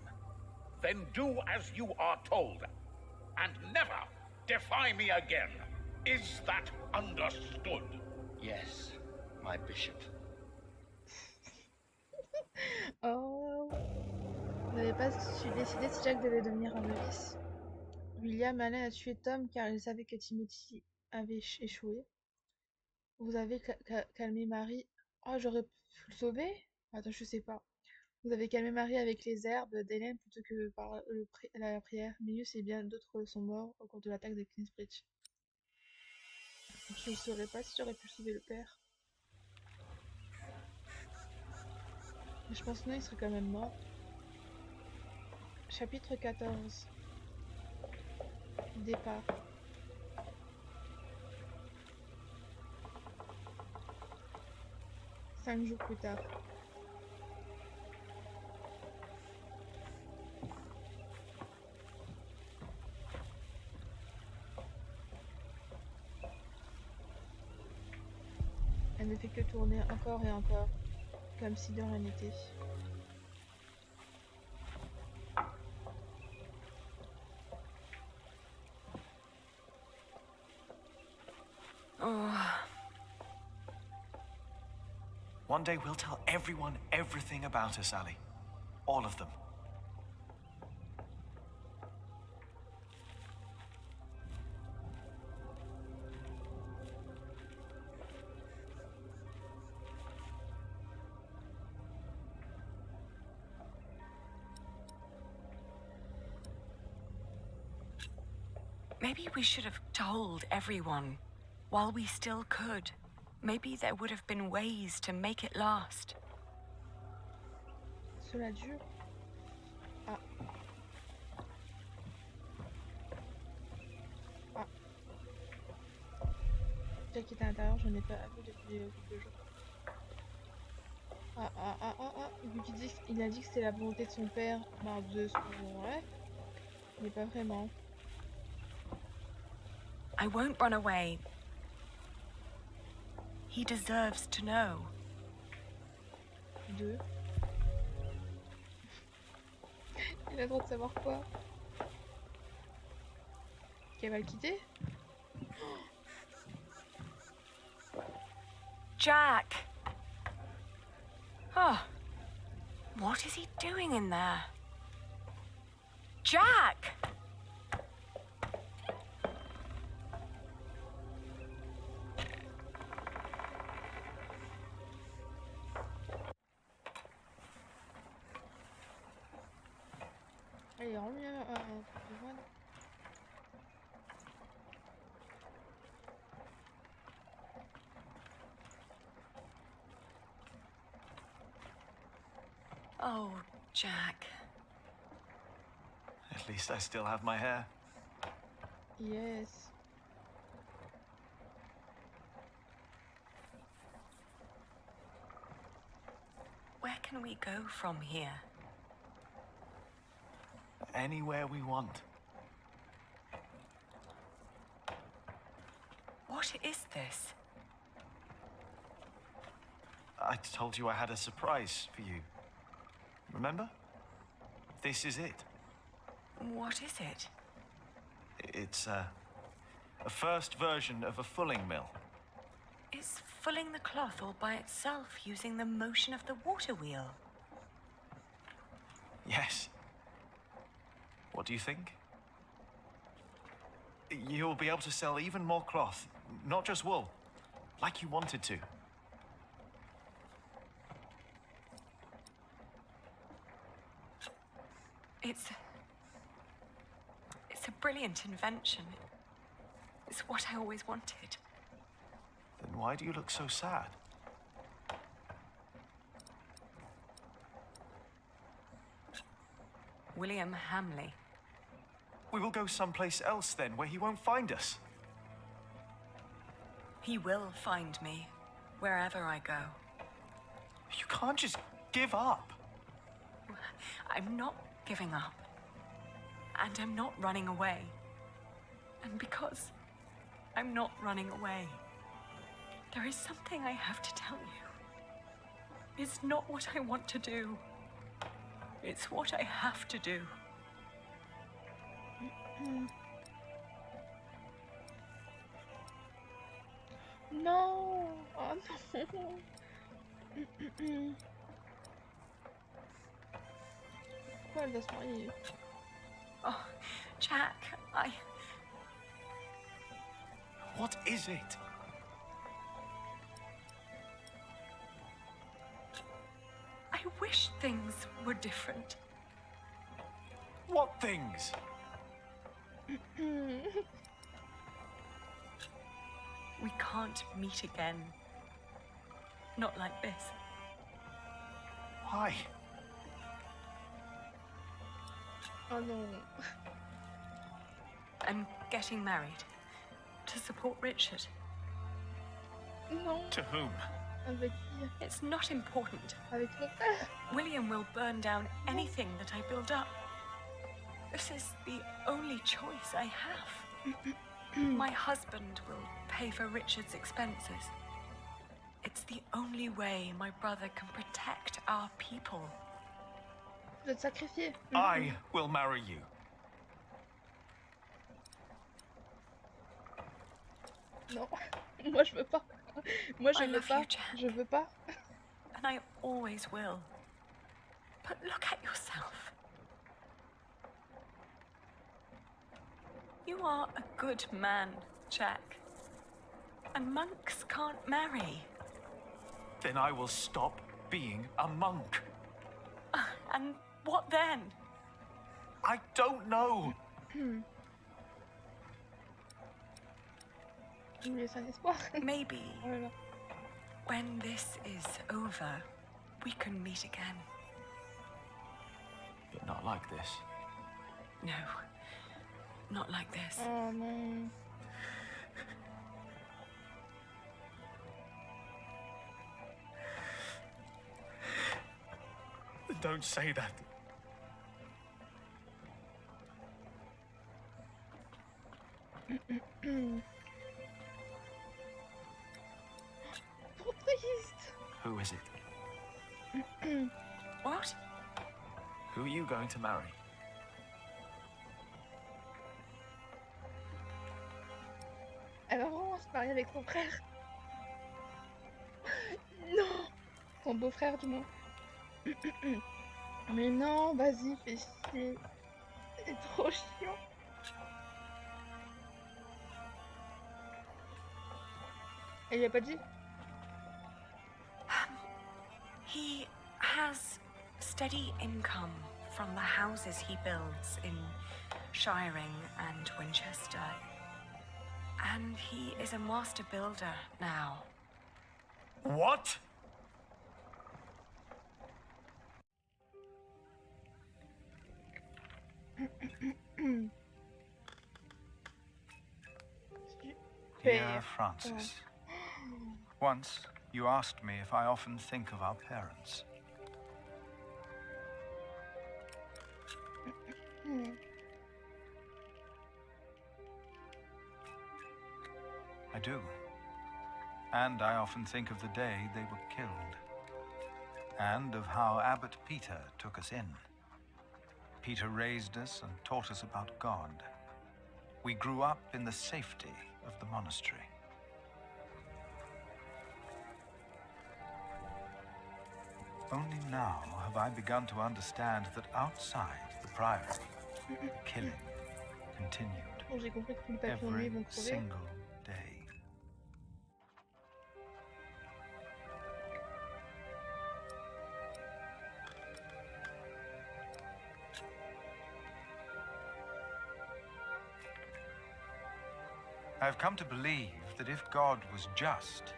Then do as you are told. And never defy me again. Is that understood? Yes, my bishop. Oh. Vous n'avez pas décidé si Jack devait devenir un novice. William allait à tuer Tom car il savait que Timothy avait échoué. Vous avez calmé Marie. Oh, j'aurais pu le sauver? Attends, je sais pas. Vous avez calmé Marie avec les herbes d'Hélène plutôt que par la prière. Milius et bien d'autres sont morts au cours de l'attaque de Kingsbridge. Je ne saurais pas si j'aurais pu sauver le père. Mais je pense que non, il serait quand même mort. Chapitre 14. Départ. Cinq jours plus tard. Elle ne fait que tourner encore et encore, comme si de rien n'était. Oh. One day we'll tell everyone everything about us, Ali. All of them. Maybe we should have told everyone while we still could. Maybe there would have been ways to make it last. Cela dure. Ah. Ah. Jack est à l'intérieur, je n'ai pas vu depuis quelques jours. Vu il a dit que c'était la volonté de son père, de son... Ouais. Mais pas vraiment. I won't run away. He deserves to know. 2. Il a le droit de savoir quoi? Qu'elle va le quitter? Jack! Oh. What is he doing in there? Jack! Allez, remets un Oh, Jack. At least I still have my hair. Yes. Where can we go from here? Anywhere we want. What is this? I told you I had a surprise for you. Remember? This is it. What is it? It's a first version of a fulling mill. Is fulling the cloth all by itself using the motion of the water wheel? Yes. What do you think? You'll be able to sell even more cloth, not just wool, like you wanted to. It's a brilliant invention. It's what I always wanted. Then why do you look so sad? William Hamley. We will go someplace else then, where he won't find us. He will find me, wherever I go. You can't just give up. I'm not giving up. And I'm not running away. And because I'm not running away, there is something I have to tell you. It's not what I want to do. It's what I have to do. No! Oh no! Pourquoi elle va se marier? Oh, Jack, What is it? I wish things were different. What things? We can't meet again. Not like this. Why? Oh non. I'm getting married to support Richard. Non. To whom? Avec qui? It's not important. Avec mon frère. William will burn down anything that I build up. This is the only choice I have. My husband will pay for Richard's expenses. It's the only way my brother can protect our people. Je vais te sacrifier. I will marry you. Non, moi je veux pas. Moi je I veux love pas. you, Jack. Je veux pas. And I always will. But look at yourself. You are a good man, Jack. And monks can't marry. Then I will stop being a monk. And what then? I don't know. Tu me laisses un espoir. Maybe Voilà. when this is over, we can meet again. But not like this. No, not like this. Oh non. Don't say that. Trop triste. Who is it? What? Who are you going to marry? Elle va vraiment se marier avec son frère. Non. Son beau-frère du moins. Mais non, vas-y, fais chier. C'est trop chiant. Elle lui a pas dit? He has steady income from the houses he builds in Shiring and Winchester. And he is a master builder now. What? Dear Francis, once you asked me if I often think of our parents. I do. And I often think of the day they were killed. And of how Abbot Peter took us in. Peter raised us and taught us about God. We grew up in the safety of the monastery. Only now have I begun to understand that outside the priory, the killing continued. Bon, j'ai compris que tous les papillons de nuit Every vont crever. single day. I have come to believe that if God was just,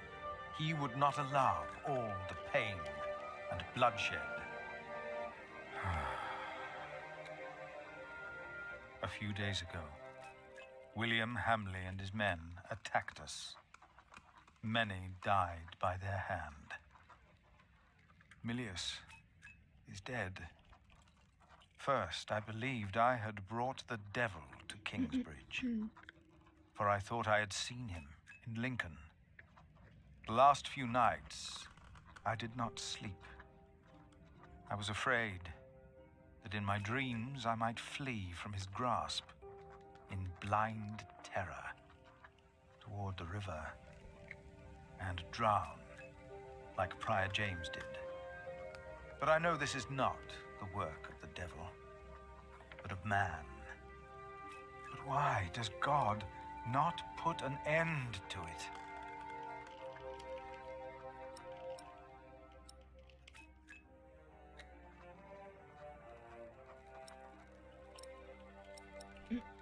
he would not allow all the pain and bloodshed. A few days ago, William Hamley and his men attacked us. Many died by their hand. Milius is dead. First, I believed I had brought the devil to Kingsbridge, for I thought I had seen him in Lincoln. The last few nights, I did not sleep. I was afraid that in my dreams I might flee from his grasp in blind terror toward the river and drown like Prior James did. But I know this is not the work of the devil, but of man. But why does God not put an end to it?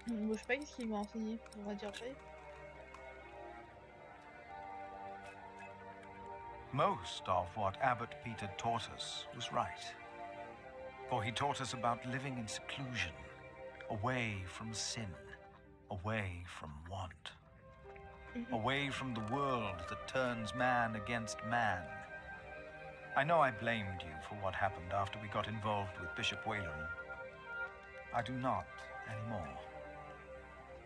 Bon, je sais pas qu'est-ce qu'il m'a enseigné, on va dire vrai. Most of what Abbot Peter taught us was right. For he taught us about living in seclusion, away from sin, away from want, away from the world that turns man against man. I know I blamed you for what happened after we got involved with Bishop Whalen. I do not anymore.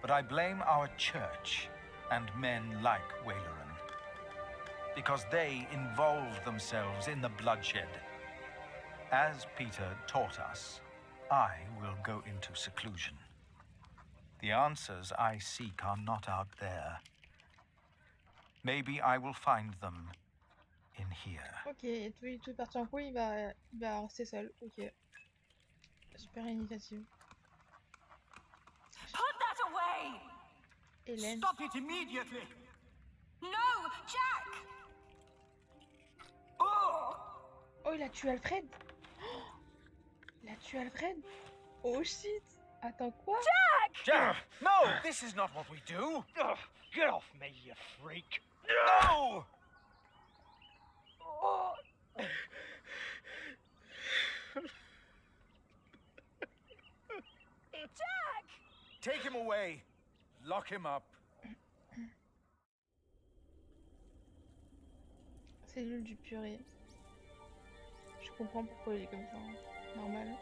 But I blame our church and men like Whaleran, because they involved themselves in the bloodshed. As Peter taught us, I will go into seclusion. The answers I seek are not out there. Maybe I will find them in here. Ok, et tout est parti en couille, il va rester seul. Ok. Super initiative. Put that away! Hélène. Stop it immediately! No, Jack! Oh, il a tué Alfred. Oh, il a tué Alfred. Oh shit. Attends, quoi? Jack! No! This is not what we do! Get off me, you freak! No! Jack! Take him away. Lock him up. Cellule du purée. Je comprends pourquoi il est comme ça. Hein. Normal.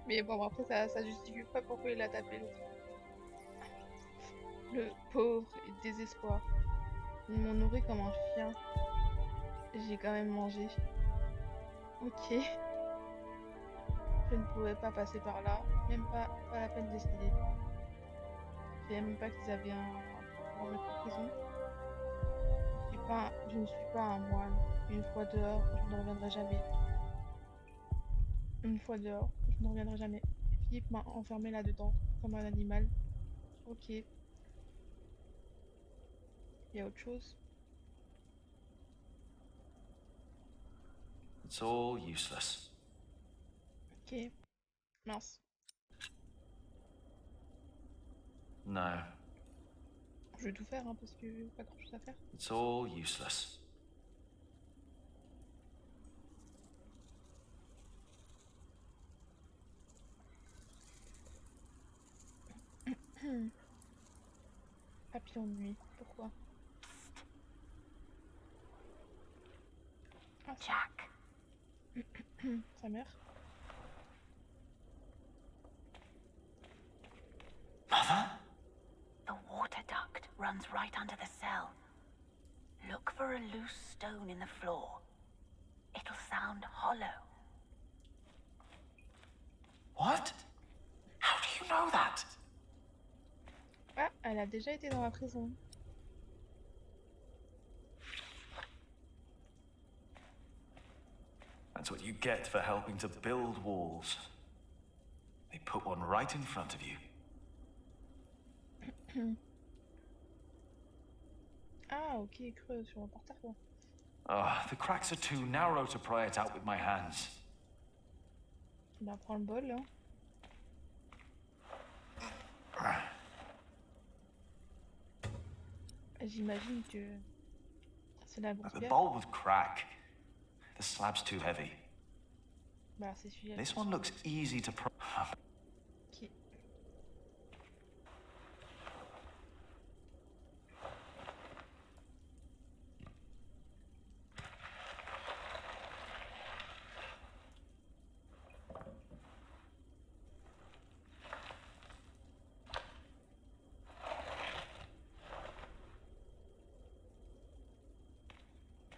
Mais bon, après, ça justifie pas pourquoi il a tapé l'autre. Le pauvre et désespoir. Ils m'ont nourri comme un chien. J'ai quand même mangé. Ok. Je ne pouvais pas passer par là. Même pas la peine d'essayer. Je savais même pas qu'ils avaient un mettre en prison. Je ne suis pas un moine. Une fois dehors, je ne reviendrai jamais. Une fois dehors, je ne reviendrai jamais. Philippe m'a enfermé là-dedans, comme un animal. Ok. Il y a autre chose. It's all useless. Ok. Mince. No, Je vais tout faire, hein, parce que pas grand chose à faire. it's all useless. Papillon de nuit. Pourquoi? Ah, Jack. Sa mère. Mother? The water duct runs right under the cell. Look for a loose stone in the floor. It'll sound hollow. What? How do you know that? Ah, elle a déjà été dans la prison. That's what you get for helping to build walls. They put one right in front of you. Ah, ok, creux sur le portail, quoi. Ah, the cracks are too narrow to pry it out with my hands. Bah, prends le bol, là. J'imagine que c'est la grosse The pierre. bowl would crack. The slab's too heavy. Bah, c'est celui-là. This one looks easy to pry. Ok.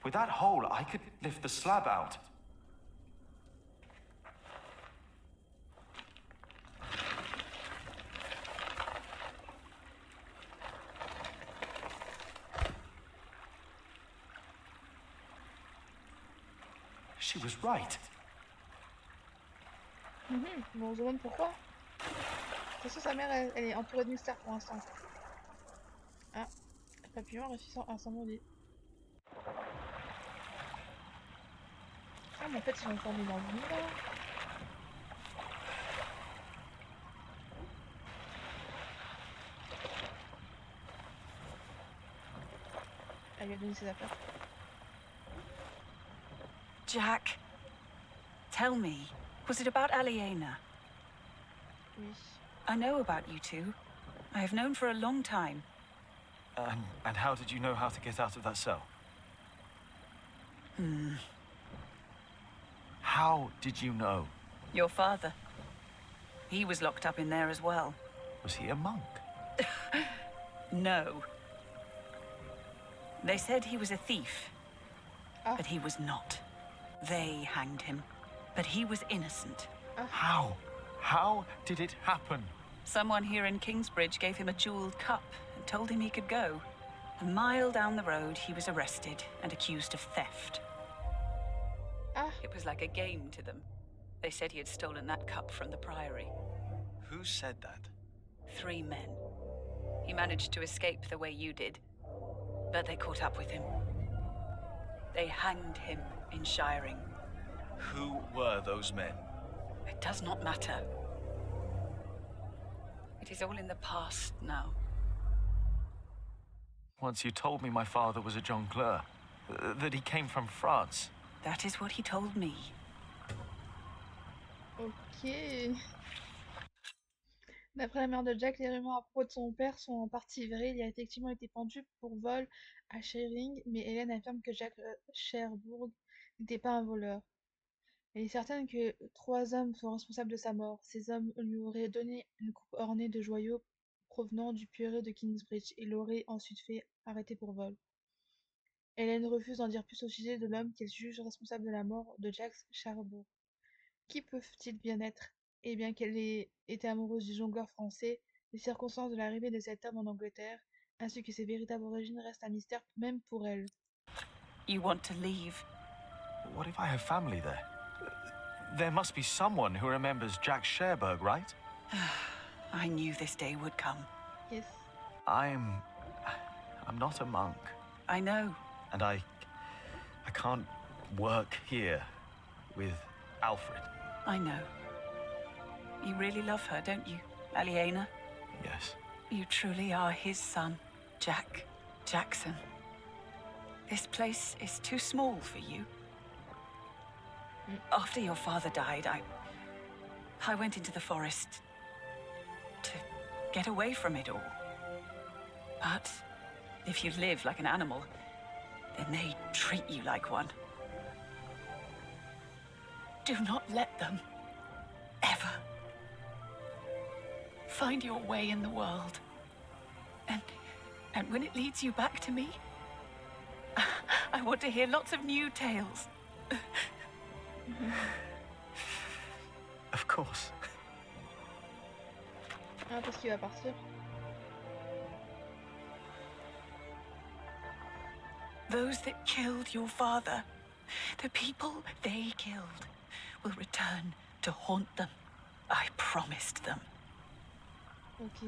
With that hole, I could lift the slab out. She was right. Bon, on se demande pourquoi. De toute façon, sa mère, elle est entourée de mystères pour l'instant. Ah, le papillon réussissant à s'envoler. Ah, mais en fait, ils ont formé dans le monde, là. Elle lui a donné ses affaires. Jack, tell me, was it about Aliena? Oui. I know about you two. I have known for a long time. And how did you know how to get out of that cell? How did you know? Your father. He was locked up in there as well. Was he a monk? No. They said he was a thief, but he was not. They hanged him, but he was innocent. How? How did it happen? Someone here in Kingsbridge gave him a jeweled cup and told him he could go. A mile down the road, he was arrested and accused of theft. It was like a game to them. They said he had stolen that cup from the priory. Who said that? 3 men. He managed to escape the way you did, but they caught up with him. They hanged him in Shiring. Who were those men? It does not matter. It is all in the past now. Once you told me my father was a jongleur, that he came from France. That is what he told me. Ok. D'après la mère de Jack, les rumeurs à propos de son père sont en partie vraies. Il a effectivement été pendu pour vol à Shiring, mais Hélène affirme que Jack Sherbrooke n'était pas un voleur. Elle est certaine que 3 hommes sont responsables de sa mort. Ces hommes lui auraient donné une coupe ornée de joyaux provenant du prieuré de Kingsbridge et l'auraient ensuite fait arrêter pour vol. Hélène refuse d'en dire plus au sujet de l'homme qu'elle juge responsable de la mort de Jack Sherbrooke. Qui peut-il bien être? Et bien qu'elle ait été amoureuse du jongleur français, les circonstances de l'arrivée de cet homme en Angleterre, ainsi que ses véritables origines restent un mystère même pour elle. You want to leave? What if I have family there? There must be someone who remembers Jack Sherbrooke, right? I knew this day would come. Yes. I'm not a monk. I know. And I can't work here with Alfred. I know. You really love her, don't you, Aliena? Yes. You truly are his son, Jack Jackson. This place is too small for you. After your father died, I went into the forest to get away from it all. But if you live like an animal, then they treat you like one. Do not let them ever find your way in the world. And when it leads you back to me, I want to hear lots of new tales. Of course. Ah, parce qu'il va partir. Those that killed your father, the people they killed, will return to haunt them. I promised them. Ok.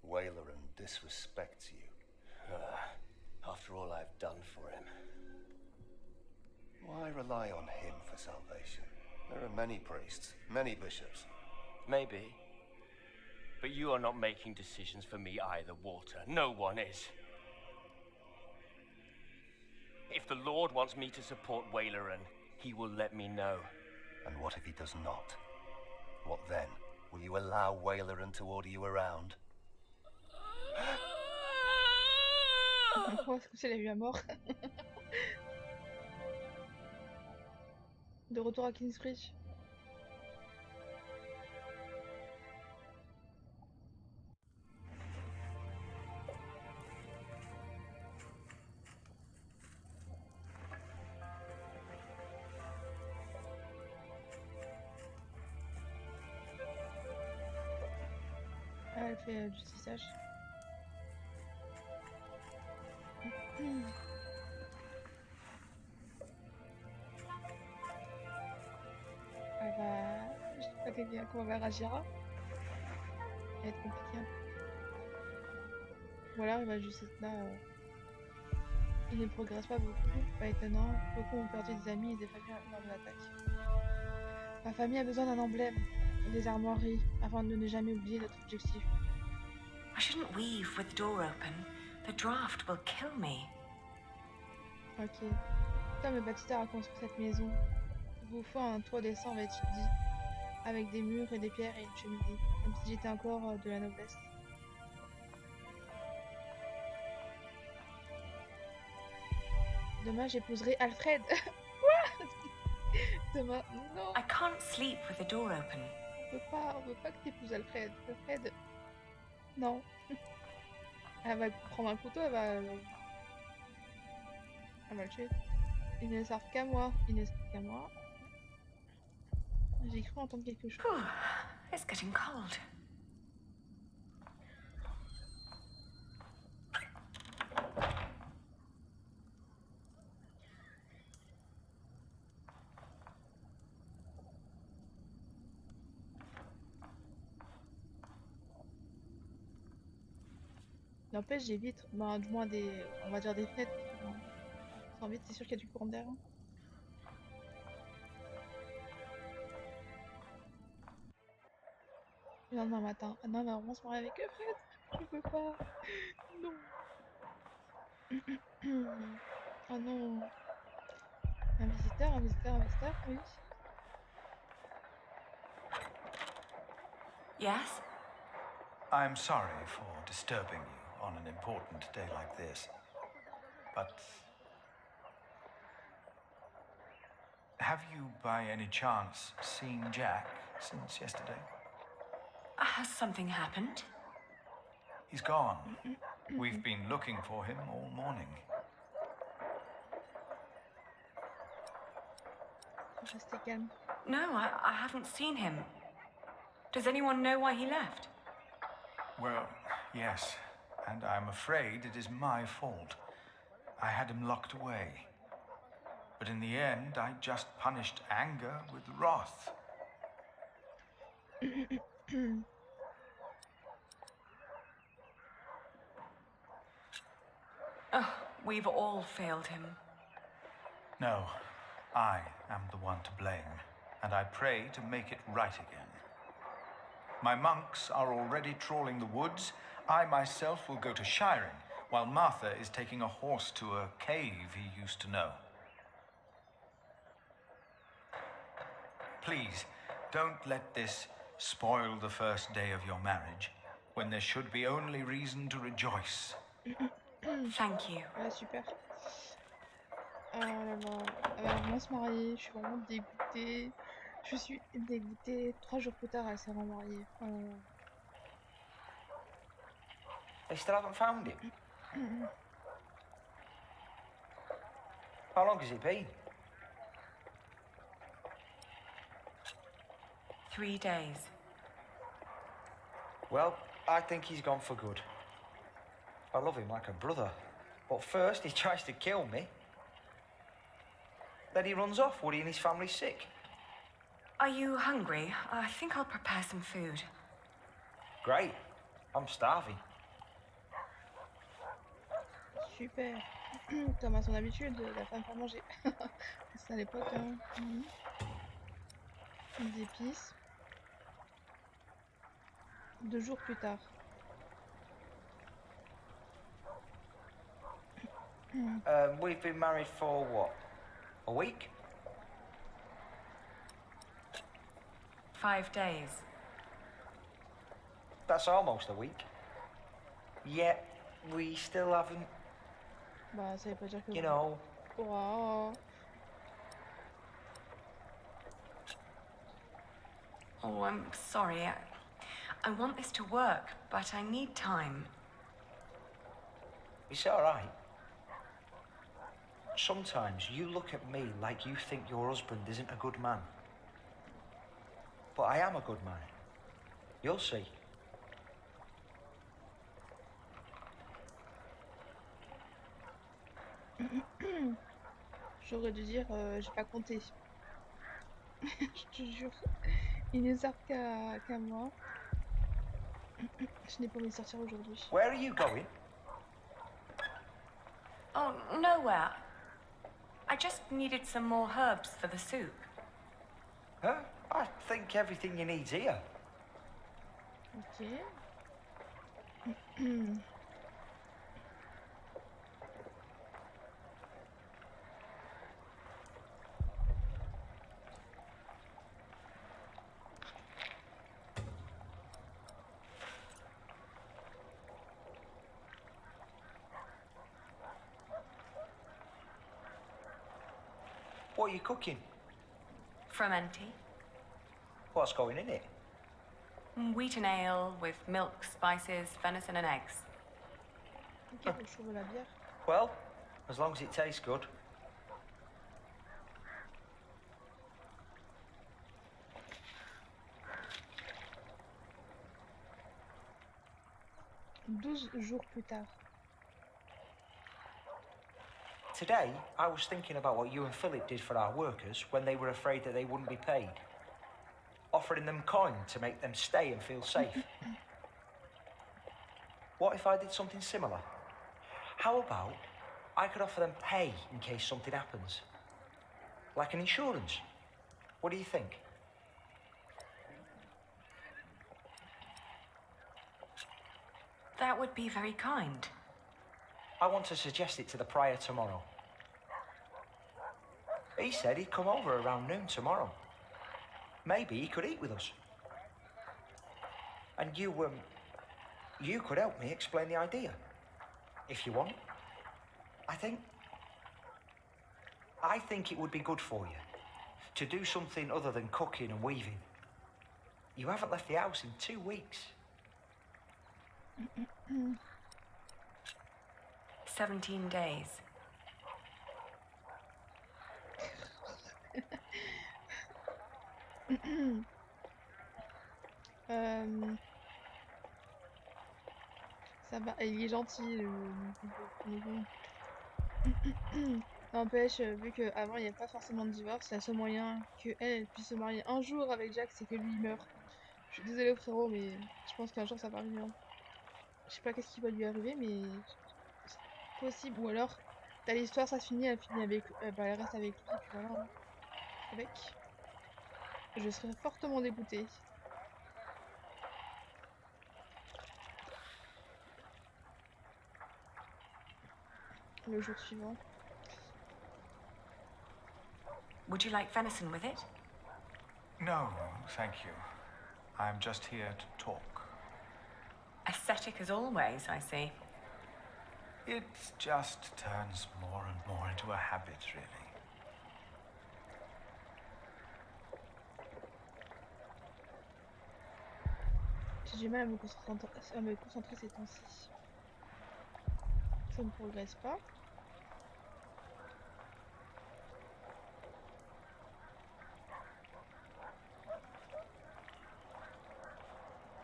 Waylaran disrespects you. After all I've done for him. Why rely on him for salvation? There are many priests, many bishops. Maybe. But you are not making decisions for me either, Walter. No one is. If the Lord wants me to support Waylaran, he will let me know. And what if he does not? What then? Will you allow Waylaran to order you around? Oh, c'est comme si elle a eu la mort. De retour à Kingsbridge. Ah, elle fait du tissage. Elle va... Je sais pas bien comment elle va réagir. Ça va être compliqué. Ou alors il va juste être là. Il ne progresse pas beaucoup, pas étonnant. Beaucoup ont perdu des amis et des familles lors de l'attaque. Ma famille a besoin d'un emblème, des armoiries, afin de ne jamais oublier notre objectif. I shouldn't weave with the door open. The draft will kill me. Ok. Comme le bâtisseur a construit cette maison, il vous faut un toit décent, va-t-il dit, avec des murs et des pierres et une cheminée, comme si j'étais encore de la noblesse. Demain, j'épouserai Alfred. Quoi? Demain, non. I can't sleep with the door open. On veut pas que t'épouses Alfred. Alfred, non. Elle va prendre un couteau, elle va le tuer. Ils ne servent qu'à moi. Ils ne servent qu'à moi. J'ai cru entendre quelque chose. It's getting cold. N'empêche, j'ai vitres, ben, du moins on va dire des fenêtres. Sans vitre, c'est sûr qu'il y a du courant d'air. Le lendemain matin. Ah non, on va vraiment se marier avec Alfred. Je peux pas. Non. Oh non. Un visiteur, oui. Yes? I'm sorry for disturbing you on an important day like this, but have you by any chance seen Jack since yesterday? Has something happened? He's gone. We've been looking for him all morning. Restez calme. No, I haven't seen him. Does anyone know why he left? Well, yes, and I'm afraid it is my fault. I had him locked away. But in the end, I just punished anger with wrath. Oh, we've all failed him. No, I am the one to blame, and I pray to make it right again. My monks are already trawling the woods. I myself will go to shiring, while Martha is taking a horse to a cave he used to know. Please, don't let this spoil the first day of your marriage, when there should be only reason to rejoice. Thank you. Ouais, super. Oh là là. Elle va vraiment se marier. Je suis vraiment dégoûtée. Je suis dégoûtée. 3 jours plus tard, elle s'est remariée. Oh là là. They still haven't found him? How long has it been? 3 days. Well, I think he's gone for good. I love him like a brother. But first he tries to kill me. Then he runs off. Woody and his family's sick. Are you hungry? I think I'll prepare some food. Great. I'm starving. Super. Comme à son habitude, la femme fait manger. C'est à l'époque, hein. Des épices. 2 jours plus tard. We've been married for what? A week? 5 days. That's almost a week. Yet we still haven't. Bah, ça veut pas dire que. You know. Wow. Oh, I'm sorry. I want this to work, but I need time. It's all right. Sometimes you look at me like you think your husband isn't a good man. But I am a good man. You'll see. J'aurais dû dire, j'ai pas compté. Je te jure. Il ne sert qu'à moi. Je n'ai pas envie de sortir aujourd'hui. Where are you going? Oh, nowhere. I just needed some more herbs for the soup. Huh? I think everything you need's here. Ok. What are you cooking? Frumenti. What's going in it? Wheat and ale with milk, spices, venison and eggs. Ok, donc je trouve la bière. Well, as long as it tastes good. Douze jours plus tard. Today, I was thinking about what you and Philip did for our workers when they were afraid that they wouldn't be paid. Offering them coin to make them stay and feel safe. What if I did something similar? How about I could offer them pay in case something happens? Like an insurance. What do you think? That would be very kind. I want to suggest it to the prior tomorrow. He said he'd come over around noon tomorrow. Maybe he could eat with us. And you could help me explain the idea, if you want. I think it would be good for you to do something other than cooking and weaving. You haven't left the house in 2 weeks. 17 days. Ça va, il est gentil le N'empêche, vu qu'avant il n'y a pas forcément de divorce, le seul moyen qu'elle puisse se marier un jour avec Jack, c'est que lui il meurt. Je suis désolée frérot, mais je pense qu'un jour ça va arriver. Je sais pas qu'est-ce qui va lui arriver, mais c'est possible. Ou alors, t'as l'histoire, ça se finit, elle finit avec, bah, elle reste avec lui, et puis voilà. Hein. Avec. Je serais fortement dégoûtée. Le jour suivant. Would you like venison with it? No, thank you. I'm just here to talk. Ascetic as always, I see. It just turns more and more into a habit, really. J'ai du mal à me concentrer ces temps-ci. Ça ne progresse pas.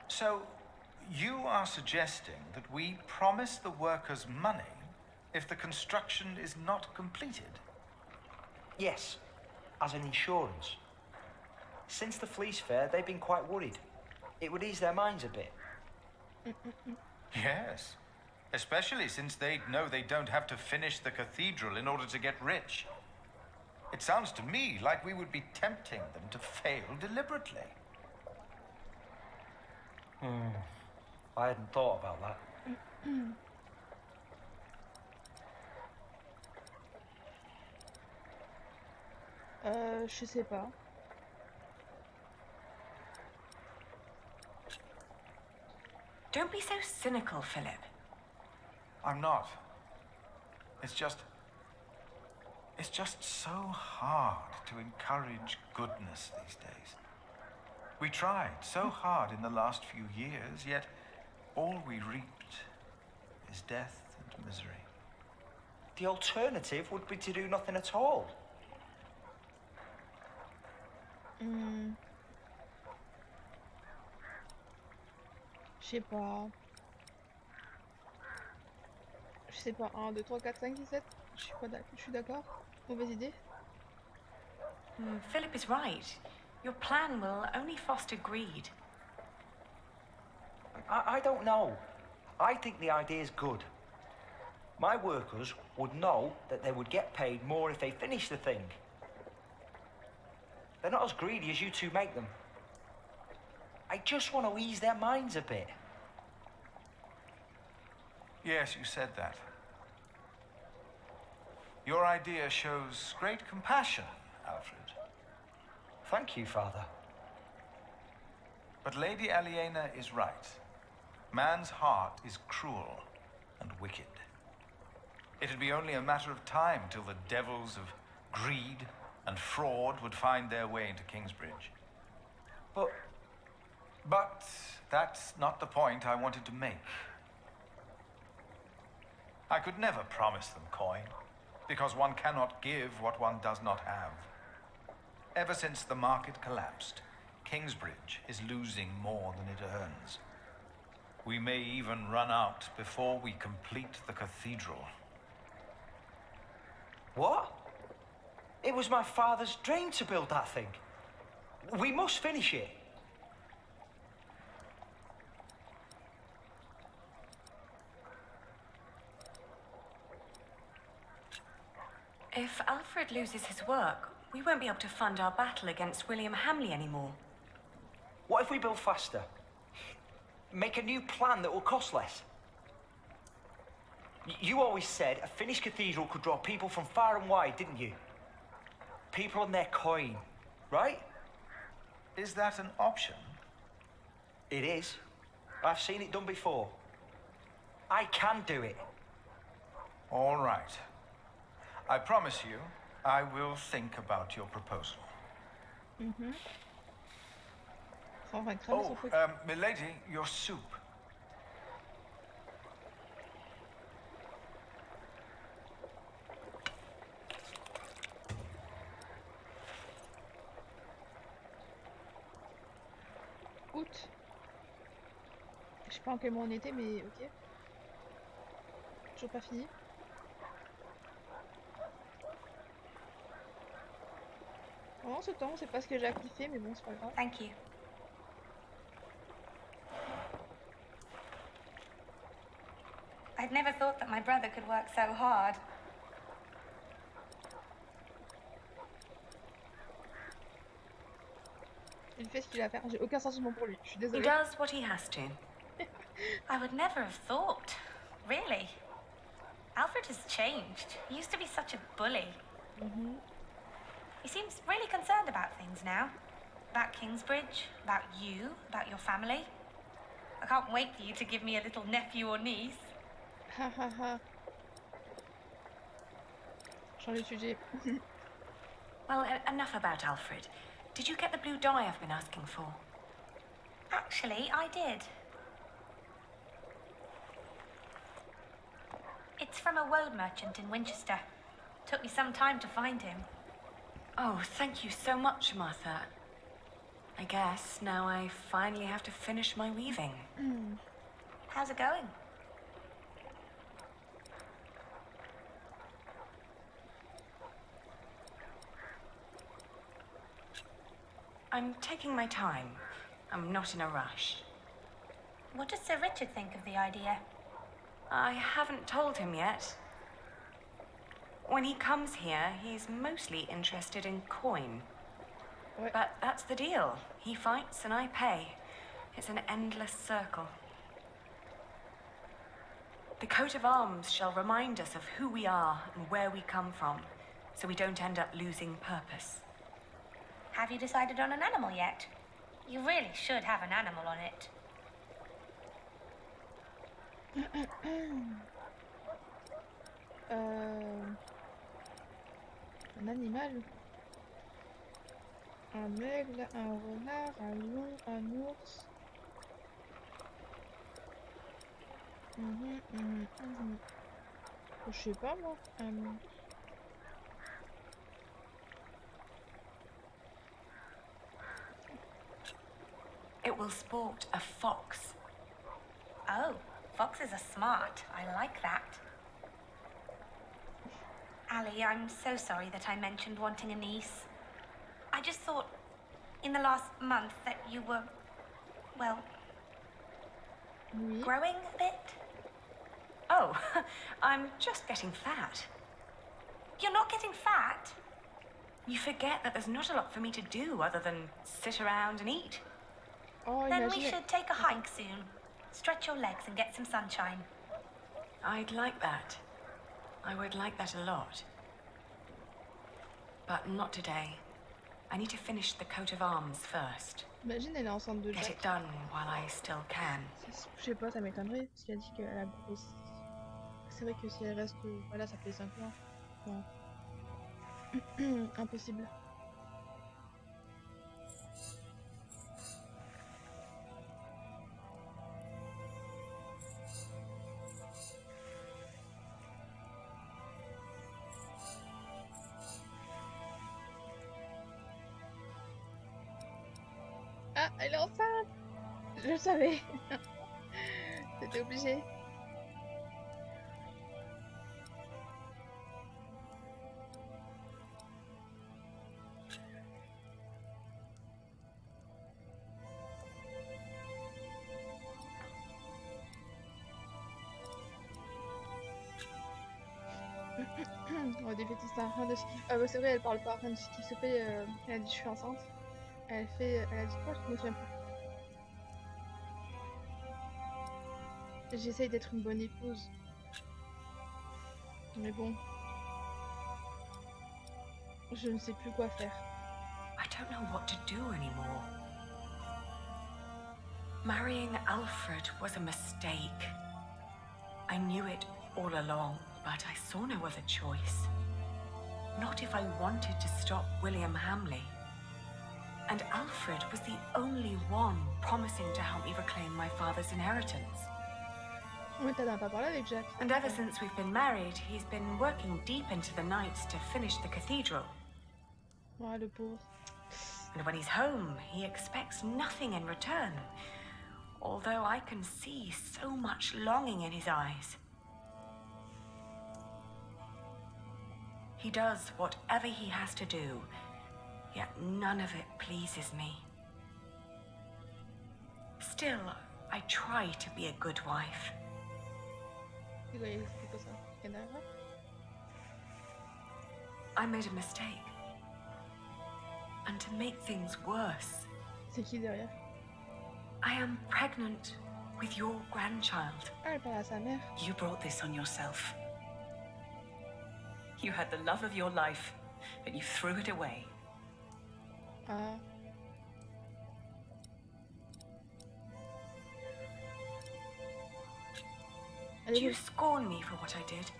So, you are suggesting that we promise the workers money if the construction is not completed? Yes, as an insurance. Since the Fleece Fair, they've been quite worried. It would ease their minds a bit. Yes, especially since they know they don't have to finish the cathedral in order to get rich. It sounds to me like we would be tempting them to fail deliberately. I hadn't thought about that. Je sais pas. Don't be so cynical, Philip. I'm not. It's just so hard to encourage goodness these days. We tried so hard in the last few years, yet all we reaped is death and misery. The alternative would be to do nothing at all. Je sais pas. Je sais pas. 1, 2, 3, 4, 5, 6, 7. Je suis d'accord. Mauvaise idée. Philip is right. Your plan will only foster greed. I don't know. I think the idea is good. My workers would know that they would get paid more if they finish the thing. They're not as greedy as you two make them. I just want to ease their minds a bit. Yes, you said that. Your idea shows great compassion, Alfred. Thank you, Father. But Lady Aliena is right. Man's heart is cruel and wicked. It'd be only a matter of time till the devils of greed, and fraud would find their way into Kingsbridge. But that's not the point I wanted to make. I could never promise them coin, because one cannot give what one does not have. Ever since the market collapsed, Kingsbridge is losing more than it earns. We may even run out before we complete the cathedral. What? It was my father's dream to build that thing. We must finish it. If Alfred loses his work, we won't be able to fund our battle against William Hamley anymore. What if we build faster? Make a new plan that will cost less? You always said a finished cathedral could draw people from far and wide, didn't you? People and their coin, right? Is that an option? It is. I've seen it done before. I can do it. All right. I promise you, I will think about your proposal. Milady, your soup. Août. Je sais pas en quel mois on était, mais ok. Toujours pas fini. Pendant ce temps, c'est pas ce que j'ai appliqué, mais bon, c'est pas grave. Thank you. I'd never thought that my brother could work so hard. Il fait ce qu'il a à faire. J'ai aucun sentiment pour lui. Je suis He désolée. does what he has to. I would never have thought. Really. Alfred has changed. He used to be such a bully. He seems really concerned about things now. About Kingsbridge, about you, about your family. I can't wait for you to give me a little nephew or niece. Ha ha ha. Change de sujet. Well, enough about Alfred. Did you get the blue dye I've been asking for? Actually, I did. It's from a woad merchant in Winchester. Took me some time to find him. Oh, thank you so much, Martha. I guess now I finally have to finish my weaving. How's it going? I'm taking my time. I'm not in a rush. What does Sir Richard think of the idea? I haven't told him yet. When he comes here, he's mostly interested in coin. But that's the deal. He fights and I pay. It's an endless circle. The coat of arms shall remind us of who we are and where we come from, so we don't end up losing purpose. Have you decided on an animal yet? You really should have an animal on it. Un animal. Un aigle, un renard, un lion, un ours. Je sais pas moi. It will sport a fox. Oh, foxes are smart. I like that. Ali, I'm so sorry that I mentioned wanting a niece. I just thought, in the last month, that you were, well, growing a bit. Oh, I'm just getting fat. You're not getting fat? You forget that there's not a lot for me to do other than sit around and eat. Oh, then we should take a hike soon. Stretch your legs and get some sunshine. I'd like that. I would like that a lot. But not today. I need to finish the coat of arms first. Imagine, elle est enceinte de Get Jack. it done while I still can. Je sais pas, ça m'étonnerait, parce qu'elle dit qu'elle a grossi. C'est vrai que si elle reste... Voilà, ça fait 5 ans. Bon. Impossible. Ah, elle est enceinte! Je le savais. C'était obligé. On va défêter ça. Rien de ce qui... Ah bah c'est vrai, elle parle pas. Rien de ce qui se fait. Elle a dit je suis enceinte. Elle a dit quoi? Je me souviens plus. J'essaye d'être une bonne épouse. Mais bon. Je ne sais plus quoi faire. I don't know what to do anymore. Marrying Alfred was a mistake. I knew it all along, but I saw no other choice. Not if I wanted to stop William Hamley. And Alfred was the only one promising to help me reclaim my father's inheritance. Oui, t'en as pas parlé avec Jack. And ever since we've been married, he's been working deep into the nights to finish the cathedral. Ouais, le pauvre. And when he's home, he expects nothing in return. Although I can see so much longing in his eyes. He does whatever he has to do, yet none of it pleases me. Still, I try to be a good wife. I made a mistake. And to make things worse, c'est qui derrière? I am pregnant with your grandchild. Ah, elle parle à sa mère. You brought this on yourself. You had the love of your life, but you threw it away. Ah. Do you scorn me for what I did?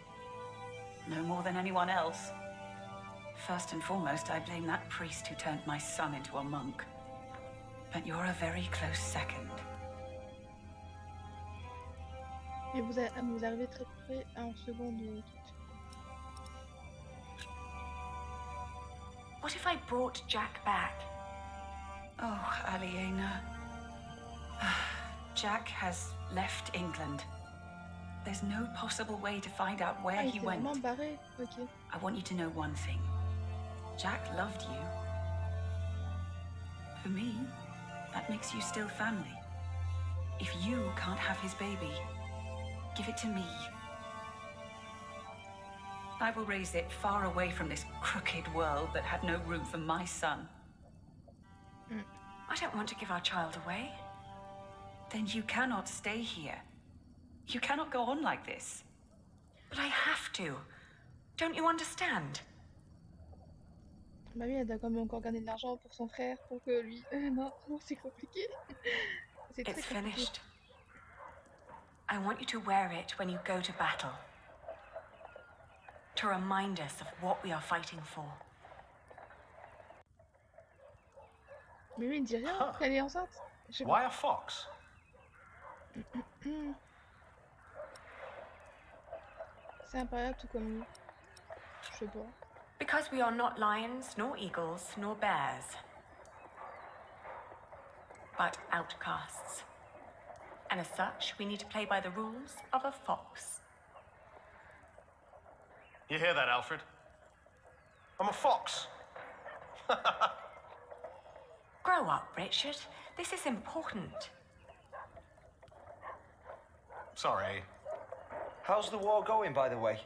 No more than anyone else. First and foremost, I blame that priest who turned my son into a monk. But you're a very close second. Et vous arrivez très près en seconde. What if I brought Jack back? Oh, Aliena. Jack has left England. There's no possible way to find out where he went. Barré. Okay. I want you to know one thing. Jack loved you. For me, that makes you still family. If you can't have his baby, give it to me. I will raise it far away from this crooked world that had no room for my son. I don't want to give our child away. Then you cannot stay here. You cannot go on like this. But I have to. Don't you understand? Bah oui, elle doit quand même encore gagner de l'argent pour son frère, pour que lui... non, c'est compliqué. C'est très It's compliqué. finished. I want you to wear it when you go to battle. To remind us of what we are fighting for. Mais lui, il ne dit rien qu'elle est enceinte. Why a fox? C'est impérial tout comme lui. Je sais pas. Because we are not lions, nor eagles, nor bears. But outcasts. And as such, we need to play by the rules of a fox. You hear that, Alfred? I'm a fox. Grow up, Richard. This is important. Sorry. How's the war going, by the way?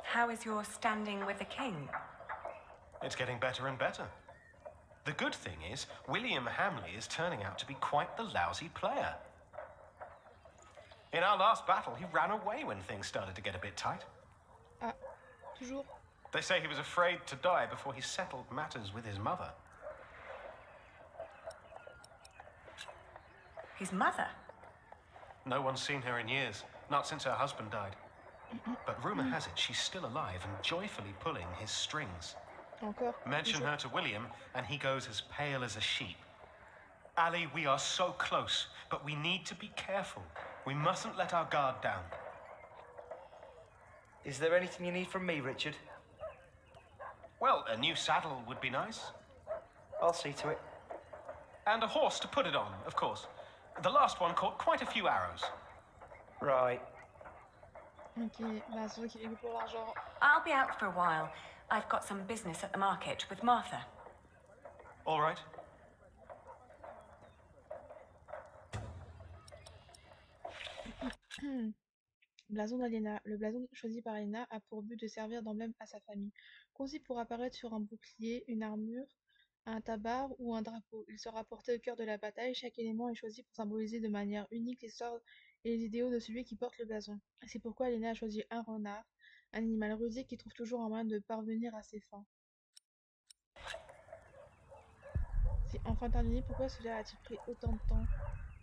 How is your standing with the king? It's getting better and better. The good thing is, William Hamley is turning out to be quite the lousy player. In our last battle, he ran away when things started to get a bit tight. Ah, toujours. They say he was afraid to die before he settled matters with his mother. His mother? No one's seen her in years, not since her husband died. But rumor has it she's still alive and joyfully pulling his strings. Encore. Mention her to William, and he goes as pale as a sheep. Ali, we are so close, but we need to be careful. We mustn't let our guard down. Is there anything you need from me, Richard? Well, a new saddle would be nice. I'll see to it. And a horse to put it on, of course. The last one caught quite a few arrows. Right. Ok, bah c'est vrai qu'il est pour l'argent. I'll be out for a while. I've got some business at the market with Martha. All right. Blason d'Aliena. Le blason choisi par Aliena a pour but de servir d'emblème à sa famille. Conçu pour apparaître sur un bouclier, une armure, un tabard ou un drapeau. Il sera porté au cœur de la bataille. Chaque élément est choisi pour symboliser de manière unique l'histoire et les idéaux de celui qui porte le blason. C'est pourquoi Aliena a choisi un renard, un animal rusé qui trouve toujours un moyen de parvenir à ses fins. C'est enfin terminé, pourquoi cela a-t-il pris autant de temps?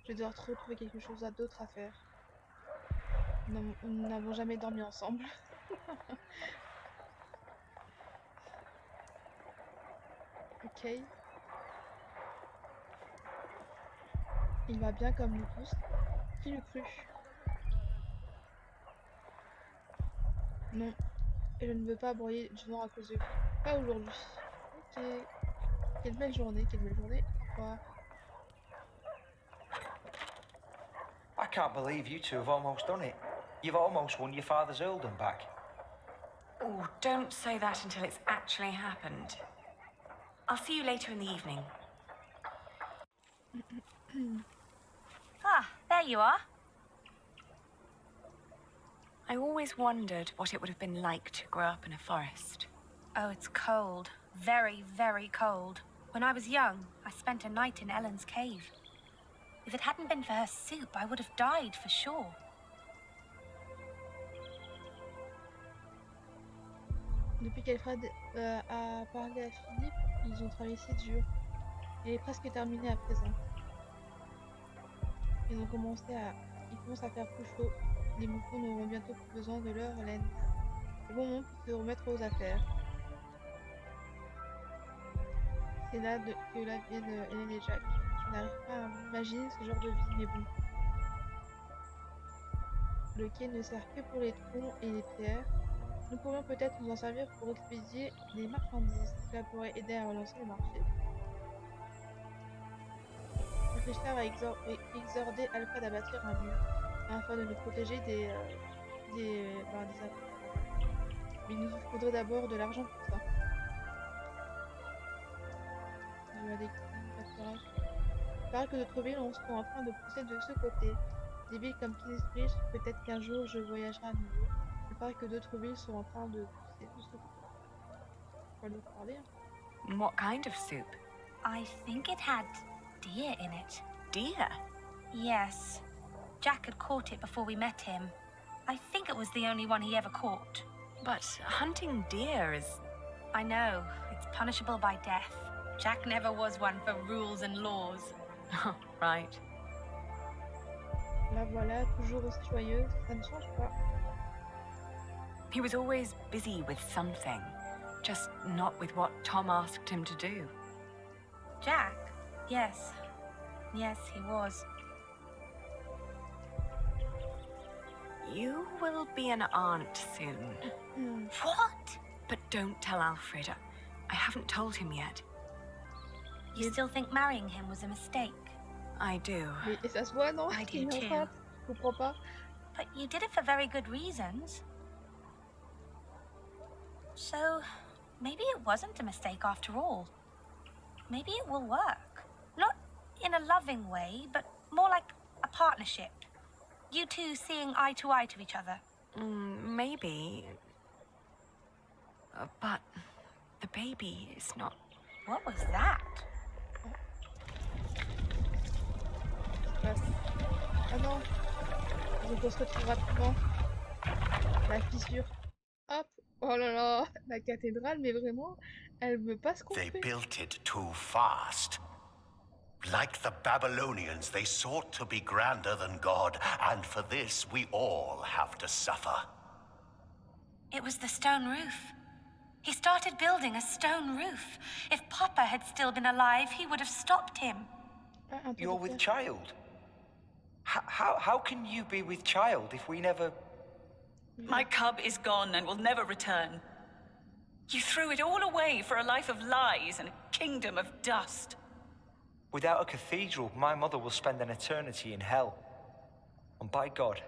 Je dois retrouver quelque chose d'autre à faire. Nous n'avons jamais dormi ensemble. Ok. Il va bien comme nous tous. Qui l'eût cru? Non. Et je ne veux pas broyer du noir à cause de lui. Pas aujourd'hui. Ok. Quelle belle journée, quelle belle journée. Au revoir. I can't believe you two have almost done it. You've almost won your father's earldom back. Oh, don't say that until it's actually happened. I'll see you later in the evening. Ah, there you are. I always wondered what it would have been like to grow up in a forest. Oh, it's cold. Very, very cold. When I was young, I spent a night in Ellen's cave. If it hadn't been for her soup, I would have died for sure. Depuis qu'Alfred a parlé à Philippe, ils ont travaillé si dur. Elle est presque terminée à présent. Ils commencent à faire plus chaud. Les moutons n'auront bientôt plus besoin de leur laine. C'est bon moment pour se remettre aux affaires. C'est là que la viennent Hélène et Jack. Je n'arrive pas à imaginer ce genre de vie, mais bon. Le quai ne sert que pour les troncs et les pierres. Nous pourrions peut-être nous en servir pour expédier des marchandises. Cela pourrait aider à relancer le marché. Richter a exhorté Alfred à bâtir un mur afin de nous protéger des attaques. Mais il nous faudrait d'abord de l'argent pour ça. Il paraît que d'autres villes sont en train de pousser de ce côté. Des villes comme Kingsbridge, peut-être qu'un jour je voyagerai à nouveau. Il paraît que d'autres villes sont en train de pousser de ce côté. On va lui parler. What kind of soup? I think it had deer in it. Deer? Yes. Jack had caught it before we met him. I think it was the only one he ever caught. But hunting deer is... I know. It's punishable by death. Jack never was one for rules and laws. Right. La voilà, toujours aussi joyeuse. Ça ne change pas. He was always busy with something, just not with what Tom asked him to do. Jack? Yes. Yes, he was. You will be an aunt soon. What? But don't tell Alfred. I haven't told him yet. You still think marrying him was a mistake? I do. Et ça se voit, non? I do too. Je comprends pas. But you did it for very good reasons. So, maybe it wasn't a mistake after all. Maybe it will work. Not in a loving way, but more like a partnership. You two seeing eye to each other. Maybe. But the baby is not... What was that? Ah non. Je construis trop rapidement. La fissure. Hop. Oh là là. La cathédrale, mais vraiment, elle me passe They complètement. built it too fast. Like the Babylonians, they sought to be grander than God, and for this we all have to suffer. It was the stone roof. He started building a stone roof. If Papa had still been alive, he would have stopped him. You're with child? How can you be with child if we never... My cub is gone and will never return. You threw it all away for a life of lies and a kingdom of dust. Without a cathedral, my mother will spend an eternity in hell. And by God,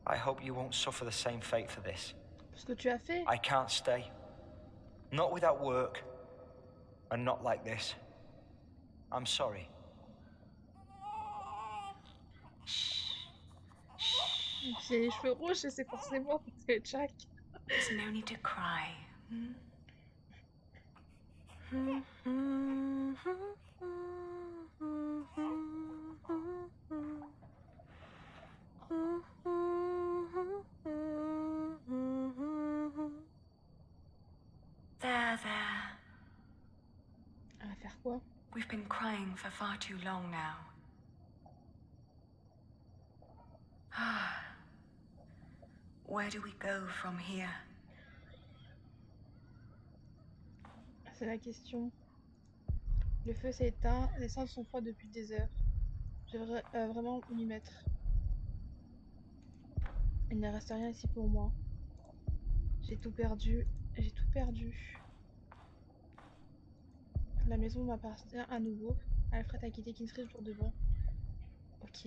I hope you won't suffer the same fate for this. Ce que tu as fait. I can't stay. Not without work. And not like this. I'm sorry. J'ai les cheveux rouges et c'est forcément parce que Jack. There's no need to cry. There. Elle va faire quoi? We've been crying for far too long now. Where do we go from here? C'est la question. Le feu s'est éteint, les cendres sont froides depuis des heures. Je devrais vraiment m'y mettre. Il ne reste rien ici pour moi. J'ai tout perdu. La maison m'appartient à nouveau. Alfred a quitté Kingsbridge pour de bon. Ok.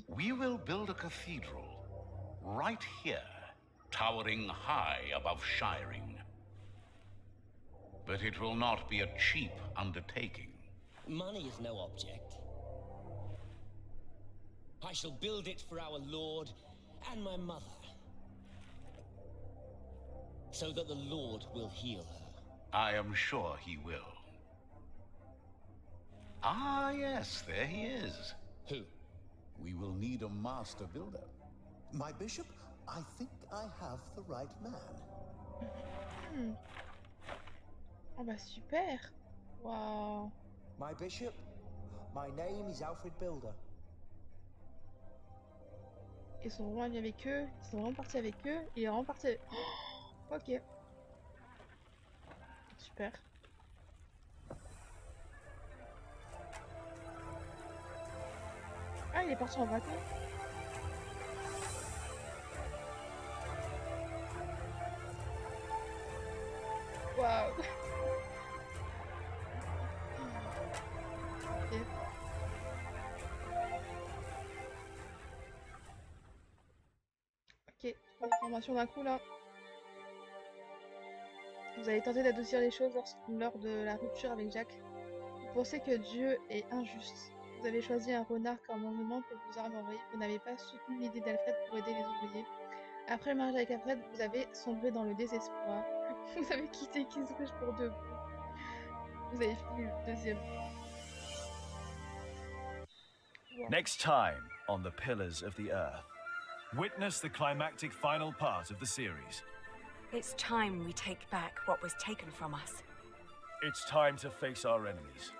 We will build a cathedral right here, towering high above Shiring. But it will not be a cheap undertaking. Money is no object. I shall build it for our Lord and my mother, so that the Lord will heal her. I am sure he will. Ah, yes, there he is. Who? We will need a master builder. My bishop, I think I have the right man. Oh bah super. Waouh. My bishop, my name is Alfred Builder. Ils sont vraiment allés avec eux, ils sont vraiment partis avec eux, et ils sont vraiment partis avec... Oh, ok. Super. Ah, il est parti en vacances. Waouh. Ok. Ok, trois informations d'un coup là. Vous avez tenté d'adoucir les choses lors de la rupture avec Jacques. Vous pensez que Dieu est injuste. Vous avez choisi un renard comme ornement pour vous armorer. Vous n'avez pas soutenu l'idée d'Alfred pour aider les ouvriers. Après le mariage avec Alfred, vous avez sombré dans le désespoir. Vous avez quitté Kingsbridge pour de bon. Vous avez fini le deuxième. Wow. Next time on the Pillars of the Earth. Witness the climactic final part of the series. It's time we take back what was taken from us. It's time to face our enemies.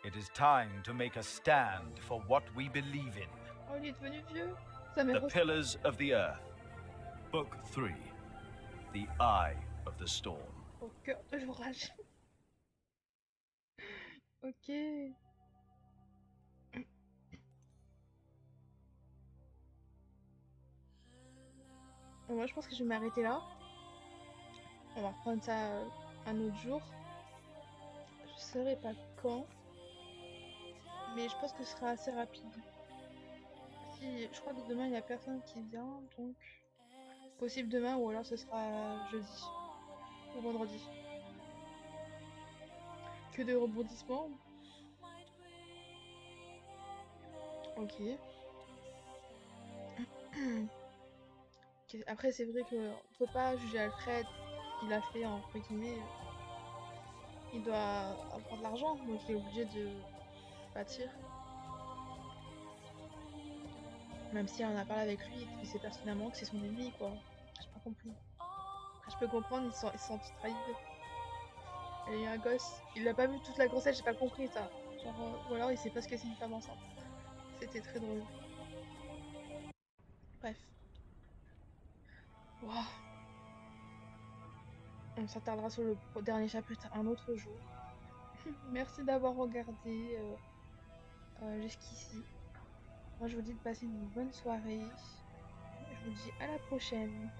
It is time to make a stand for what we believe in. Oh, il est devenu vieux. Ça m'est The Pillars of the Earth. Book 3. The Eye of the Storm. Au cœur de l'orage. Ok. Bon, moi je pense que je vais m'arrêter là. On va reprendre ça un autre jour. Je saurais pas quand. Mais je pense que ce sera assez rapide. Si, je crois que demain il n'y a personne qui vient, donc possible demain ou alors ce sera jeudi ou vendredi. Que de rebondissements. Ok. Après c'est vrai qu'on peut pas juger Alfred, il a fait entre guillemets. Il doit avoir de l'argent, donc il est obligé de bâtir. Même si elle en a parlé avec lui et qu'il sait personnellement que c'est son ennemi, quoi. J'ai pas compris. Après, je peux comprendre, il se sent trahi. Il a eu un gosse. Il l'a pas vu toute la grossesse, j'ai pas compris ça. Genre, ou alors il sait pas ce que c'est une femme enceinte. C'était très drôle. Bref. Wow. On s'attardera sur le dernier chapitre un autre jour. Merci d'avoir regardé jusqu'ici. Moi je vous dis de passer une bonne soirée. Je vous dis à la prochaine.